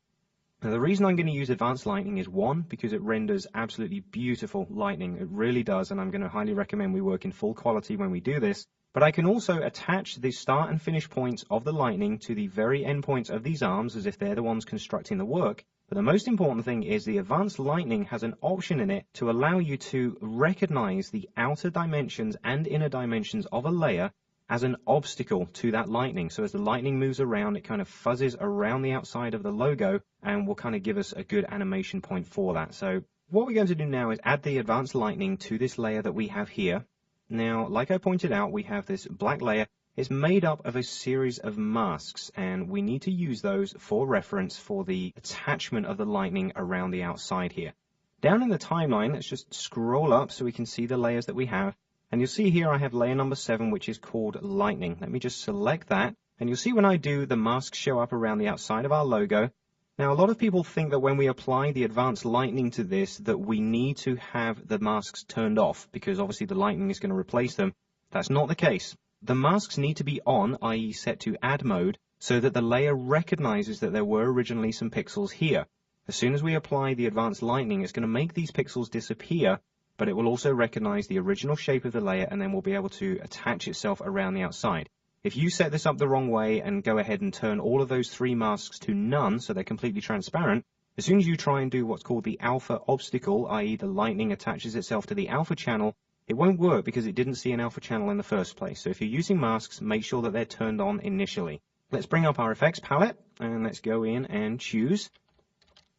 Now, the reason I'm going to use advanced lightning is one, because it renders absolutely beautiful lightning. It really does, and I'm going to highly recommend we work in full quality when we do this. But I can also attach the start and finish points of the lightning to the very end points of these arms as if they're the ones constructing the work. But the most important thing is the advanced lightning has an option in it to allow you to recognize the outer dimensions and inner dimensions of a layer as an obstacle to that lightning. So as the lightning moves around, it kind of fuzzes around the outside of the logo and will kind of give us a good animation point for that. So what we're going to do now is add the advanced lightning to this layer that we have here. Now, like I pointed out, we have this black layer. It's made up of a series of masks, and we need to use those for reference for the attachment of the lightning around the outside here. Down in the timeline, let's just scroll up so we can see the layers that we have. And you'll see here I have layer number 7, which is called lightning. Let me just select that. And you'll see when I do, the masks show up around the outside of our logo. Now, a lot of people think that when we apply the advanced lightning to this, that we need to have the masks turned off, because obviously the lightning is going to replace them. That's not the case. The masks need to be on, i.e. set to add mode, so that the layer recognizes that there were originally some pixels here. As soon as we apply the advanced lightning, it's going to make these pixels disappear, but it will also recognize the original shape of the layer, and then will be able to attach itself around the outside. If you set this up the wrong way and go ahead and turn all of those 3 masks to none, so they're completely transparent, as soon as you try and do what's called the alpha obstacle, i.e. the lightning attaches itself to the alpha channel, it won't work because it didn't see an alpha channel in the first place. So if you're using masks, make sure that they're turned on initially. Let's bring up our effects palette, and let's go in and choose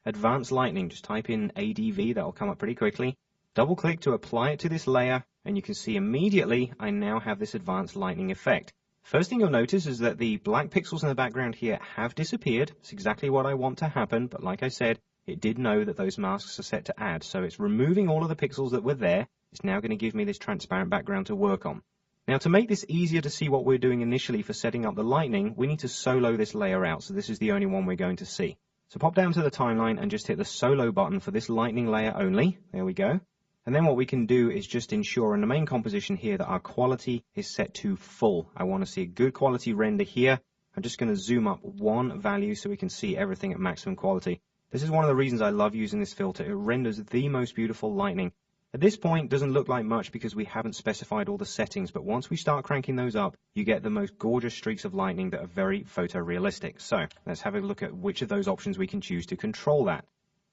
Advanced Lightning. Just type in ADV, that'll come up pretty quickly. Double click to apply it to this layer, and you can see immediately I now have this advanced lightning effect. First thing you'll notice is that the black pixels in the background here have disappeared. It's exactly what I want to happen, but like I said, it did know that those masks are set to add. So it's removing all of the pixels that were there. It's now going to give me this transparent background to work on. Now, to make this easier to see what we're doing initially for setting up the lightning, we need to solo this layer out. So this is the only one we're going to see. So pop down to the timeline and just hit the solo button for this lightning layer only. There we go. And then what we can do is just ensure in the main composition here that our quality is set to full. I want to see a good quality render here. I'm just going to zoom up one value so we can see everything at maximum quality. This is one of the reasons I love using this filter. It renders the most beautiful lightning. At this point, it doesn't look like much because we haven't specified all the settings, but once we start cranking those up, you get the most gorgeous streaks of lightning that are very photorealistic. So let's have a look at which of those options we can choose to control that.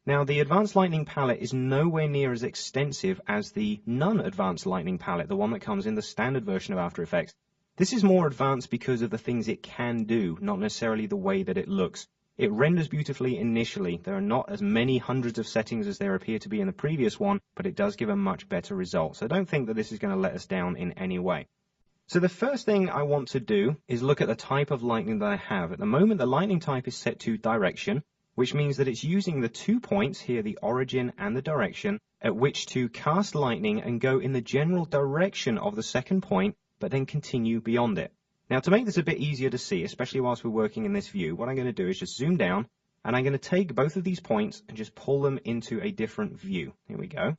Now, the Advanced Lightning palette is nowhere near as extensive as the non-Advanced Lightning palette, the one that comes in the standard version of After Effects. This is more advanced because of the things it can do, not necessarily the way that it looks. It renders beautifully initially. There are not as many hundreds of settings as there appear to be in the previous one, but it does give a much better result. So I don't think that this is going to let us down in any way. So the first thing I want to do is look at the type of lightning that I have. At the moment, the lightning type is set to direction, which means that it's using the 2 points here, the origin and the direction, at which to cast lightning and go in the general direction of the second point, but then continue beyond it. Now, to make this a bit easier to see, especially whilst we're working in this view, what I'm going to do is just zoom down, and I'm going to take both of these points and just pull them into a different view. Here we go.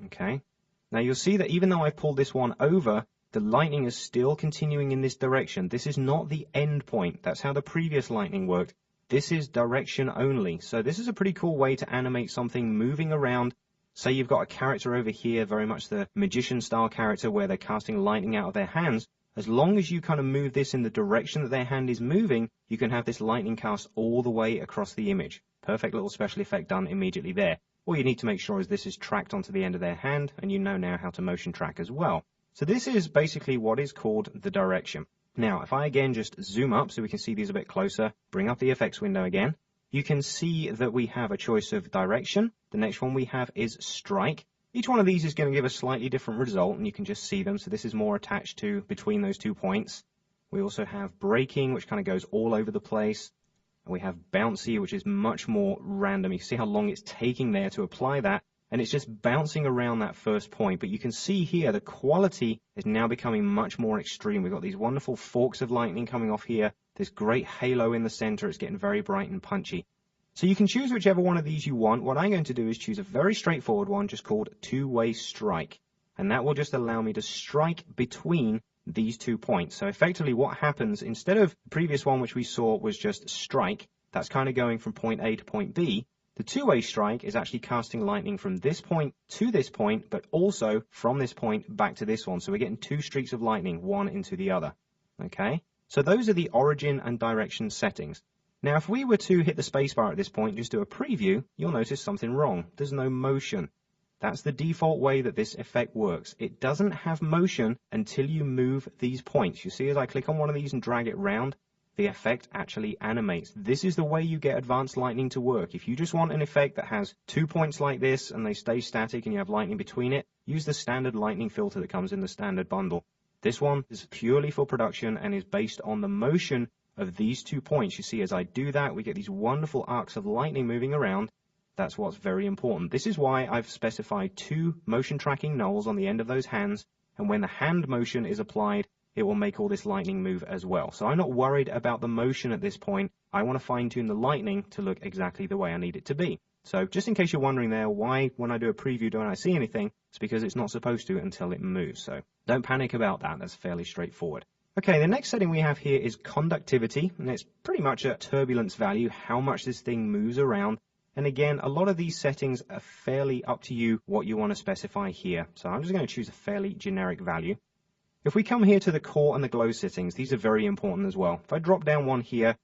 Okay. Now, you'll see that even though I've pulled this one over, the lightning is still continuing in this direction. This is not the end point. That's how the previous lightning worked. This is direction only. So this is a pretty cool way to animate something moving around. Say you've got a character over here, very much the magician style character where they're casting lightning out of their hands. As long as you kind of move this in the direction that their hand is moving, you can have this lightning cast all the way across the image. Perfect little special effect done immediately there. All you need to make sure is this is tracked onto the end of their hand, and you know now how to motion track as well. So this is basically what is called the direction. Now, if I again just zoom up so we can see these a bit closer, bring up the effects window again, you can see that we have a choice of direction. The next one we have is strike. Each one of these is going to give a slightly different result, and you can just see them. So this is more attached to between those 2 points. We also have braking, which kind of goes all over the place. And we have bouncy, which is much more random. You see how long it's taking there to apply that. And it's just bouncing around that first point. But you can see here the quality is now becoming much more extreme. We've got these wonderful forks of lightning coming off here. This great halo in the center. It's getting very bright and punchy. So you can choose whichever one of these you want. What I'm going to do is choose a very straightforward one just called two-way strike. And that will just allow me to strike between these 2 points. So effectively what happens, instead of the previous one which we saw was just strike, that's kind of going from point A to point B, the two-way strike is actually casting lightning from this point to this point, but also from this point back to this one. So we're getting 2 streaks of lightning, one into the other. Okay? So those are the origin and direction settings. Now, if we were to hit the spacebar at this point, just do a preview, you'll notice something wrong. There's no motion. That's the default way that this effect works. It doesn't have motion until you move these points. You see, as I click on one of these and drag it round, the effect actually animates. This is the way you get advanced lightning to work. If you just want an effect that has 2 points like this and they stay static and you have lightning between it, use the standard lightning filter that comes in the standard bundle. This one is purely for production and is based on the motion of these 2 points. You see, as I do that, we get these wonderful arcs of lightning moving around. That's what's very important. This is why I've specified 2 motion tracking nulls on the end of those hands, and when the hand motion is applied, it will make all this lightning move as well. So I'm not worried about the motion at this point. I want to fine-tune the lightning to look exactly the way I need it to be. So just in case you're wondering there, why when I do a preview don't I see anything, it's because it's not supposed to until it moves. So don't panic about that. That's fairly straightforward. Okay, the next setting we have here is conductivity, and it's pretty much a turbulence value, how much this thing moves around. And again, a lot of these settings are fairly up to you what you want to specify here. So I'm just going to choose a fairly generic value. If we come here to the core and the glow settings, these are very important as well. If I drop down one here,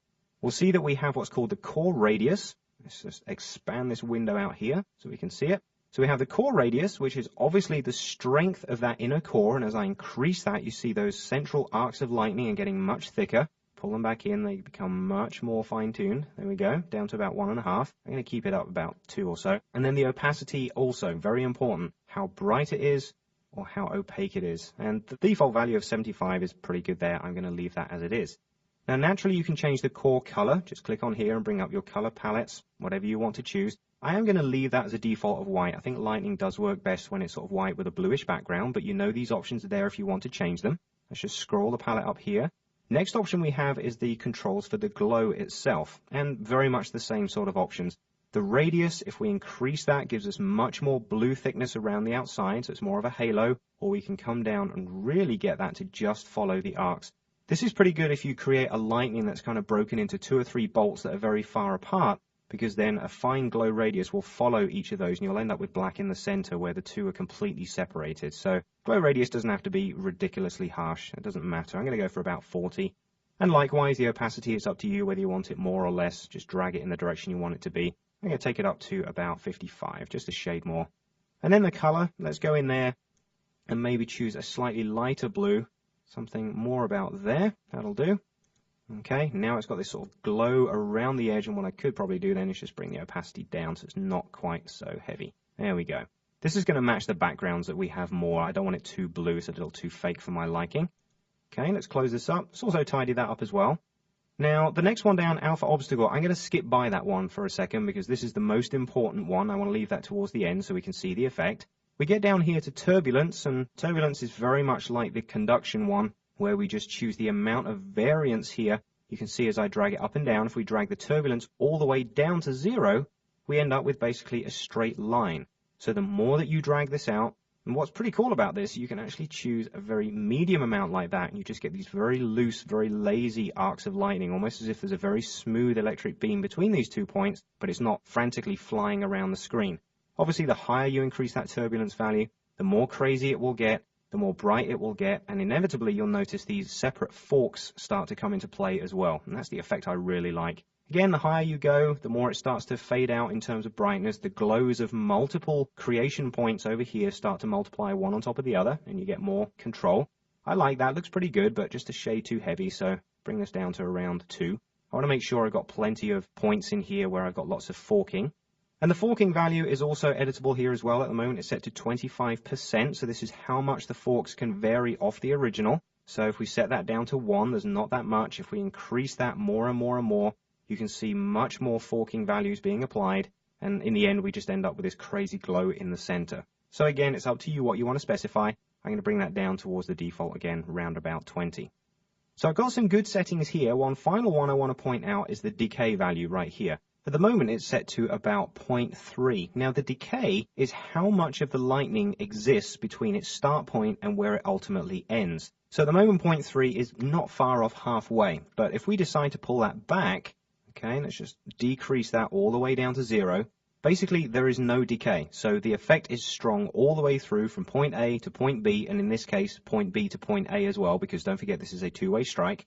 we'll see that we have what's called the core radius. Let's just expand this window out here so we can see it. So we have the core radius, which is obviously the strength of that inner core. And as I increase that, you see those central arcs of lightning are getting much thicker. Pull them back in, they become much more fine-tuned. There we go, down to about 1.5. I'm going to keep it up about 2 or so. And then the opacity also, very important. How bright it is or how opaque it is. And the default value of 75 is pretty good there. I'm going to leave that as it is. Now, naturally, you can change the core color. Just click on here and bring up your color palettes, whatever you want to choose. I am going to leave that as a default of white. I think lightning does work best when it's sort of white with a bluish background, but you know these options are there if you want to change them. Let's just scroll the palette up here. Next option we have is the controls for the glow itself, and very much the same sort of options. The radius, if we increase that, gives us much more blue thickness around the outside, so it's more of a halo, or we can come down and really get that to just follow the arcs. This is pretty good if you create a lightning that's kind of broken into 2 or 3 bolts that are very far apart, because then a fine glow radius will follow each of those, and you'll end up with black in the center where the 2 are completely separated. So glow radius doesn't have to be ridiculously harsh. It doesn't matter. I'm going to go for about 40. And likewise, the opacity, it's up to you whether you want it more or less. Just drag it in the direction you want it to be. I'm going to take it up to about 55, just a shade more. And then the color, let's go in there and maybe choose a slightly lighter blue, something more about there. That'll do. Okay, now it's got this sort of glow around the edge, and what I could probably do then is just bring the opacity down so it's not quite so heavy. There we go. This is going to match the backgrounds that we have more. I don't want it too blue, it's a little too fake for my liking. Okay, let's close this up. Let's also tidy that up as well. Now, the next one down, alpha obstacle, I'm going to skip by that one for a second because this is the most important one. I want to leave that towards the end so we can see the effect. We get down here to turbulence, and turbulence is very much like the conduction one, where we just choose the amount of variance here. You can see as I drag it up and down, if we drag the turbulence all the way down to 0, we end up with basically a straight line. So the more that you drag this out, and what's pretty cool about this, you can actually choose a very medium amount like that, and you just get these very loose, very lazy arcs of lightning, almost as if there's a very smooth electric beam between these 2 points, but it's not frantically flying around the screen. Obviously, the higher you increase that turbulence value, the more crazy it will get, the more bright it will get, and inevitably you'll notice these separate forks start to come into play as well, and that's the effect I really like. Again, the higher you go, the more it starts to fade out in terms of brightness. The glows of multiple creation points over here start to multiply one on top of the other, and you get more control. I like that, looks pretty good, but just a shade too heavy, so bring this down to around 2. I want to make sure I've got plenty of points in here where I've got lots of forking. And the forking value is also editable here as well. At the moment, it's set to 25%, so this is how much the forks can vary off the original. So if we set that down to 1, there's not that much. If we increase that more and more and more, you can see much more forking values being applied, and in the end, we just end up with this crazy glow in the center. So again, it's up to you what you want to specify. I'm going to bring that down towards the default again, round about 20. So I've got some good settings here. One final one I want to point out is the decay value right here. At the moment, it's set to about 0.3. Now, the decay is how much of the lightning exists between its start point and where it ultimately ends. So at the moment, point 3 is not far off halfway. But if we decide to pull that back, okay, let's just decrease that all the way down to 0. Basically, there is no decay. So the effect is strong all the way through from point A to point B, and in this case, point B to point A as well, because don't forget this is a two-way strike.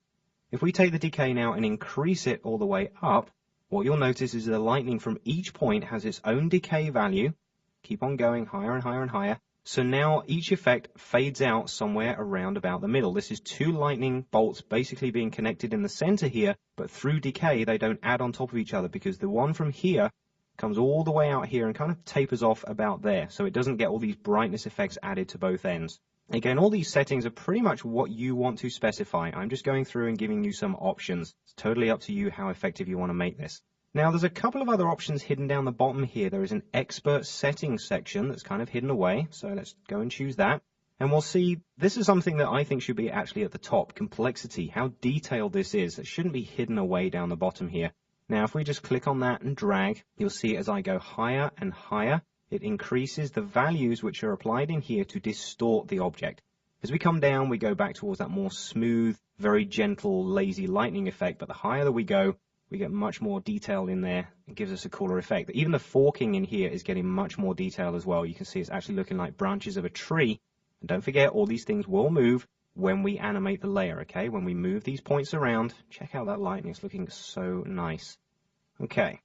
If we take the decay now and increase it all the way up, what you'll notice is the lightning from each point has its own decay value. Keep on going higher and higher and higher. So now each effect fades out somewhere around about the middle. This is two lightning bolts basically being connected in the center here, but through decay they don't add on top of each other because the one from here comes all the way out here and kind of tapers off about there. So it doesn't get all these brightness effects added to both ends. Again, all these settings are pretty much what you want to specify. I'm just going through and giving you some options. It's totally up to you how effective you want to make this. Now, there's a couple of other options hidden down the bottom here. There is an expert settings section that's kind of hidden away. So let's go and choose that. And we'll see this is something that I think should be actually at the top. Complexity, how detailed this is. It shouldn't be hidden away down the bottom here. Now, if we just click on that and drag, you'll see as I go higher and higher, it increases the values which are applied in here to distort the object. As we come down, we go back towards that more smooth, very gentle, lazy lightning effect. But the higher that we go, we get much more detail in there. It gives us a cooler effect. Even the forking in here is getting much more detail as well. You can see it's actually looking like branches of a tree. And don't forget, all these things will move when we animate the layer, okay? When we move these points around, check out that lightning. It's looking so nice. Okay.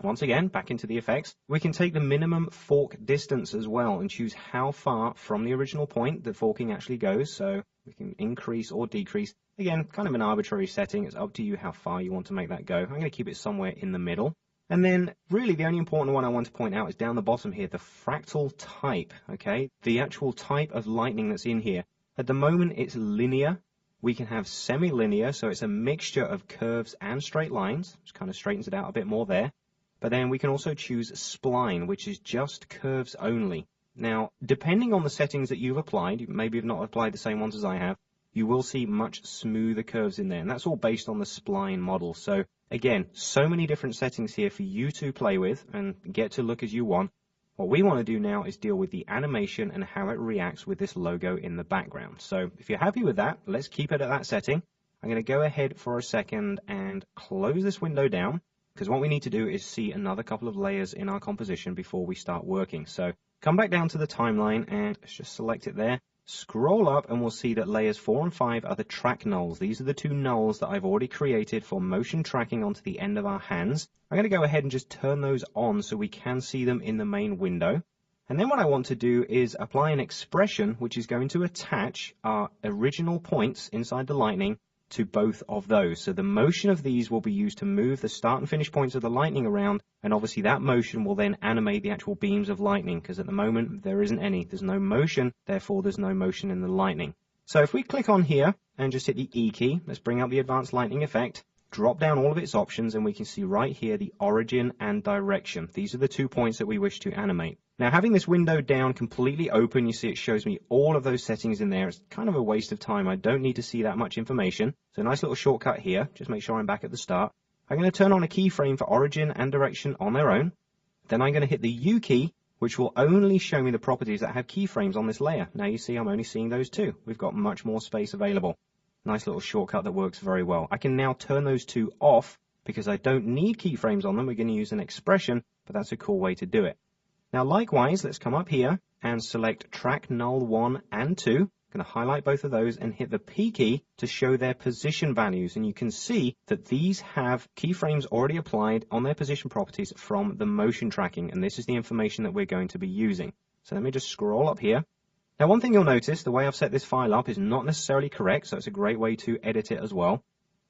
Once again, back into the effects. We can take the minimum fork distance as well and choose how far from the original point the forking actually goes. So we can increase or decrease. Again, kind of an arbitrary setting. It's up to you how far you want to make that go. I'm going to keep it somewhere in the middle. And then really the only important one I want to point out is down the bottom here, the fractal type, okay? The actual type of lightning that's in here. At the moment, it's linear. We can have semi-linear, so it's a mixture of curves and straight lines, which kind of straightens it out a bit more there. But then we can also choose spline, which is just curves only. Now, depending on the settings that you've applied, maybe you've not applied the same ones as I have, you will see much smoother curves in there. And that's all based on the spline model. So again, so many different settings here for you to play with and get to look as you want. What we want to do now is deal with the animation and how it reacts with this logo in the background. So if you're happy with that, let's keep it at that setting. I'm going to go ahead for a second and close this window down, because what we need to do is see another couple of layers in our composition before we start working. So come back down to the timeline and let's just select it there. Scroll up and we'll see that layers 4 and 5 are the track nulls. These are the two nulls that I've already created for motion tracking onto the end of our hands. I'm going to go ahead and just turn those on so we can see them in the main window. And then what I want to do is apply an expression which is going to attach our original points inside the lightning to both of those. So the motion of these will be used to move the start and finish points of the lightning around, and obviously that motion will then animate the actual beams of lightning, because at the moment there isn't any. There's no motion, therefore there's no motion in the lightning. So if we click on here and just hit the E key, let's bring up the advanced lightning effect, drop down all of its options, and we can see right here the origin and direction. These are the 2 points that we wish to animate. Now, having this window down completely open, you see it shows me all of those settings in there. It's kind of a waste of time. I don't need to see that much information. So a nice little shortcut here. Just make sure I'm back at the start. I'm going to turn on a keyframe for origin and direction on their own. Then I'm going to hit the U key, which will only show me the properties that have keyframes on this layer. Now you see I'm only seeing those two. We've got much more space available. Nice little shortcut that works very well. I can now turn those two off because I don't need keyframes on them. We're going to use an expression, but that's a cool way to do it. Now, likewise, let's come up here and select track null 1 and 2. I'm going to highlight both of those and hit the P key to show their position values. And you can see that these have keyframes already applied on their position properties from the motion tracking. And this is the information that we're going to be using. So let me just scroll up here. Now, one thing you'll notice, the way I've set this file up is not necessarily correct, so it's a great way to edit it as well.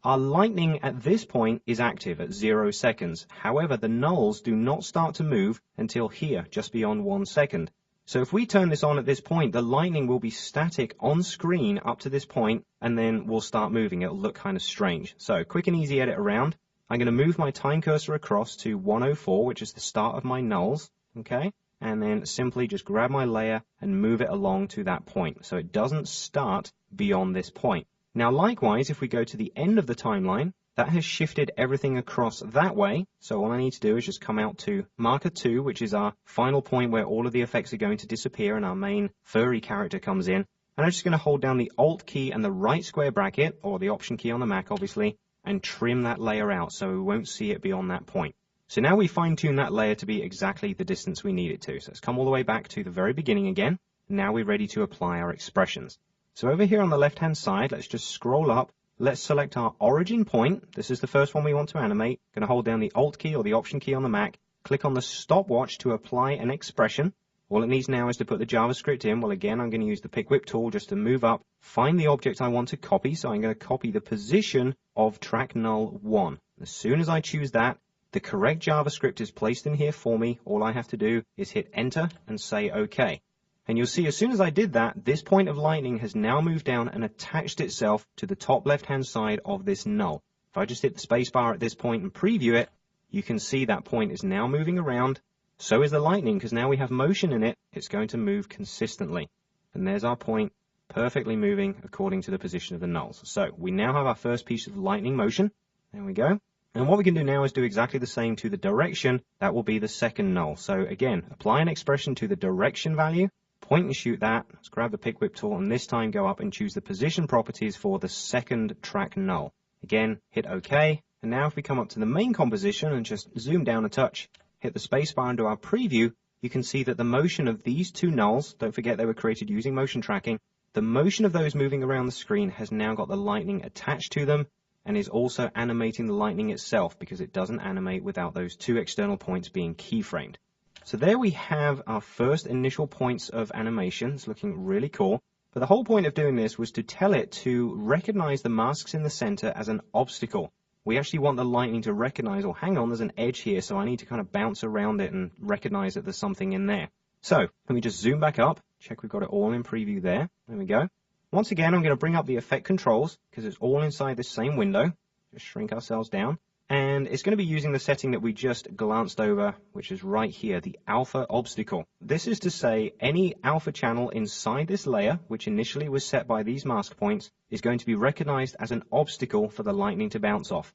Our lightning at this point is active at 0 seconds. However, the nulls do not start to move until here, just beyond 1 second. So if we turn this on at this point, the lightning will be static on screen up to this point, and then we'll start moving. It'll look kind of strange. So quick and easy edit around. I'm going to move my time cursor across to 104, which is the start of my nulls. Okay. And then simply just grab my layer and move it along to that point. So it doesn't start beyond this point. Now, likewise, if we go to the end of the timeline, that has shifted everything across that way. So all I need to do is just come out to marker 2, which is our final point where all of the effects are going to disappear and our main furry character comes in. And I'm just going to hold down the Alt key and the right square bracket, or the Option key on the Mac obviously, and trim that layer out so we won't see it beyond that point. So now we fine-tune that layer to be exactly the distance we need it to. So let's come all the way back to the very beginning again. Now we're ready to apply our expressions. So over here on the left-hand side, let's just scroll up. Let's select our origin point. This is the first one we want to animate. Going to hold down the Alt key or the Option key on the Mac. Click on the stopwatch to apply an expression. All it needs now is to put the JavaScript in. Well, again, I'm going to use the pick whip tool just to move up, find the object I want to copy. So I'm going to copy the position of track null 1. As soon as I choose that, the correct JavaScript is placed in here for me. All I have to do is hit enter and say OK. And you'll see as soon as I did that, this point of lightning has now moved down and attached itself to the top left-hand side of this null. If I just hit the spacebar at this point and preview it, you can see that point is now moving around. So is the lightning, because now we have motion in it. It's going to move consistently. And there's our point, perfectly moving according to the position of the nulls. So we now have our first piece of lightning motion. There we go. And what we can do now is do exactly the same to the direction. That will be the second null. So again, apply an expression to the direction value. Point and shoot that. Let's grab the pick whip tool and this time go up and choose the position properties for the second track null. Again, hit OK. And now if we come up to the main composition and just zoom down a touch, hit the spacebar and do our preview, you can see that the motion of these two nulls, don't forget they were created using motion tracking, the motion of those moving around the screen has now got the lightning attached to them and is also animating the lightning itself because it doesn't animate without those two external points being keyframed. So there we have our first initial points of animation. It's looking really cool. But the whole point of doing this was to tell it to recognize the masks in the center as an obstacle. We actually want the lightning to recognize, oh, hang on, there's an edge here, so I need to kind of bounce around it and recognize that there's something in there. So let me just zoom back up, check we've got it all in preview there. There we go. Once again, I'm going to bring up the effect controls because it's all inside this same window. Just shrink ourselves down. And it's going to be using the setting that we just glanced over, which is right here, the alpha obstacle. This is to say any alpha channel inside this layer, which initially was set by these mask points, is going to be recognized as an obstacle for the lightning to bounce off.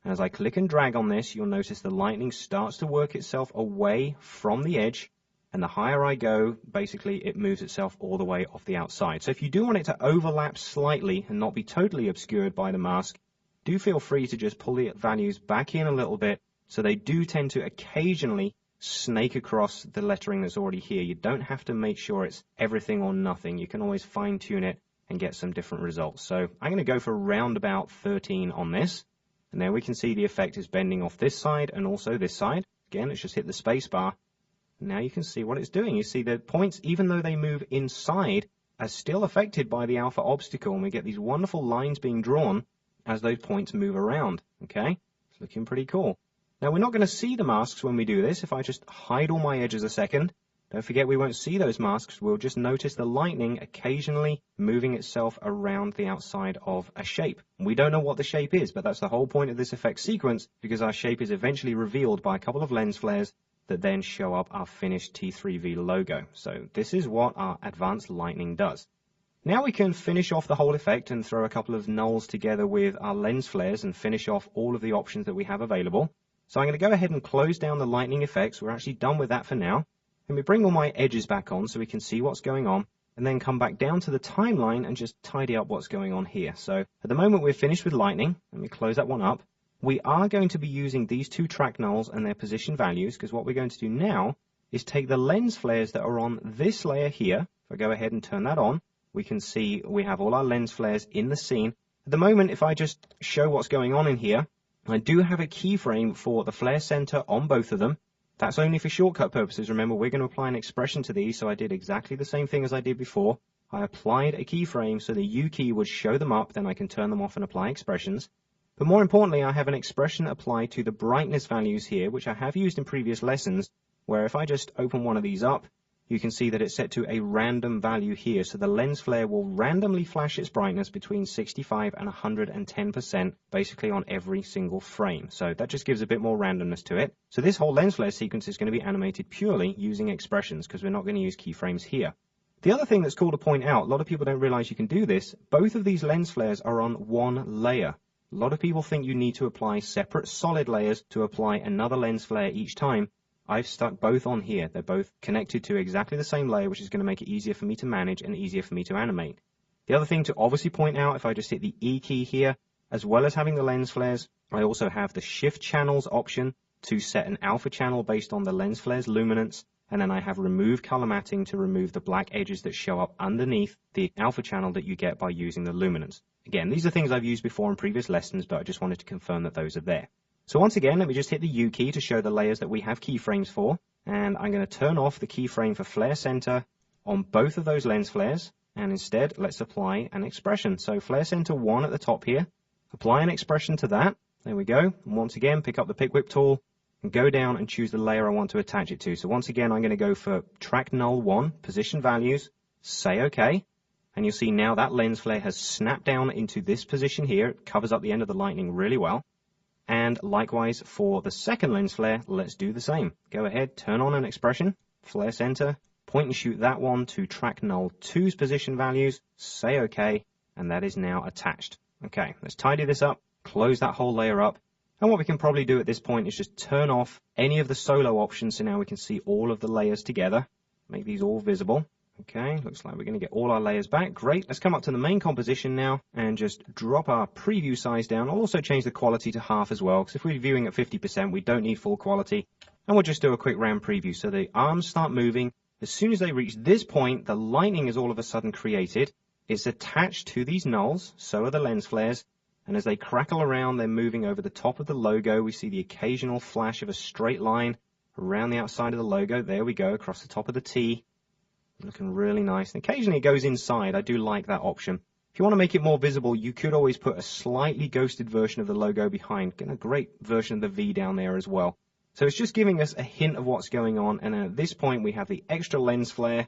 And as I click and drag on this, you'll notice the lightning starts to work itself away from the edge. And the higher I go, basically it moves itself all the way off the outside. So if you do want it to overlap slightly and not be totally obscured by the mask, do feel free to just pull the values back in a little bit so they do tend to occasionally snake across the lettering that's already here. You don't have to make sure it's everything or nothing. You can always fine tune it and get some different results. So I'm going to go for around about 13 on this. And there we can see the effect is bending off this side and also this side. Again, let's just hit the space bar. Now you can see what it's doing. You see the points, even though they move inside, are still affected by the alpha obstacle. And we get these wonderful lines being drawn as those points move around. Okay, it's looking pretty cool. Now we're not going to see the masks when we do this. If I just hide all my edges a second, don't forget we won't see those masks. We'll just notice the lightning occasionally moving itself around the outside of a shape. We don't know what the shape is, but that's the whole point of this effect sequence because our shape is eventually revealed by a couple of lens flares that then show up our finished T3V logo. So this is what our advanced lightning does. Now we can finish off the whole effect and throw a couple of nulls together with our lens flares and finish off all of the options that we have available. So I'm going to go ahead and close down the lightning effects. We're actually done with that for now. Let me bring all my edges back on so we can see what's going on and then come back down to the timeline and just tidy up what's going on here. So at the moment we're finished with lightning. Let me close that one up. We are going to be using these two track nulls and their position values because what we're going to do now is take the lens flares that are on this layer here. If I go ahead and turn that on, we can see we have all our lens flares in the scene. At the moment, if I just show what's going on in here, I do have a keyframe for the flare center on both of them. That's only for shortcut purposes. Remember, we're going to apply an expression to these, so I did exactly the same thing as I did before. I applied a keyframe so the U key would show them up, then I can turn them off and apply expressions. But more importantly, I have an expression applied to the brightness values here, which I have used in previous lessons, where if I just open one of these up, you can see that it's set to a random value here. So the lens flare will randomly flash its brightness between 65 and 110%, basically on every single frame. So that just gives a bit more randomness to it. So this whole lens flare sequence is going to be animated purely using expressions because we're not going to use keyframes here. The other thing that's cool to point out, a lot of people don't realize you can do this. Both of these lens flares are on one layer. A lot of people think you need to apply separate solid layers to apply another lens flare each time. I've stuck both on here. They're both connected to exactly the same layer, which is going to make it easier for me to manage and easier for me to animate. The other thing to obviously point out, if I just hit the E key here, as well as having the lens flares, I also have the shift channels option to set an alpha channel based on the lens flare's luminance, and then I have remove color matting to remove the black edges that show up underneath the alpha channel that you get by using the luminance. Again, these are things I've used before in previous lessons, but I just wanted to confirm that those are there. So once again, let me just hit the U key to show the layers that we have keyframes for, and I'm going to turn off the keyframe for flare center on both of those lens flares, and instead let's apply an expression. So flare center 1 at the top here, apply an expression to that. There we go. And once again, pick up the pick whip tool and go down and choose the layer I want to attach it to. So once again, I'm going to go for track null 1, position values, say OK. And you'll see now that lens flare has snapped down into this position here. It covers up the end of the lightning really well. And likewise for the second lens flare, let's do the same. Go ahead, turn on an expression, flare center, point and shoot that one to track null 2's position values, say OK, and that is now attached. Okay, let's tidy this up, close that whole layer up. And what we can probably do at this point is just turn off any of the solo options so now we can see all of the layers together. Make these all visible. Okay, looks like we're going to get all our layers back. Great. Let's come up to the main composition now and just drop our preview size down. I'll also change the quality to half as well, because if we're viewing at 50%, we don't need full quality. And we'll just do a quick round preview. So the arms start moving. As soon as they reach this point, the lightning is all of a sudden created. It's attached to these nulls, so are the lens flares. And as they crackle around, they're moving over the top of the logo. We see the occasional flash of a straight line around the outside of the logo. There we go, across the top of the T. Looking really nice. And occasionally it goes inside. I do like that option. If you want to make it more visible, you could always put a slightly ghosted version of the logo behind. Get a great version of the V down there as well. So it's just giving us a hint of what's going on. And at this point, we have the extra lens flare.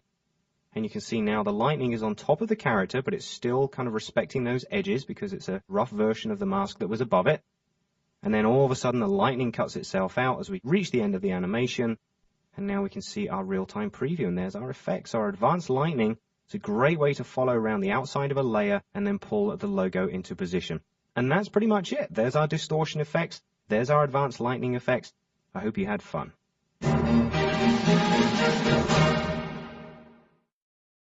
And you can see now the lightning is on top of the character, but it's still kind of respecting those edges because it's a rough version of the mask that was above it. And then all of a sudden, the lightning cuts itself out as we reach the end of the animation. And now we can see our real-time preview, and there's our effects. Our advanced lightning is a great way to follow around the outside of a layer and then pull the logo into position. And that's pretty much it. There's our distortion effects. There's our advanced lightning effects. I hope you had fun.